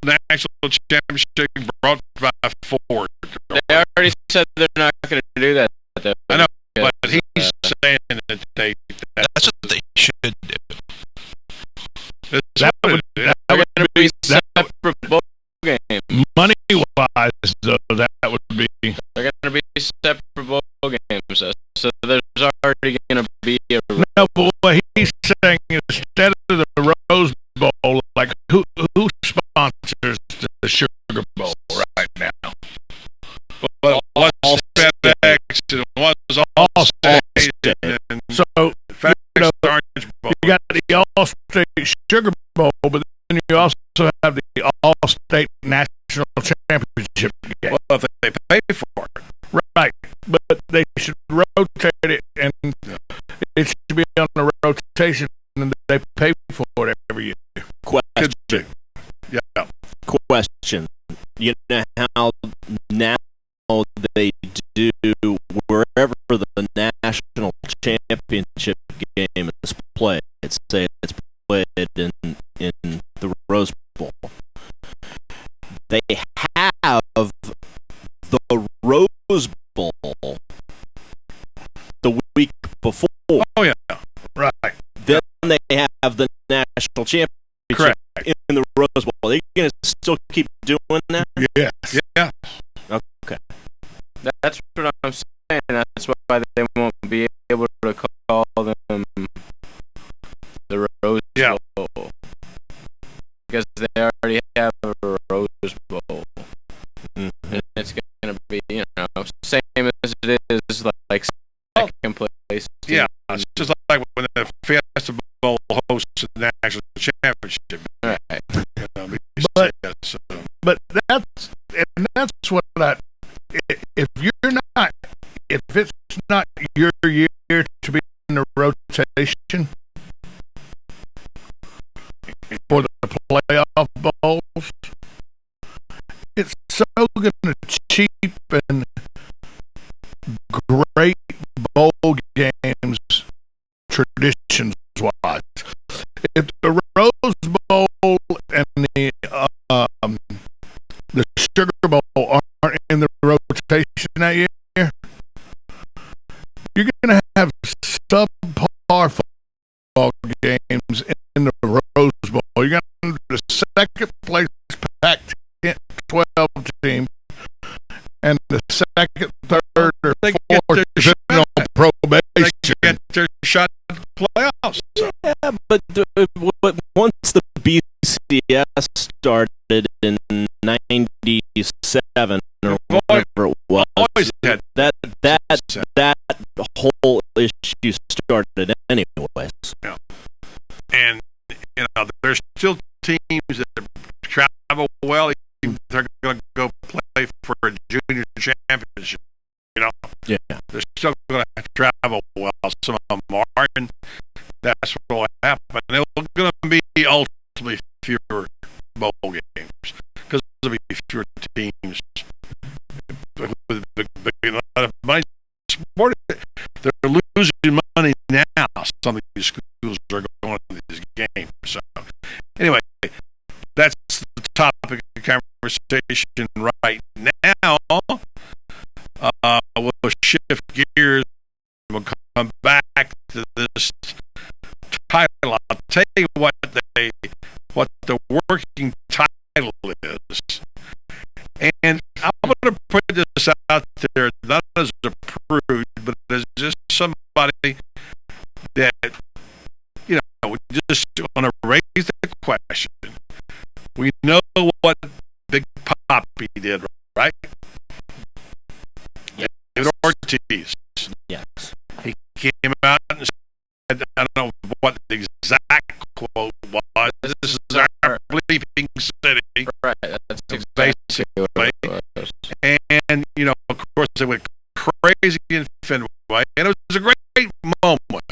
[SPEAKER 1] National Championship brought by Ford.
[SPEAKER 4] They already said they're not going to do that. Though,
[SPEAKER 1] I know, but he's saying that
[SPEAKER 6] that's what they should do.
[SPEAKER 18] That would be
[SPEAKER 4] separate bowl games.
[SPEAKER 18] Money-wise, though, that would be.
[SPEAKER 4] They're going to be separate bowl games. So there's already going to be a.
[SPEAKER 18] No, but what he's saying is instead of the Rose Bowl, like who sponsors the Sugar Bowl right now?
[SPEAKER 1] Well, what's FedEx and what's Allstate and
[SPEAKER 18] so
[SPEAKER 1] FedEx Orange Bowl.
[SPEAKER 18] You got the Allstate Sugar Bowl, but then you also have the Allstate National Championship game.
[SPEAKER 1] Well, if they pay for it.
[SPEAKER 18] Right, but they should rotate it, and it should be on the rotation, and they pay for it every year.
[SPEAKER 8] Question.
[SPEAKER 1] Yeah.
[SPEAKER 8] Question. You know how now they do wherever the national championship game is played. Say it's played played in the Rose Bowl. They have the Rose Bowl the week before.
[SPEAKER 18] Oh yeah, right.
[SPEAKER 8] Then they have the national championship in the Rose Bowl. Are they going to still keep doing that?
[SPEAKER 18] Yes. Yeah.
[SPEAKER 8] Okay.
[SPEAKER 4] That's what I'm saying. That's why they won't be able to call them the Rose Bowl. Because they already have a Rose Bowl. And it's going to be, same as it is like second place.
[SPEAKER 1] Yeah, it's just like when the Fiesta Bowl hosts the national championship.
[SPEAKER 4] Right.
[SPEAKER 18] But that's what if it's not your year to be in the rotation for the playoff bowls, it's so going to cheapen great bowl games traditions-wise. If the Rose Bowl and the Sugar Bowl aren't in the rotation that year, you're going to have subpar football games in the Rose Bowl. You're going to have the second place Pac-12 team and the second, third, or fourth depending on probation.
[SPEAKER 1] They get their shot at the playoffs. So.
[SPEAKER 8] Yeah, but once the BCS started in '97 or whatever it was, that whole issue started anyways.
[SPEAKER 1] Yeah. And there's still teams that travel well. They're going to go play for a junior championship.
[SPEAKER 8] Yeah.
[SPEAKER 1] They're still going to travel well. Some of them are, and that's what will happen. They're going to be ultimately fewer bowl games because there'll be fewer teams with a lot of money supported. They're losing money now. Some of these schools are going to these games. So, anyway, that's the topic of conversation right now. We'll shift gears. We'll come back to this title. I'll tell you what the working title is. And I'm going to put this out there, not as approved, but as just somebody that, just want to raise the question. We know what Big Papi did, right? David Ortiz.
[SPEAKER 8] Yes.
[SPEAKER 1] He came out and said, I don't know what the exact quote was. This is our bleeping city.
[SPEAKER 4] Right. That's exactly what it was.
[SPEAKER 1] And, of course, they went crazy in Fenway. And it was a great moment,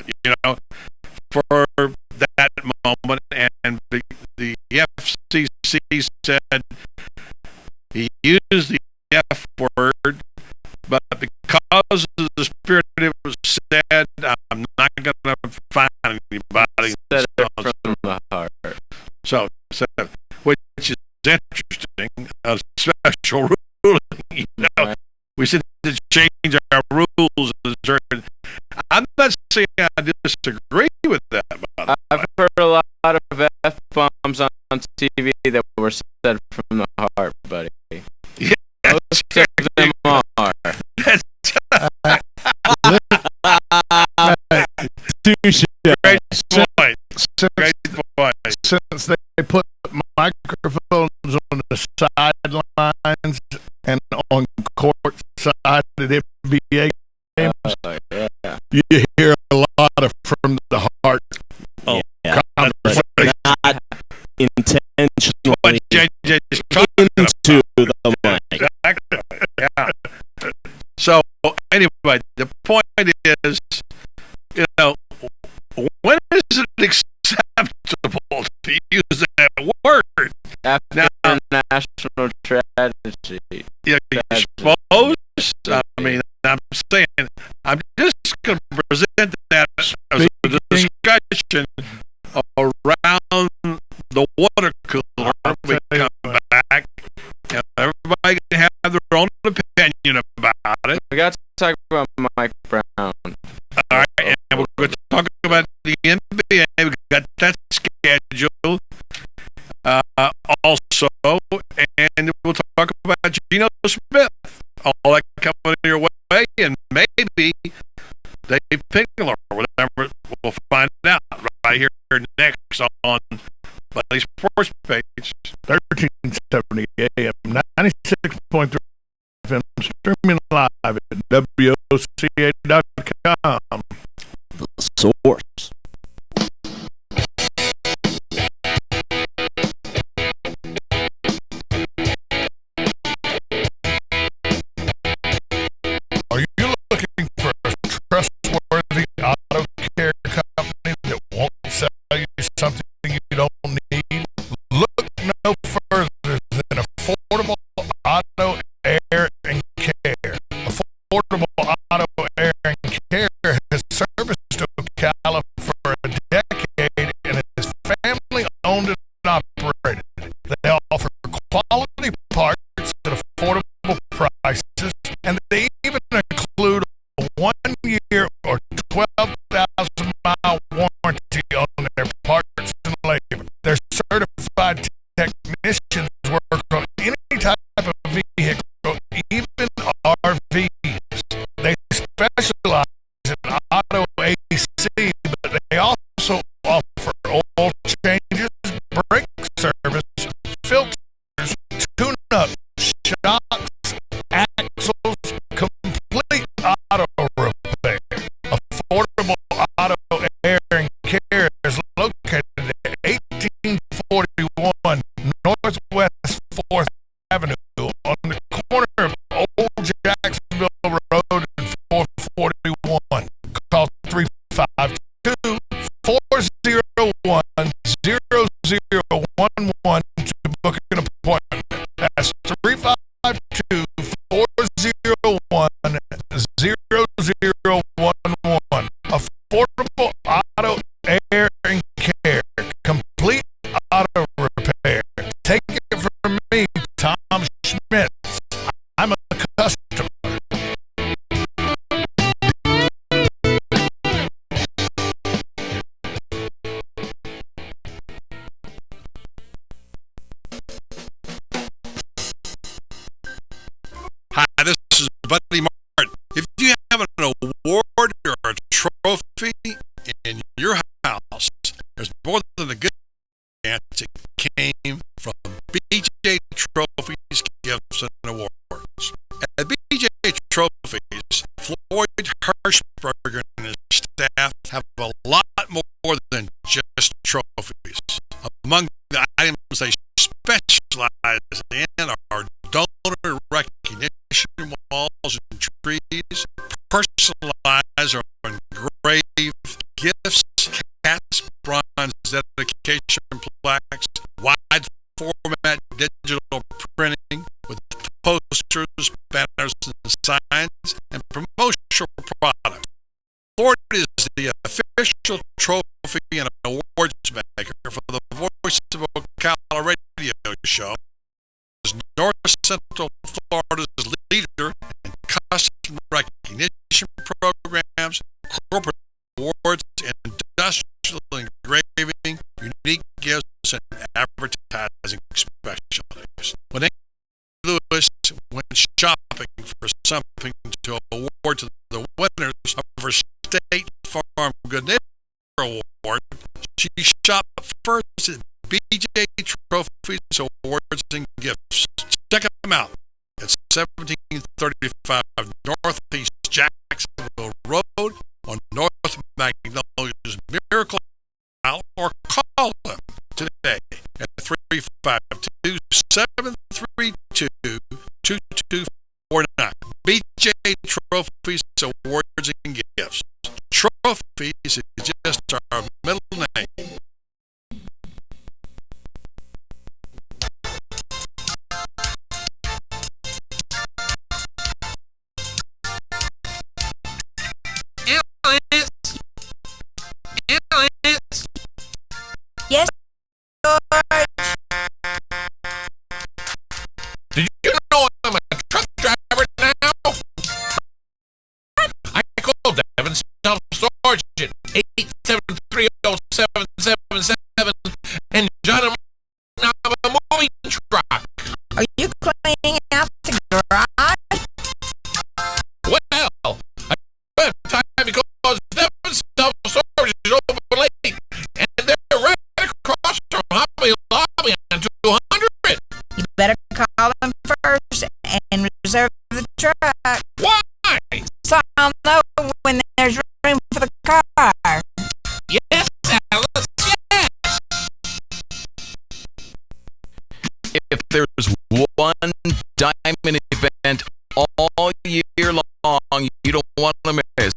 [SPEAKER 1] for that moment. And the FCC said he used the F word, but because of the spirit it was said, I'm not going to find anybody.
[SPEAKER 4] Said it from the heart.
[SPEAKER 1] So, which is interesting, a special ruling.
[SPEAKER 4] Right.
[SPEAKER 1] We said to change our rules. I'm not saying I disagree with that.
[SPEAKER 4] I've heard a lot of F-bombs on TV that were said from the heart, buddy.
[SPEAKER 1] Yeah,
[SPEAKER 4] most of them are.
[SPEAKER 1] That's great point.
[SPEAKER 18] Since they put microphones on the sidelines and on court side of the NBA games, you hear a lot of from the heart.
[SPEAKER 8] Oh, yeah. Not intentionally into the mic.
[SPEAKER 1] Yeah. So anyway, the point is, when is it acceptable to use that word?
[SPEAKER 4] After national tragedy.
[SPEAKER 1] Yeah, you suppose? I mean, I'm saying, I'm just going to present that as a discussion around the water cooler. We come back. And everybody can have their own opinion about it.
[SPEAKER 4] We got to talk about Mike Brown.
[SPEAKER 1] All right, and we're going to talk about the NBA. We got that schedule also, and we'll talk about Geno Smith. All that coming your way, and maybe Dave Pinkler or whatever. We'll find out right here next on Buddy Sports Page.
[SPEAKER 18] 1370 AM, 96.3 FM, streaming live at WOCA.com.
[SPEAKER 8] The source.
[SPEAKER 19] Are you looking for a trustworthy auto care company that won't sell you something you don't need? Look no further than Affordable Auto Air and Care. Affordable Auto Air and Care has serviced Ocala for a decade and is family owned and operated. They offer quality parts at affordable prices, and they even include a 1-year or 12,000-mile warranty on their parts and labor. Their certified technicians work on any type of vehicle, even RVs. They specialize in auto AC, but they also offer oil changes, brake service, filters, tune-up, shocks, axles, complete auto repair. Affordable Auto Air and Care is located at 1841 Northwest 4th Avenue on the corner of Old Jacksonville Road and 441. Call 352-401-0011 to book an appointment. That's 352-401-0011. Affordable Auto Air and Care. Complete auto repair. Take it from me, Tom Schmitz. I'm a customer.
[SPEAKER 1] Hi, this is Buddy Martin. If you have an award or a trophy in your house, there's more than a good chance it came from BJ Trophies, Gifts, and Awards. At BJ Trophies, Floyd Hirschberger and his staff have a lot more than just trophies. Among the items they specialize in are donor recognition walls and trees, personalized or engraved gifts, cast bronze dedication plaques, wide format digital printing with posters, banners, and signs, and promotional products. Ford is the official trophy and awards maker for the Voice of Ocala radio show. Is North Central Florida's leader in custom recognition programs, corporate awards, industrial engraving, unique gifts, and advertising specialties. When Lewis went shopping for something to award to the winners of her State Farm Good Neighbor Award, she shopped first at BJ Trophies Awards and Gifts. Check them out at 1735 Northeast Jacksonville Road on North Magnolia's Miracle Mile, or call them today at 352-732-2249. BJ Trophies Awards and Gifts. Trophies is just our middle name.
[SPEAKER 6] 777 and John and Mark have a moving truck.
[SPEAKER 7] Are you cleaning out the garage?
[SPEAKER 6] Well, I don't have time because Devin's self-storage is open late, and they're right across from Hobby Lobby on 200.
[SPEAKER 7] You better call them first and reserve the truck.
[SPEAKER 6] Why?
[SPEAKER 7] So I'll know when there's room for the car.
[SPEAKER 6] Yes, Alice, yes. If there's one diamond event all year long you don't want to miss,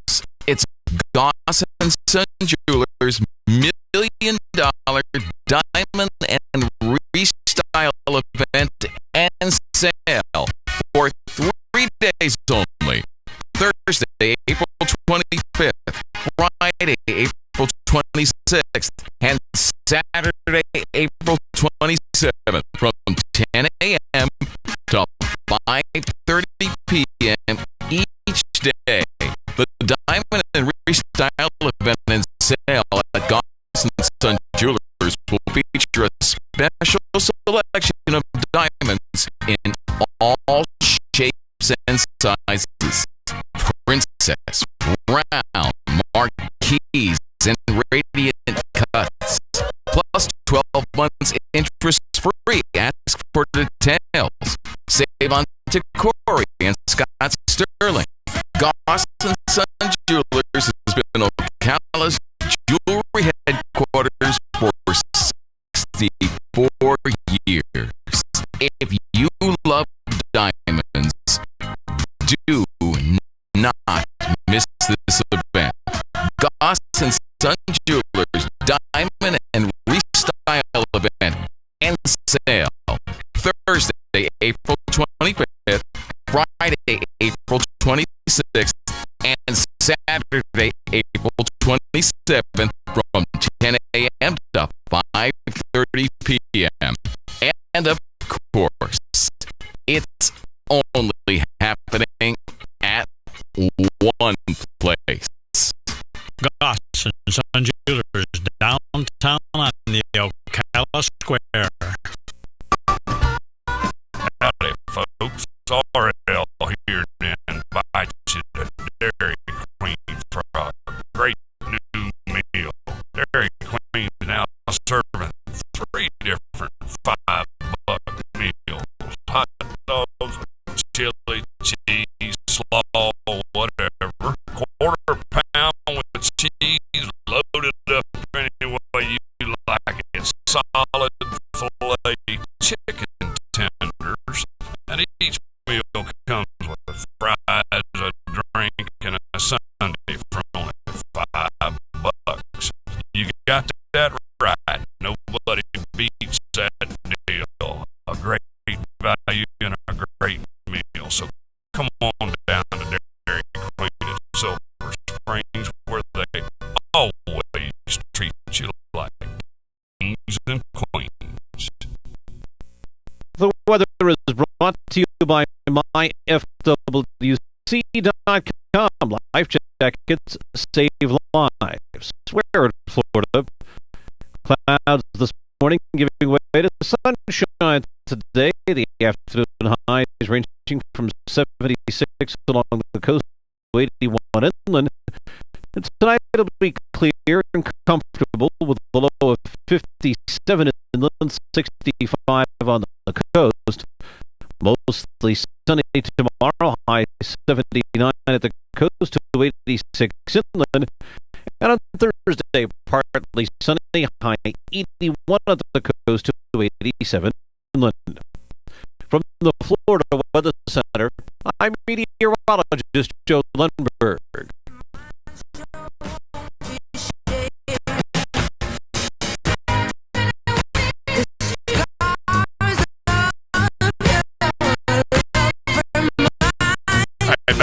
[SPEAKER 6] it's Goss and Son Jewelers $1 million diamond and restyle event and sale for 3 days only. Thursday, April 25th, Friday, April 26th, and Saturday, April 27th from 10 a.m. to 5:30 p.m. each day. The Diamond and Restyle event and sale at Goss and Son Jewelers will feature a special selection of diamonds in all shapes and sizes. Princess, round, marquise, and radiant cuts. Plus 12 months interest-free. Ask for details. Save on Corey and Scott Sterling. Goss and Son Jewelers has been Ocala's jewelry headquarters for 64 years. If you love diamonds, do not miss this event. Goss and Son Jewelers Diamond and Restyle event and sale. Thursday, April 25th, Friday, April 26th, and Saturday, April 27th from 10 a.m. to 5:30 p.m. And of course, it's only happening at one place.
[SPEAKER 5] Goss and Son Jewelers downtown on the Ocala Square.
[SPEAKER 22] Howdy, folks. RL here to invite you to Dairy Queen for a great new meal. Dairy Queen is now serving 3 different $5 meals. Hot dogs, chili, cheese, slaw, whatever. Quarter pound with cheese, loaded up any way you like it. Solid filet chicken tenders. And each meal comes with fries, a drink, and a sundae for only $5. You got that right. Nobody beats that deal. A great value and a great meal. So come on down to Dairy Queen at Silver Springs, where they always treat you like kings and queens.
[SPEAKER 23] The weather is brought to you by myfwc.com. Life jackets save lives. Where in Florida? Clouds this morning giving way to sunshine today. The afternoon highs ranging from 76 along the coast to 81 inland. And tonight it'll be clear and comfortable with a low of 57 inland, 65 on the coast. Mostly sunny tomorrow, high 79 at the coast to 86 inland. And on Thursday, partly sunny, high 81 at the coast to 87 inland. From the Florida Weather Center, I'm meteorologist Joe Lundberg.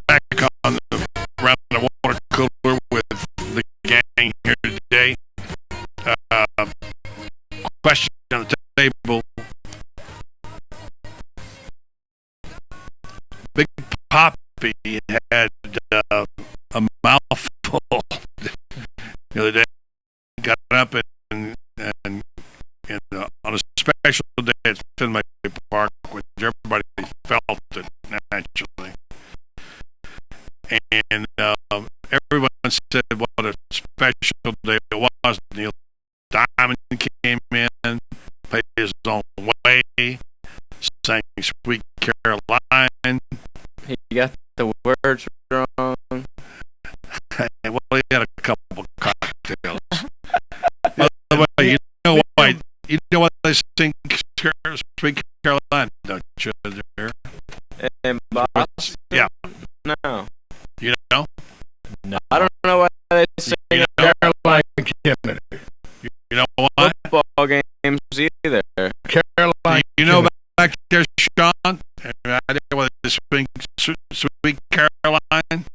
[SPEAKER 1] Back on around the water cooler with the gang here today. Question on the table. Big Poppy had a mouthful the other day. Got up everybody felt it naturally. And everyone said what a special day it was. Neil Diamond came in, played his own way, sang Sweet Caroline.
[SPEAKER 4] He got the words wrong.
[SPEAKER 1] Well, he had a couple cocktails. By the way, you know why they sing Sweet Caroline, don't you? There?
[SPEAKER 4] And Boston?
[SPEAKER 1] Yeah.
[SPEAKER 4] No.
[SPEAKER 1] You know?
[SPEAKER 8] No.
[SPEAKER 4] I don't know why they sing
[SPEAKER 18] Caroline Kennedy.
[SPEAKER 1] You know why?
[SPEAKER 4] football games either.
[SPEAKER 18] Caroline.
[SPEAKER 1] You know back there, Sean? Any idea why they sing Sweet Caroline?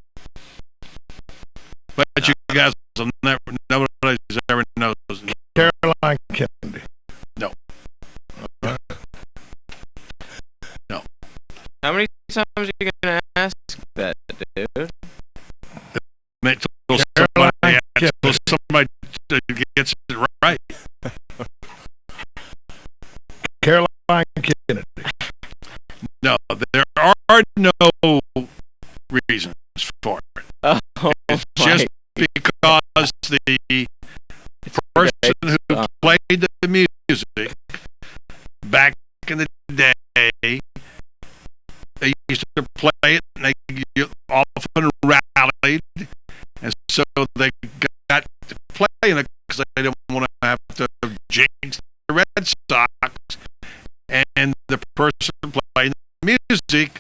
[SPEAKER 1] But you guys will never, nobody ever knows.
[SPEAKER 18] Caroline Kennedy.
[SPEAKER 1] No. No.
[SPEAKER 4] How many times are you gonna ask that, dude?
[SPEAKER 1] Until somebody gets it right.
[SPEAKER 18] Caroline Kennedy.
[SPEAKER 1] No, there are no reasons for it.
[SPEAKER 4] Oh,
[SPEAKER 1] it's just because the person who played the music back in the day, they used to play it, and they often rallied, and so they got to playing it because they didn't want to have to jinx the Red Sox, and the person playing the music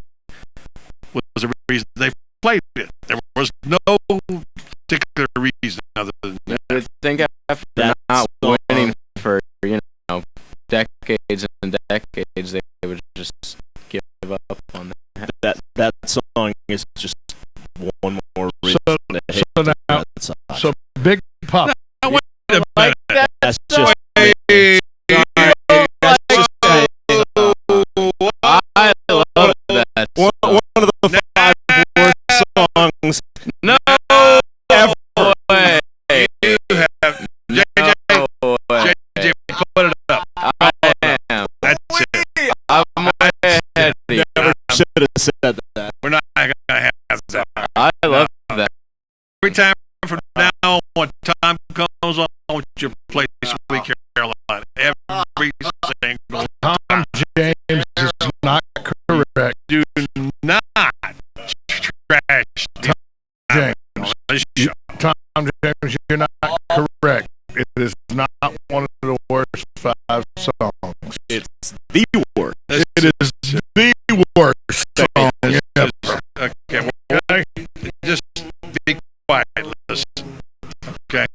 [SPEAKER 1] was the reason they played it. There was no particular reason other than that.
[SPEAKER 4] I think after not winning for, decades and decades, they would just give up on that.
[SPEAKER 8] That song is just one more reason to hate the Red Sox.
[SPEAKER 18] So Big Pop.
[SPEAKER 1] No, wait a minute.
[SPEAKER 8] That's just
[SPEAKER 4] I love that.
[SPEAKER 8] One of the 5 worst songs.
[SPEAKER 4] No
[SPEAKER 8] ever.
[SPEAKER 4] Way.
[SPEAKER 1] You have JJ, put it up.
[SPEAKER 4] I am.
[SPEAKER 1] That's it.
[SPEAKER 4] I'm way ahead of you.
[SPEAKER 8] Never should have said that.
[SPEAKER 1] We're not gonna have that.
[SPEAKER 4] I love that.
[SPEAKER 1] Every time from now on, when time comes on, I want you to play Sweet Caroline. Every single
[SPEAKER 18] Tom James is not correct.
[SPEAKER 1] Do not trash
[SPEAKER 18] Tom James, you're not correct. It is not one of the worst 5 songs.
[SPEAKER 8] It's the worst.
[SPEAKER 18] It is the worst song ever.
[SPEAKER 1] Okay, well, just be quiet. Listen. Okay.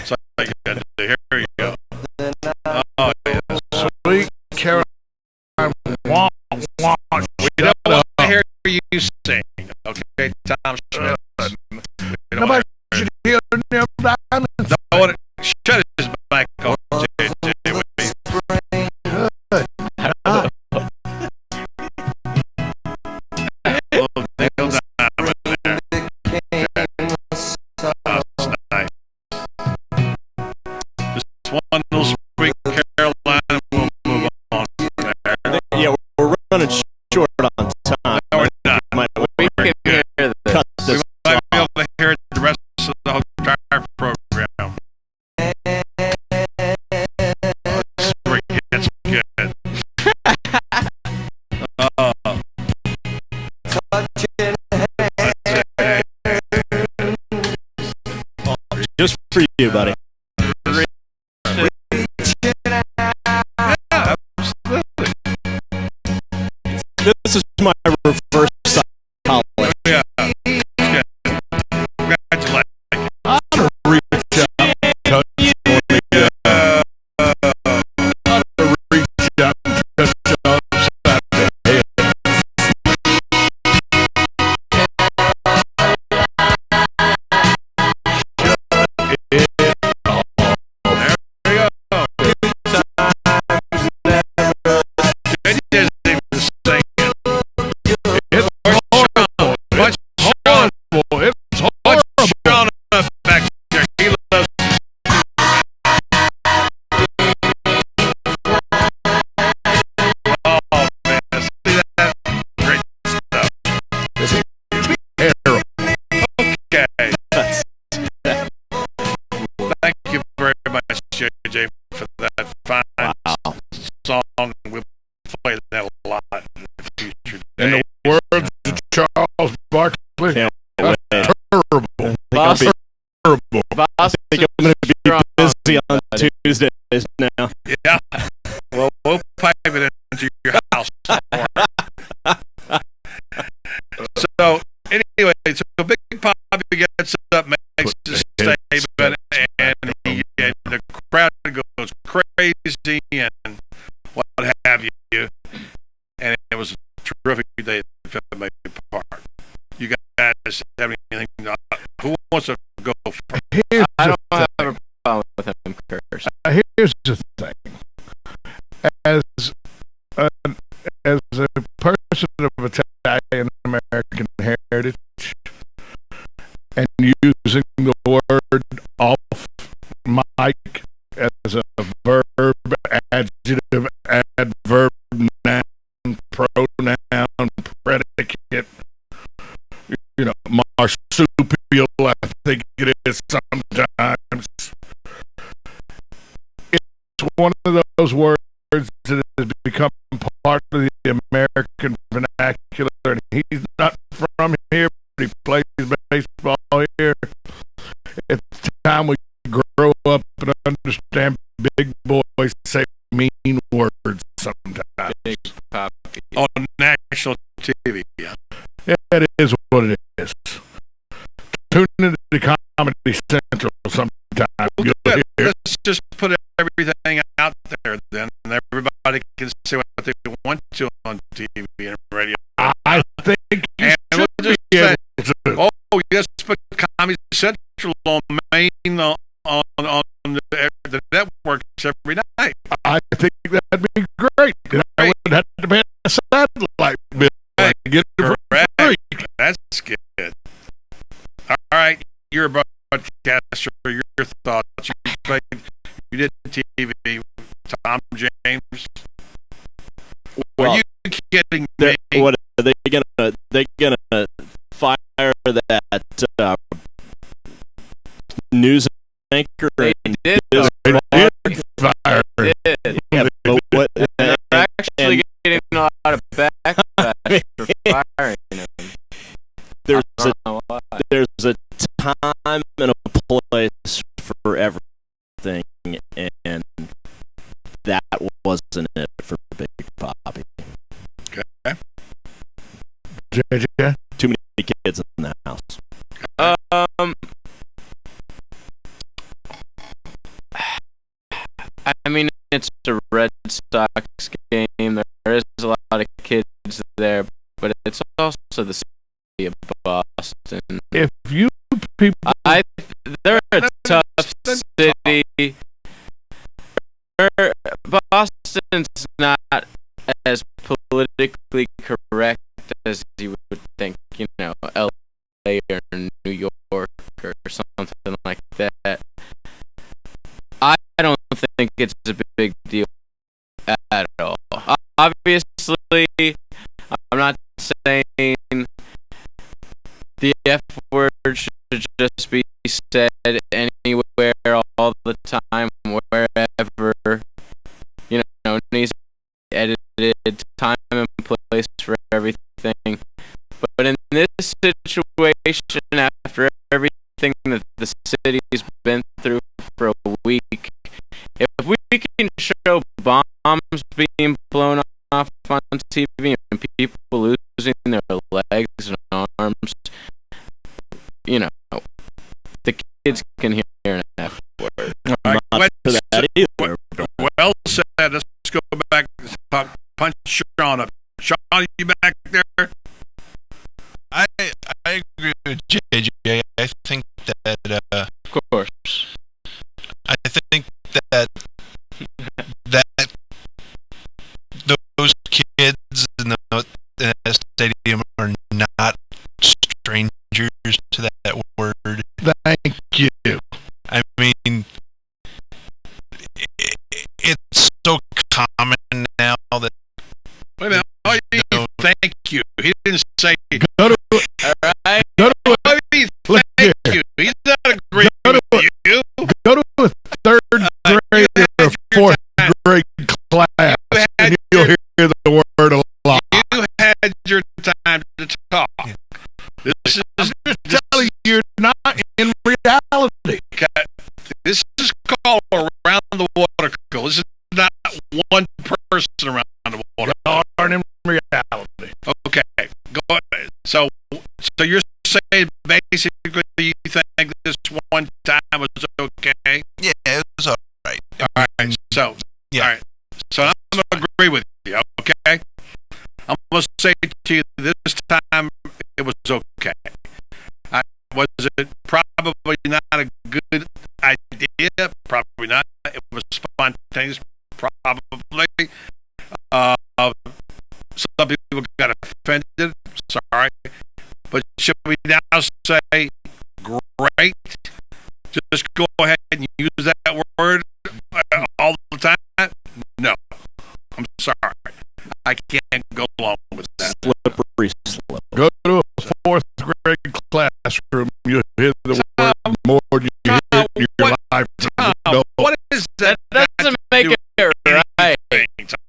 [SPEAKER 1] So I got to do. Here you go. Oh, yeah.
[SPEAKER 18] Sweet Caroline.
[SPEAKER 1] We don't want to hear you sing. Okay, Tom Schmidt.
[SPEAKER 18] Nobody should hear Neil Diamond.
[SPEAKER 1] Shut his back off, JJ. One little Sweet Caroline, and we'll move on from there.
[SPEAKER 8] Yeah, we're running short on time.
[SPEAKER 1] No, we're not.
[SPEAKER 4] We can hear this.
[SPEAKER 8] Cut this.
[SPEAKER 1] We might be able to hear the rest of the entire program. This is where it gets good.
[SPEAKER 8] Just for you, buddy. This is my reverse psychology.
[SPEAKER 1] Yeah. Okay. Congratulations.
[SPEAKER 18] I'm gonna reach out, touch on the, I'm gonna reach out and touch on upside the head.
[SPEAKER 1] It isn't even singing.
[SPEAKER 18] It's
[SPEAKER 8] think I'm going to be busy on Tuesdays now.
[SPEAKER 1] Yeah. Well, we'll pipe it into your house. So, anyway, so Big Poppy gets up, makes his statement, and the crowd goes crazy and what have you. And it was a terrific day at Fenway Park. You guys have anything? Who wants to go first?
[SPEAKER 4] I don't have a problem with him first.
[SPEAKER 18] Here's the thing. As a person of Italian American heritage, and using the word off mic as a verb, adjective, adverb, noun, pronoun, predicate, you know, marsupial, I think it is sometimes. It's one of those words that has become part of the American vernacular, and he's not from here, but he plays baseball here. It's time we grow up and understand big boys say mean words sometimes.
[SPEAKER 4] Big Poppy.
[SPEAKER 1] On national TV, yeah.
[SPEAKER 18] It is what it is. Tune into the Comedy Central sometime. You'll hear.
[SPEAKER 1] Let's just put everything out there then, and everybody can say what they want to on TV and radio.
[SPEAKER 18] I think you should
[SPEAKER 1] we'll
[SPEAKER 18] be
[SPEAKER 1] say,
[SPEAKER 18] able to.
[SPEAKER 1] oh, yes, put Comedy Central on main on the networks every night.
[SPEAKER 18] I think that'd be great. And I would have to pay a satellite bill. Get it for free.
[SPEAKER 1] That's good. All right, you're a broadcaster. Your thoughts. You did TV. Tom James.
[SPEAKER 8] Well,
[SPEAKER 1] are you kidding me?
[SPEAKER 8] What are they gonna? They gonna fire that news anchor?
[SPEAKER 4] They did.
[SPEAKER 8] Fire. Yeah, but what?
[SPEAKER 4] And they're actually getting a lot of backlash for firing him.
[SPEAKER 8] There's a time and a place for everything, and that wasn't it for Big Poppy.
[SPEAKER 1] Okay.
[SPEAKER 18] JJ?
[SPEAKER 8] Too many kids in the house.
[SPEAKER 4] I mean, it's a Red Sox game. There is a lot of kids there, but it's also the city of Boston.
[SPEAKER 18] If you people,
[SPEAKER 4] they're a tough city. Boston's not as politically correct as you would think. You know, LA or New York or something like that. I don't think it's a big deal at all. Obviously, I'm not saying the F word should just be said anywhere all the time, wherever. You know, it needs to be edited, time and place for everything. But in this situation, after everything that the city's been through for a week, if we can show bombs being blown off on TV and people losing their legs and arms, you know, the kids can hear an F word.
[SPEAKER 1] Right, well said. Let's go back and talk, punch Sean up. Sean, are you back there?
[SPEAKER 6] I agree with JJ. I think that
[SPEAKER 4] of course.
[SPEAKER 6] I think that those kids in the stadium are not strangers to that word.
[SPEAKER 18] Thank you.
[SPEAKER 6] I mean, it's so common now that.
[SPEAKER 1] Wait a minute. Oh, thank you. He didn't say.
[SPEAKER 18] Go to
[SPEAKER 4] all right.
[SPEAKER 18] Go to it.
[SPEAKER 1] Oh, thank you. He's not agreeing with you.
[SPEAKER 18] Go to a third grade or fourth grade class, and you'll hear the word a lot.
[SPEAKER 1] You had your time to talk. This is
[SPEAKER 18] I'm just telling you, you're not in reality.
[SPEAKER 1] one person around the world.
[SPEAKER 18] Aren't in reality.
[SPEAKER 1] Okay, go ahead. So you're saying basically you think this one time was okay?
[SPEAKER 6] Yeah, it was all right.
[SPEAKER 1] All right. So
[SPEAKER 6] yeah.
[SPEAKER 1] All right. So I'm gonna agree with you. Okay. I'm gonna say to you this time it was okay. Was it probably not a good idea? Probably not. It was spontaneous. Probably. Some people got offended. Sorry. But should we now say great? Just go ahead and use that word all the time? No. I'm sorry. I can't go along with that.
[SPEAKER 8] Slippery slope.
[SPEAKER 18] Go to a fourth grade classroom. You hear the word more than you hear it in your life. No.
[SPEAKER 1] What is that?
[SPEAKER 4] That doesn't make it right.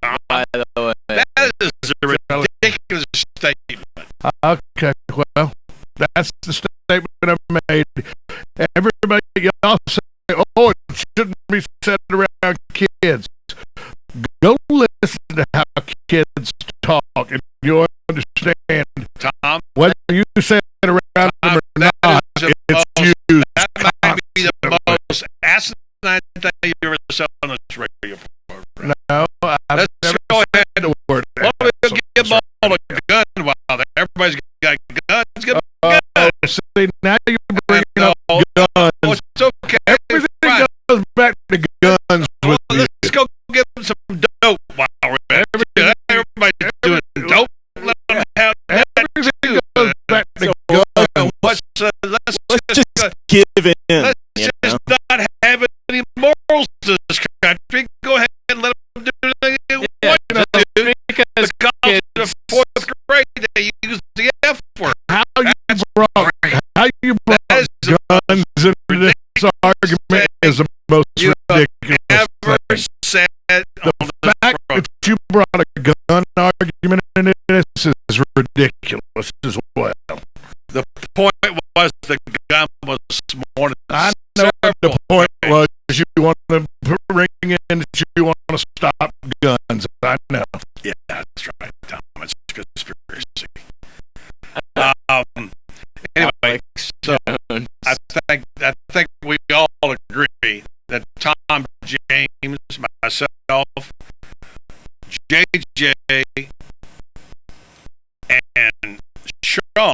[SPEAKER 1] Tom?
[SPEAKER 4] By the way,
[SPEAKER 1] That is a ridiculous statement.
[SPEAKER 18] Okay, well, that's the statement I made. Everybody, y'all say, oh, it shouldn't be said around kids. Go listen to how kids talk, and you'll understand.
[SPEAKER 1] Tom,
[SPEAKER 18] whether you say it around them or not, it's used.
[SPEAKER 1] That might be the most asinine thing you ever said on this radio program.
[SPEAKER 18] No,
[SPEAKER 1] let's go ahead and word. Let me go give them all a gun while everybody's got guns. Give them guns.
[SPEAKER 18] See, now you're bringing up guns.
[SPEAKER 1] Oh, it's okay.
[SPEAKER 18] Everything goes back to guns with you.
[SPEAKER 1] Let's go give them some dope while we're at it. Everybody's doing dope. Let them have that.
[SPEAKER 18] Everything goes back to guns.
[SPEAKER 1] Let's
[SPEAKER 8] just give in.
[SPEAKER 1] Let's just not have any morals to this country. Go ahead and let them do anything they want to do. Because the fourth grade, they use the F word.
[SPEAKER 18] How you brought guns into this argument is the most ridiculous thing.
[SPEAKER 1] Said
[SPEAKER 18] the fact that you brought a gun argument into this is ridiculous as well.
[SPEAKER 1] The point was the gun was more than
[SPEAKER 18] I know what the point was. You want to bring in that you want to stop guns. I know.
[SPEAKER 1] Yeah, that's right, Tom. It's a conspiracy. Anyway, so I think we all agree that Tom, James, myself, JJ, and Sean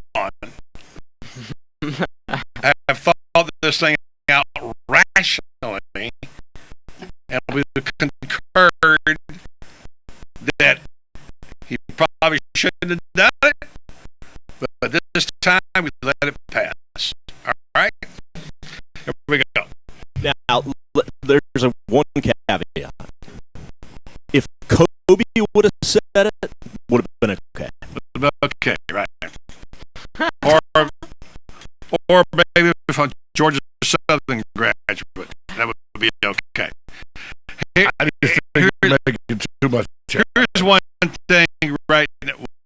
[SPEAKER 1] have thought this thing out rationally, and we concurred that he probably shouldn't have done it, but this time we let it pass. All right? Here we go.
[SPEAKER 8] Now, there's one caveat. If Kobe would have said it, would have been okay.
[SPEAKER 1] Okay, right. Or maybe if a Georgia Southern graduate, that would be okay.
[SPEAKER 18] I just think you're making too much.
[SPEAKER 1] Here's one thing, right?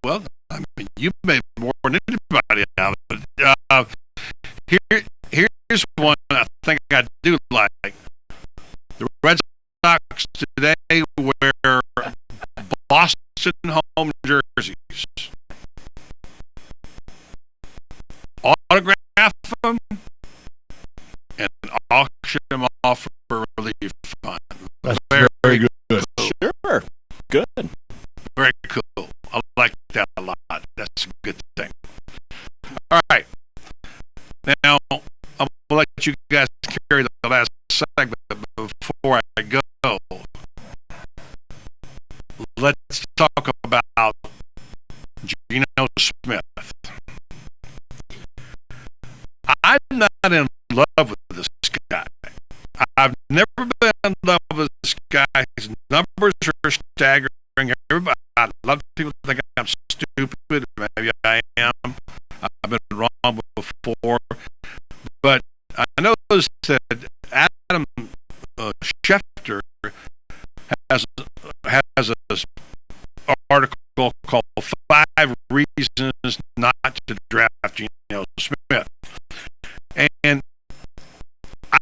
[SPEAKER 1] Well, I mean, you made more than anybody out of it. Here's one I think I do like. The Red Sox today wear Boston home jerseys. Autograph them and auction them off for relief fund.
[SPEAKER 18] That's very good.
[SPEAKER 8] Sure. Good.
[SPEAKER 1] Very cool. I like that a lot. That's a good thing. All right. Now, I'm going to let you guys carry the last segment before I go. Let's talk about Geno Smith. I'm not in love with this guy. I've never been in love with this guy. His numbers are staggering. Everybody, I love people to think I'm stupid. Maybe I am. I've been wrong before. But I noticed that Adam Schefter has an article called 5 Reasons Not to Draft Geno Smith. And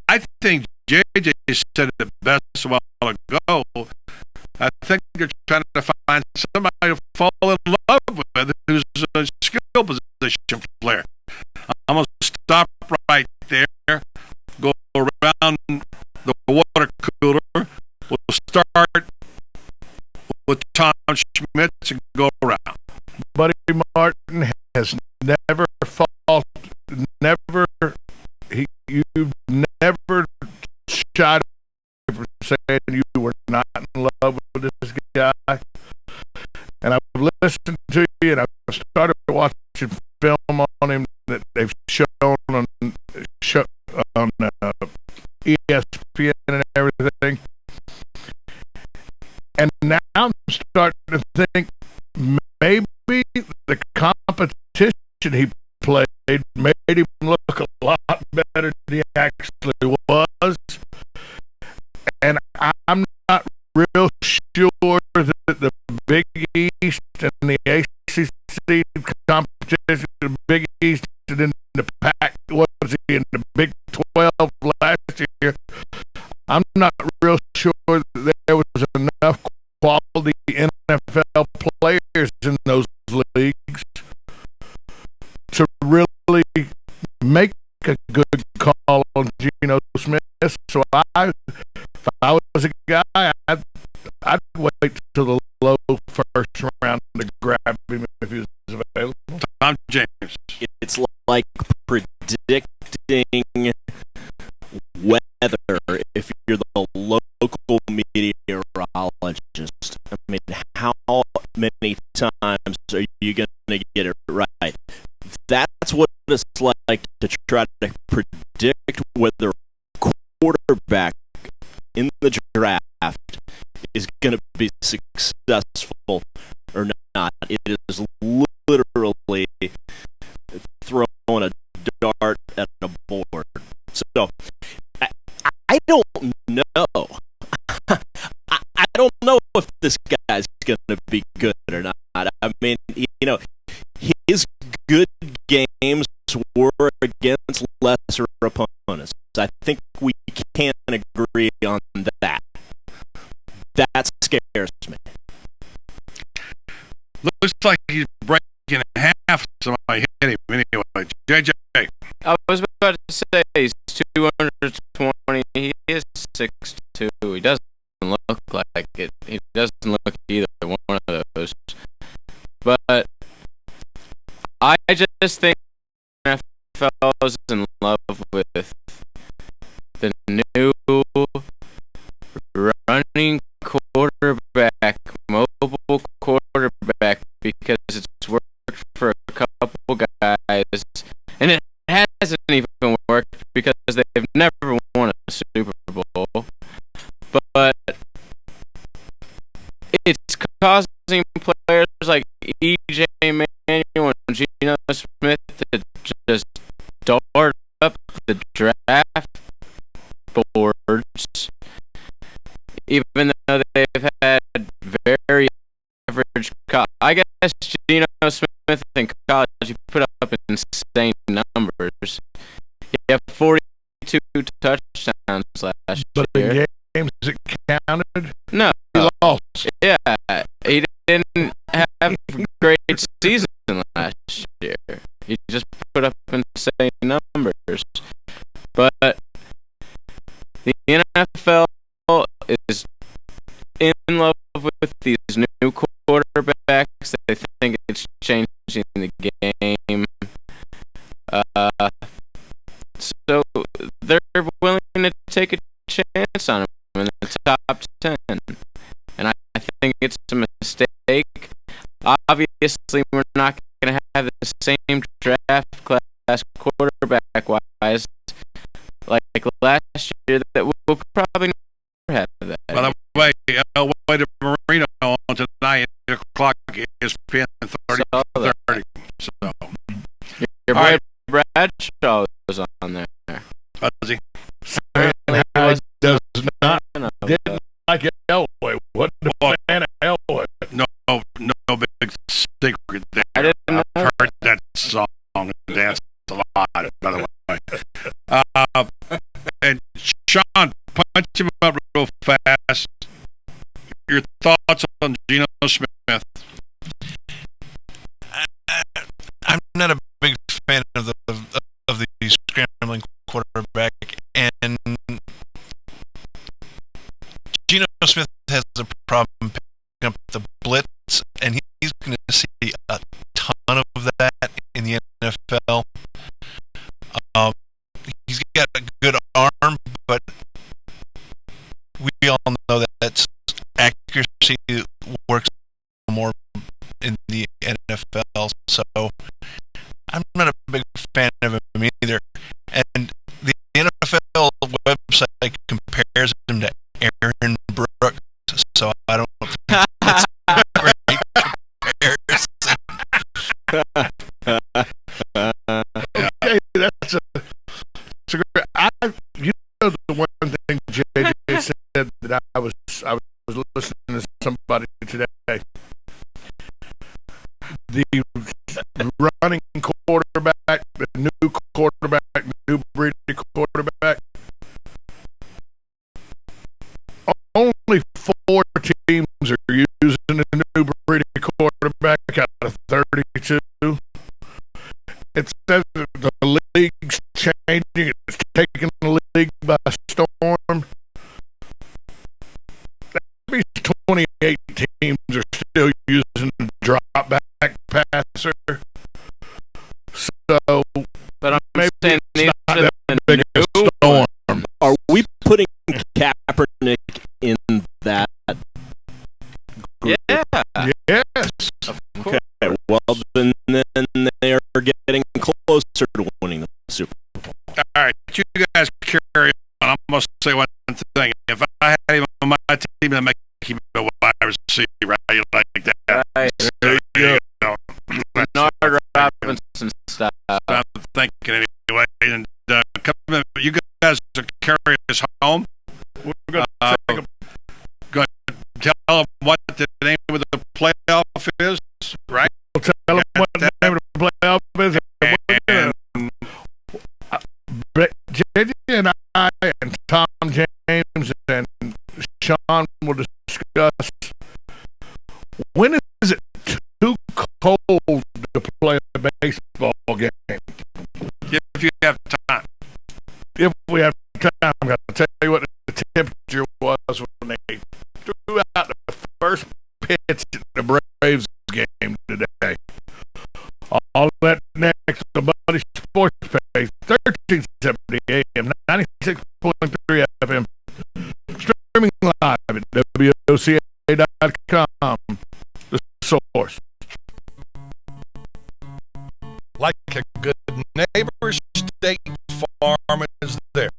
[SPEAKER 1] I think JJ said it best a while ago. I think they're trying to find somebody to fall in love with who's a skill position player. I'm going to stop right there, go around the water cooler. We'll start with Tom Schmitz and go around.
[SPEAKER 18] Buddy Martin has never you've never shied away from saying you were not in love with this guy. And I've listened to you, and I've started watching film on him that they've shown on ESPN and everything. And now I'm starting to think maybe the competition he played made him look a lot better than he actually was. And I'm not real sure that the Big East and the ACC competition, the Big East and in the Pac, was he in the Big 12 last year? I'm not real sure that there was enough quality NFL players in those leagues to really make a good call on Geno Smith. So if I was a guy, I'd wait till the low first round to grab him if he was available.
[SPEAKER 1] Tom James.
[SPEAKER 8] It's like predicting weather if you're the local meteorologist. I mean, how many times are you going to get it right? That's what it's like to try to predict whether a quarterback in the draft is going to be successful or not. It is literally throwing a dart at a board. So I don't know. I don't know if this guy's going to be good or not. I mean, his good games were against lesser opponents. I think we can agree on that. That scares me.
[SPEAKER 1] Looks like he's breaking half. Somebody hit him anyway. JJ.
[SPEAKER 4] I was about to say he's 220. He is 6'2". He doesn't look like it. He doesn't look either one of those. But I just think NFL is in love with the new running quarterback, mobile quarterback, because it's worked for a couple guys, and it hasn't even worked because they've never won a Super Bowl. But it's causing players like E.J. Manuel and Geno Smith to just dart up the draft boards, even though they've had very average I guess Geno Smith in college, he put up insane numbers. He had 42 touchdowns last
[SPEAKER 18] but
[SPEAKER 4] year.
[SPEAKER 18] But in games it counted?
[SPEAKER 4] No.
[SPEAKER 18] He lost.
[SPEAKER 4] Yeah, he didn't have a great season last year. He just put up insane numbers. But the NFL is in love with these new quarterbacks. They think it's changing the game. So they're willing to take a chance on him in the top 10. And I think it's a mistake. Obviously, we're not going to have the same draft class quarterback-wise like last year. That we'll probably never have that.
[SPEAKER 1] By the way, Elway to Marino on tonight at 8 o'clock. ESPN 30. So
[SPEAKER 4] your boy Bradshaw was on there.
[SPEAKER 1] Was he?
[SPEAKER 18] Does not didn't like Elway. What the fan of Elway?
[SPEAKER 1] No big secret there.
[SPEAKER 4] I didn't know.
[SPEAKER 1] I've heard that song and danced a lot, by the way. And Sean, punch him up real fast. Your thoughts and Geno Smith.
[SPEAKER 6] I'm not a big fan of the scrambling quarterback, and Geno Smith has a problem picking up the blitz, and he's going to see a ton of that in the NFL. He's got a good arm, but we all know that that's accuracy works more in the NFL, so I'm not a big fan of him either. And the NFL website compares him to Aaron Brooks, so I don't think that's a great comparison.
[SPEAKER 18] Okay, that's a great. You know, the one thing JJ said that I was listening to somebody today. The running quarterback, the new quarterback, new breed quarterback. Only 4 teams are using the new breed quarterback out of 32. It says that the league's changing. It's taking the league by storm. That means 28 teams are still using the drop back passer. So,
[SPEAKER 4] but I'm
[SPEAKER 18] maybe
[SPEAKER 4] saying
[SPEAKER 18] it's not that big of a storm.
[SPEAKER 8] Are we putting Kaepernick in that group?
[SPEAKER 4] Yeah.
[SPEAKER 18] Yes.
[SPEAKER 8] Okay. Well, then they are getting closer to winning the Super Bowl.
[SPEAKER 1] All right, you guys carry on. I'm going to say one thing. If I had him on my team, I'd make him a wide receiver, right? Like that.
[SPEAKER 4] Right.
[SPEAKER 1] There you go.
[SPEAKER 4] Bernard Robinson style.
[SPEAKER 1] I'm thinking anyway. And you guys are carry us home.
[SPEAKER 18] We're going to take a
[SPEAKER 1] tell them what the name of the playoff is, right?
[SPEAKER 18] We'll tell them what the name of the playoff is. JJ and I and Tom James and Sean will discuss when is it too cold to play a baseball game.
[SPEAKER 1] If you have time.
[SPEAKER 18] If we have time, I'm going to tell you what the temperature was when they threw out the first pitch at the Braves game today. All that next to Buddy Sports Page, 1370 AM, 96.3 FM, streaming live at WOCA.com, the source.
[SPEAKER 6] Like a good neighbor, State Farm is there.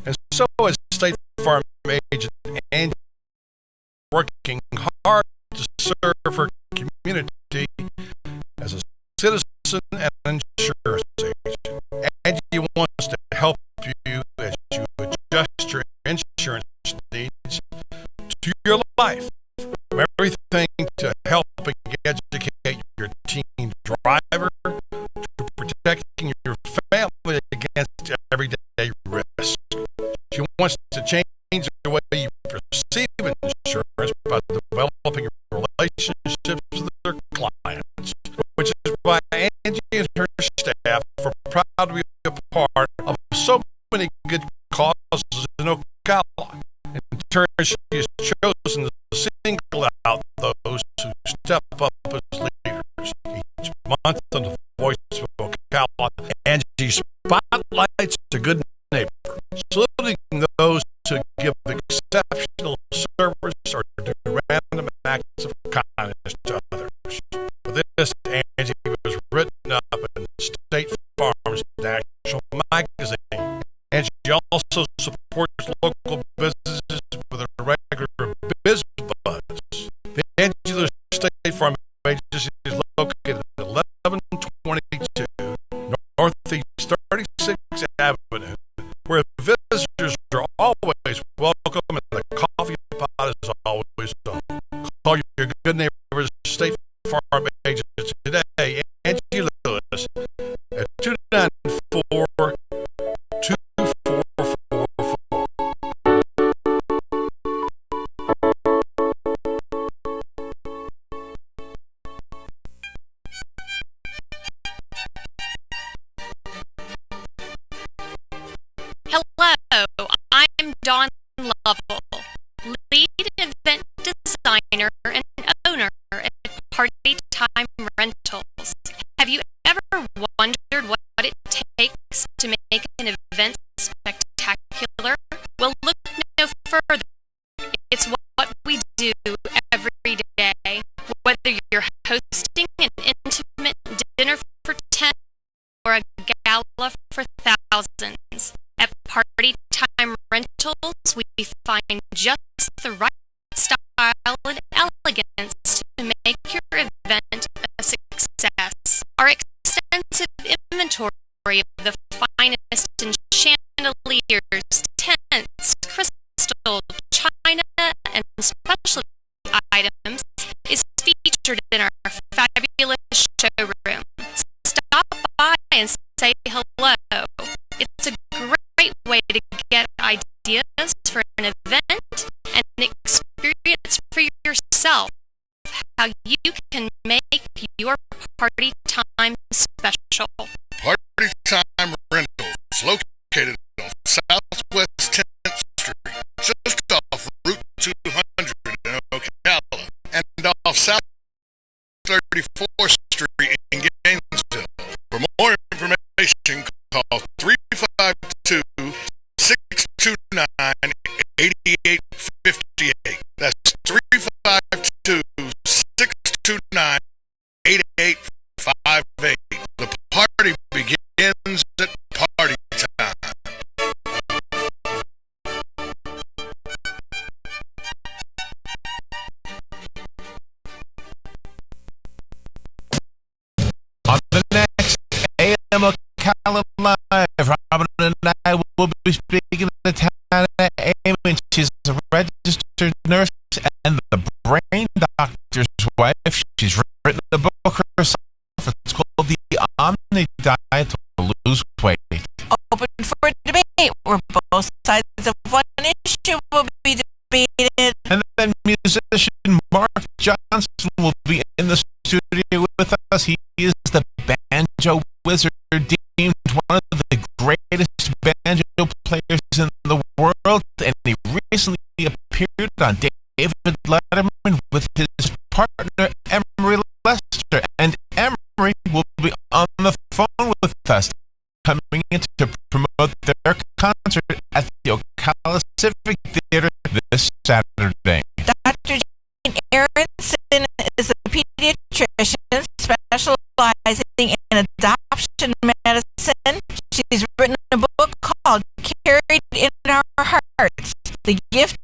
[SPEAKER 6] And so is State Farm agent Andy, working hard to serve her community as a citizen and insurance agent. Angie wants to help you as you adjust your insurance needs to your life. From everything to helping educate your teen driver to protecting your family against everyday risk. She wants to change the way you perceive insurance by developing relationships with their clients, which is why Angie and her staff are proud to be a part of so many good causes in Ocala. In turn, she has chosen to single out those who step up as leaders. Each month on the Voice of Ocala, Angie spotlights a good neighbor, saluting those who give exceptional service or do random acts of kindness to others. For this, Angie was written up in State Farm's National Magazine. Angie also supports local businesses with a regular Biz Buzz. The Angular State Farm Agency is located at 1122 Northeast 36th Avenue, where visitors are always welcome and the coffee pot is always on. Call your good neighbors State Farm Agency today, Angie Lewis, at 294-2444
[SPEAKER 2] wondered what it takes to make an event spectacular? Well, look no further. It's what we do every day. Whether you're hosting an intimate dinner for 10 or a gala for thousands, at Party Time Rentals, we find just the right style and elegance to make your event a success. Our extensive inventory of the finest in chandeliers, tents, crystal, china, and specialty items is featured in our fabulous showroom. Stop by and say hello. It's a great way to get ideas for an event and an experience for yourself. How you can make your party time special.
[SPEAKER 1] Party Time Rentals, located on Southwest 10th Street, just off Route 200 in Ocala, and off South 34th Street in Gainesville. For more information, call 352-629-8858. That's 352-629-8858. The party begins at party time.
[SPEAKER 6] On the next AM Ocala Live, Robin and I will be speaking to Tana Amon. She's a registered nurse and the brain doctor's wife. She's written a book herself. It's called The Omni Diet to Lose Weight.
[SPEAKER 7] Open for debate, where both sides of one issue will be debated.
[SPEAKER 6] And then musician Mark Johnson will be in the studio with us. He is the banjo wizard, deemed one of the greatest banjo players in the world, and he recently appeared on David Letterman with his partner Emery Lester, and Emery will be on the phone with us, coming in to promote their concert at the Ocala Civic Theater this Saturday.
[SPEAKER 7] Dr. Jane Aronson is a pediatrician specializing in adoption medicine. She's written a book called Carried in Our Hearts, The Gift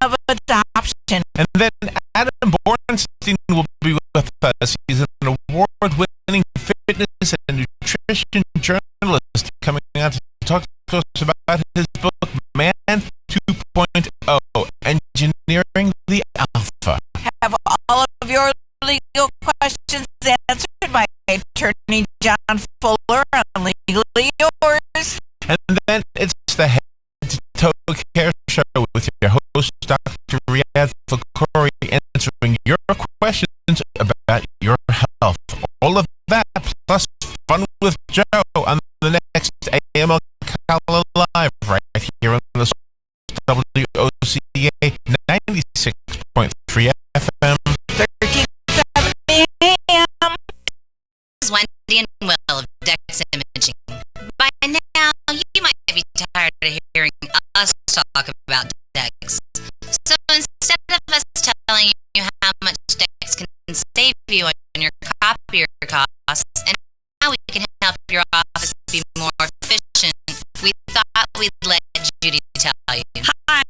[SPEAKER 7] of Adoption.
[SPEAKER 6] And then Adam Bornstein will be with us. He's an award-winning fitness and nutrition journalist, coming out to talk to us about his book, Man 2.0, Engineering the Alpha.
[SPEAKER 7] Have all of your legal questions answered by attorney John Fuller on Legally Yours.
[SPEAKER 6] And then it's the Head to Toe Care Show with your host, Dr. Riyadh Fakori, answering your questions about your health. All of that, plus fun with Joe on the next AM Ocala Live, right here on the WOCA 96.3 FM.
[SPEAKER 7] 1370 AM.
[SPEAKER 3] This is Wendy and Will of Dex Imaging. By now, you might be tired of hearing us talk about Dex. So instead of us telling you how much Dex can save you on your copier costs and how we can help your office be more efficient, we thought we'd let Judy tell you.
[SPEAKER 9] Hi,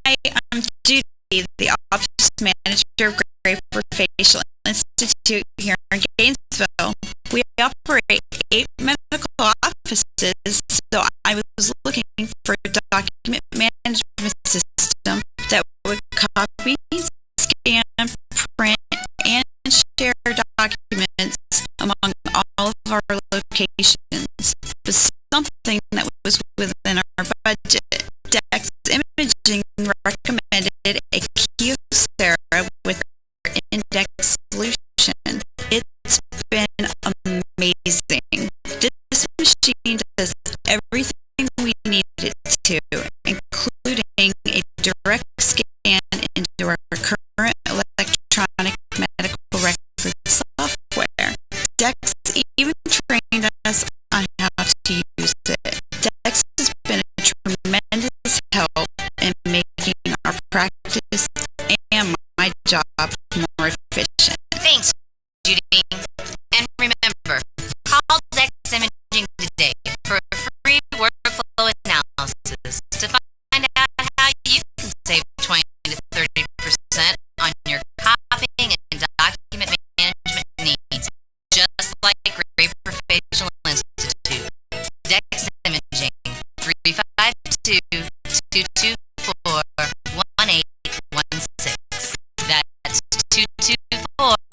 [SPEAKER 9] I'm Judy, the office manager of Graper Facial Institute here in Gainesville. We operate 8 medical offices, so I was looking for a document management system that would copy, scan, print, and share documents among all of our locations, but something that was within our budget. Dex Imaging recommended a Kyocera with our index solution. It's been amazing. This machine does everything we need it to, including a direct scan into our current electronic medical record software. Dex even trained us on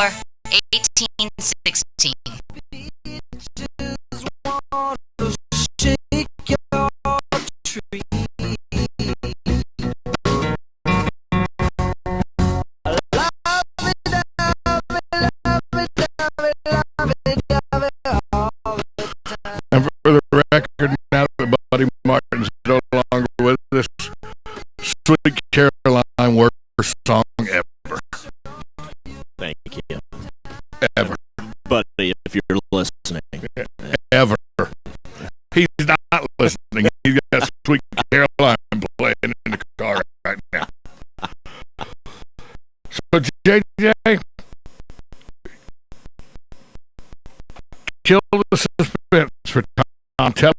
[SPEAKER 3] 1816.
[SPEAKER 18] And for the record, now that Buddy Martin's no longer with us, Sweet Caroline, worst song ever.
[SPEAKER 8] Thank you.
[SPEAKER 18] Ever.
[SPEAKER 8] Buddy, if you're listening.
[SPEAKER 18] Ever. He's not listening. He's got Sweet Caroline playing in the car right now. So, JJ, kill the suspense for Tom. Tell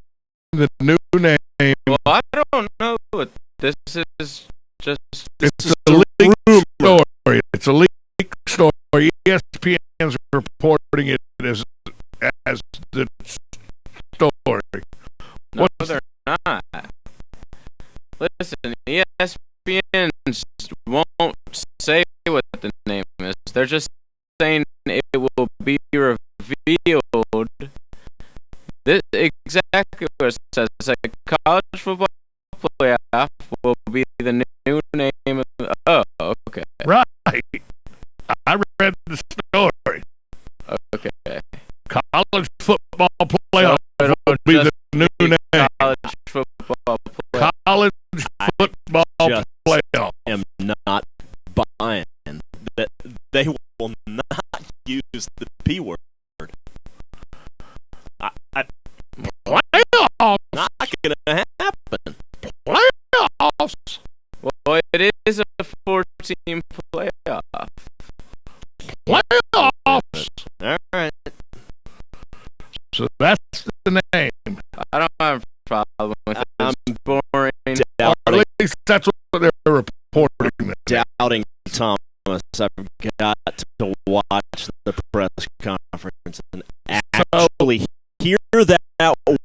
[SPEAKER 18] him the new name.
[SPEAKER 4] Well, I don't know what this is. Just
[SPEAKER 18] it's a leak story. It's a leak story. ESPN's reporting it as the story.
[SPEAKER 4] No, they're not. Listen, ESPN won't say what the name is. They're just saying it will be revealed. This exactly what it says. It's like college football playoff will be the new name of. Oh, okay.
[SPEAKER 18] Right. I read the story.
[SPEAKER 4] Okay.
[SPEAKER 18] College football playoff will be the new name.
[SPEAKER 4] College football playoff.
[SPEAKER 18] College football playoff.
[SPEAKER 8] I am not buying that they will not use the P word.
[SPEAKER 18] Playoffs.
[SPEAKER 8] Not gonna happen.
[SPEAKER 18] Playoffs.
[SPEAKER 4] Well, it is a 14 playoff.
[SPEAKER 18] Playoffs.
[SPEAKER 8] All right.
[SPEAKER 18] So that's the name.
[SPEAKER 4] I don't have a problem with it.
[SPEAKER 8] I'm
[SPEAKER 4] boring.
[SPEAKER 18] Or at least that's what they're reporting.
[SPEAKER 8] Doubting Thomas. I've got to watch the press conference and actually hear that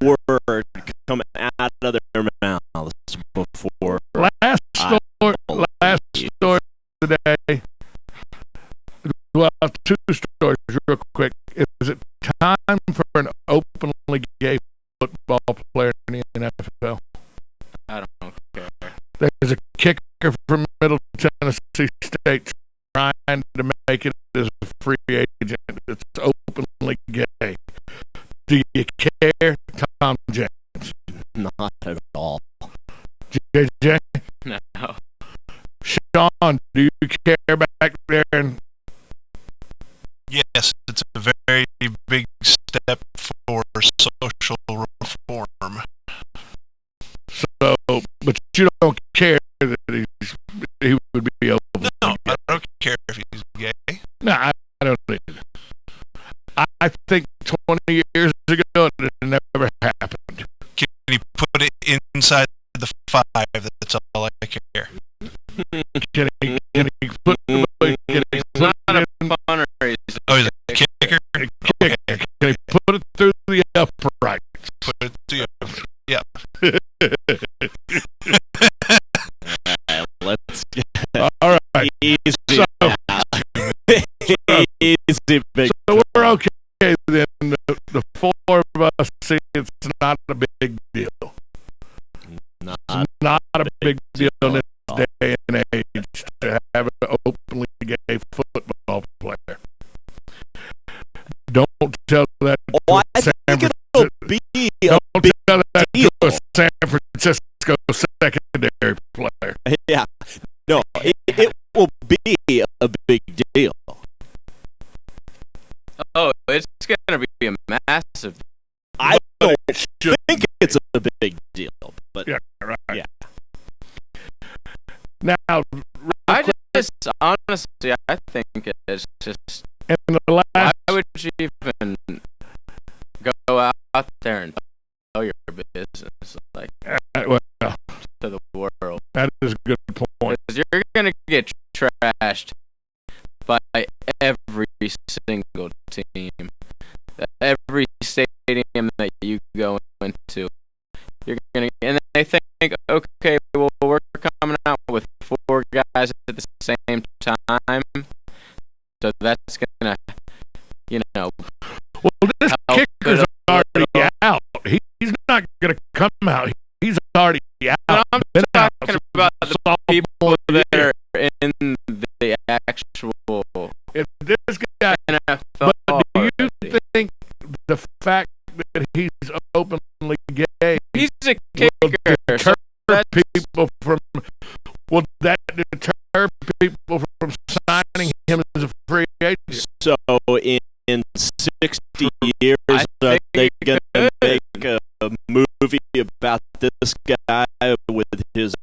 [SPEAKER 8] word come out of their mouths before.
[SPEAKER 18] Last story today. Well, two stories real quick. Is it time for an openly gay football player in the NFL?
[SPEAKER 4] I don't care.
[SPEAKER 18] There's a kicker from Middle Tennessee State trying to make it as a free agent. It's openly gay. Do you care, Tom James?
[SPEAKER 8] Not at all.
[SPEAKER 18] JJ?
[SPEAKER 4] No.
[SPEAKER 18] Sean, do you care back there?
[SPEAKER 6] Yes, it's a very big step for social reform.
[SPEAKER 18] So, but you don't care that he would be open.
[SPEAKER 6] No, I don't care if he's gay.
[SPEAKER 18] No, I don't either. I think 20 years ago it never happened.
[SPEAKER 6] Can he put it inside the 5? That's all I care.
[SPEAKER 18] Can he put it in?
[SPEAKER 6] Oh, he's a kicker?
[SPEAKER 18] Okay. Can he put it through the upright?
[SPEAKER 6] Put it through yeah.
[SPEAKER 8] Let's
[SPEAKER 18] all right.
[SPEAKER 8] Easy big.
[SPEAKER 18] So we're okay then. The four of us see it's not a big deal. Not a big deal in this day and age to have an openly gay football player. Don't tell that to a San Francisco secondary player.
[SPEAKER 8] Yeah. No, it will be a big deal.
[SPEAKER 4] Oh, it's going to be a massive deal.
[SPEAKER 8] I don't think it's a big deal, but
[SPEAKER 18] yeah, right.
[SPEAKER 8] Yeah.
[SPEAKER 18] Now,
[SPEAKER 4] honestly, I think it's just.
[SPEAKER 18] And the last,
[SPEAKER 4] why would you even go out there and tell your business like
[SPEAKER 18] well,
[SPEAKER 4] to the world?
[SPEAKER 18] That is a good point.
[SPEAKER 4] Because you're gonna get trashed by every single team, every stadium that you go into. You're gonna, and they think, okay, well, we're coming out with 4 guys at the same time, so that's gonna
[SPEAKER 18] Well, this kicker's already out. He's not going to come out. He's already out.
[SPEAKER 4] I'm talking about the people that are in the actual
[SPEAKER 18] if this guy,
[SPEAKER 4] NFL.
[SPEAKER 18] But do you think the fact that he's openly gay
[SPEAKER 4] he's a kicker,
[SPEAKER 18] deter people from people from signing him as a free agent?
[SPEAKER 8] So in 60 years, are they going to make a movie about this guy with his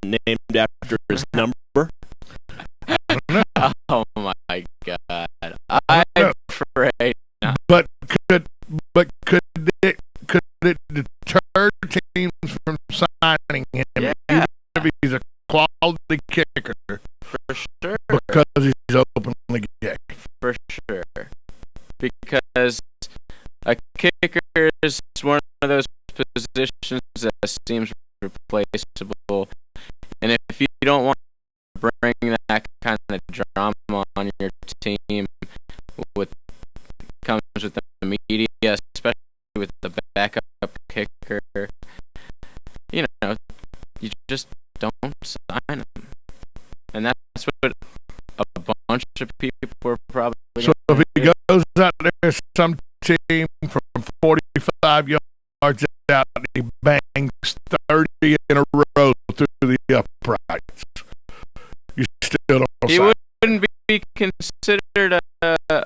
[SPEAKER 8] named after his number?
[SPEAKER 4] Oh my God! I'm afraid not.
[SPEAKER 18] But could it deter teams from signing him, even if he's a quality kicker?
[SPEAKER 4] For sure.
[SPEAKER 18] Because he's openly gay.
[SPEAKER 4] For sure. Because a kicker is one of those positions that seems replaceable, and if you don't want to bring that kind of drama on your team, comes with the media, especially with the backup kicker, you just don't sign him, and that's what a bunch of people are probably.
[SPEAKER 18] So if he goes out there, some team from 45 yards out, and he bangs 30 in a row through the uprights, you still don't sign.
[SPEAKER 4] He wouldn't be considered a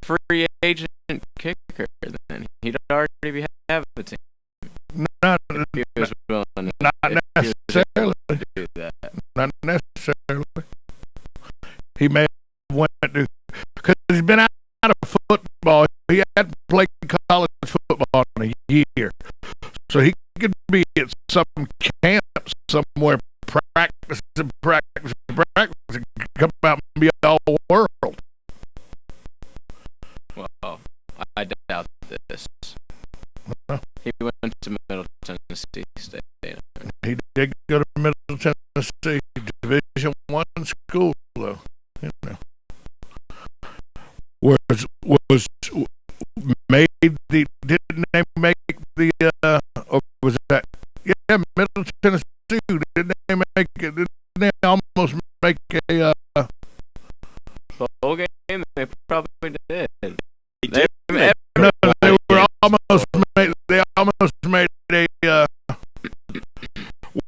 [SPEAKER 4] free agent kicker then. He'd already have a team.
[SPEAKER 18] Not
[SPEAKER 4] necessarily.
[SPEAKER 18] Do that. Not necessarily. He may have went to, because he's been out of football. He hadn't played college football in a year, so he could be at some camp somewhere practicing, come out and be all world.
[SPEAKER 4] Well, I doubt this. He went to Middle Tennessee State.
[SPEAKER 18] He did go to Middle Tennessee Division I school, though. Was made the, didn't they make the or was that, yeah, Middle Tennessee, didn't they make it, didn't they almost make a
[SPEAKER 4] bowl game? They probably did.
[SPEAKER 18] They were almost made, they almost made a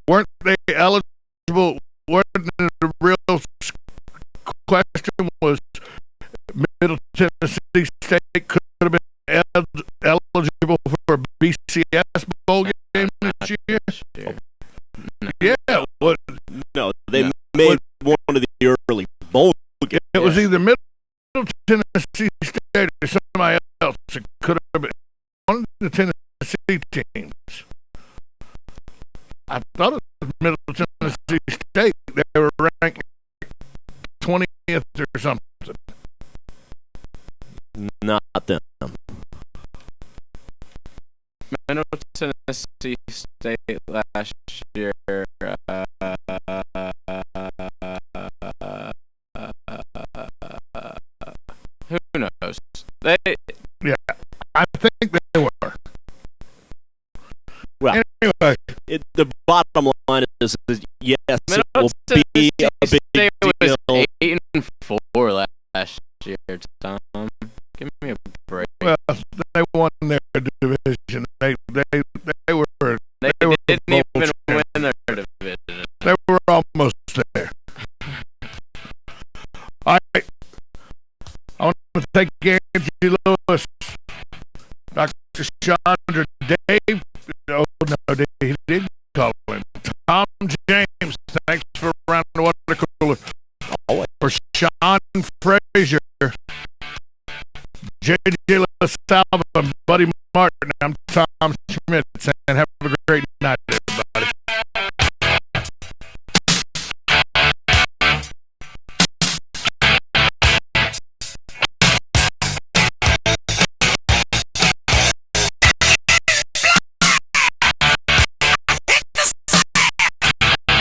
[SPEAKER 18] weren't they eligible, weren't the real question was Middle Tennessee State could have been eligible for a BCS bowl game this year? Yeah.
[SPEAKER 8] No, they made one of the early bowl games.
[SPEAKER 18] It was either Middle Tennessee State or somebody else. It could have been one of the Tennessee teams. I thought it was Middle Tennessee State. They were ranked 20th or something.
[SPEAKER 8] Not them.
[SPEAKER 4] Middle Tennessee State last year. Who knows?
[SPEAKER 18] Yeah, I think they were.
[SPEAKER 8] Well,
[SPEAKER 18] anyway,
[SPEAKER 8] the bottom line is yes, it will be a big deal.
[SPEAKER 4] 8-4 last year, Tom. Give me a break.
[SPEAKER 18] Well, they won their division. They were.
[SPEAKER 4] They didn't even win their division.
[SPEAKER 18] They were almost there. All right. I want to thank Angie Lewis, Dr. Chandra, Dave. Oh no, he didn't call him. Tom James. Thanks for around the water cooler. For Sean Frazier, J.J. LaSalva, and Buddy Martin. I'm Tom Schmidt, and have a great night.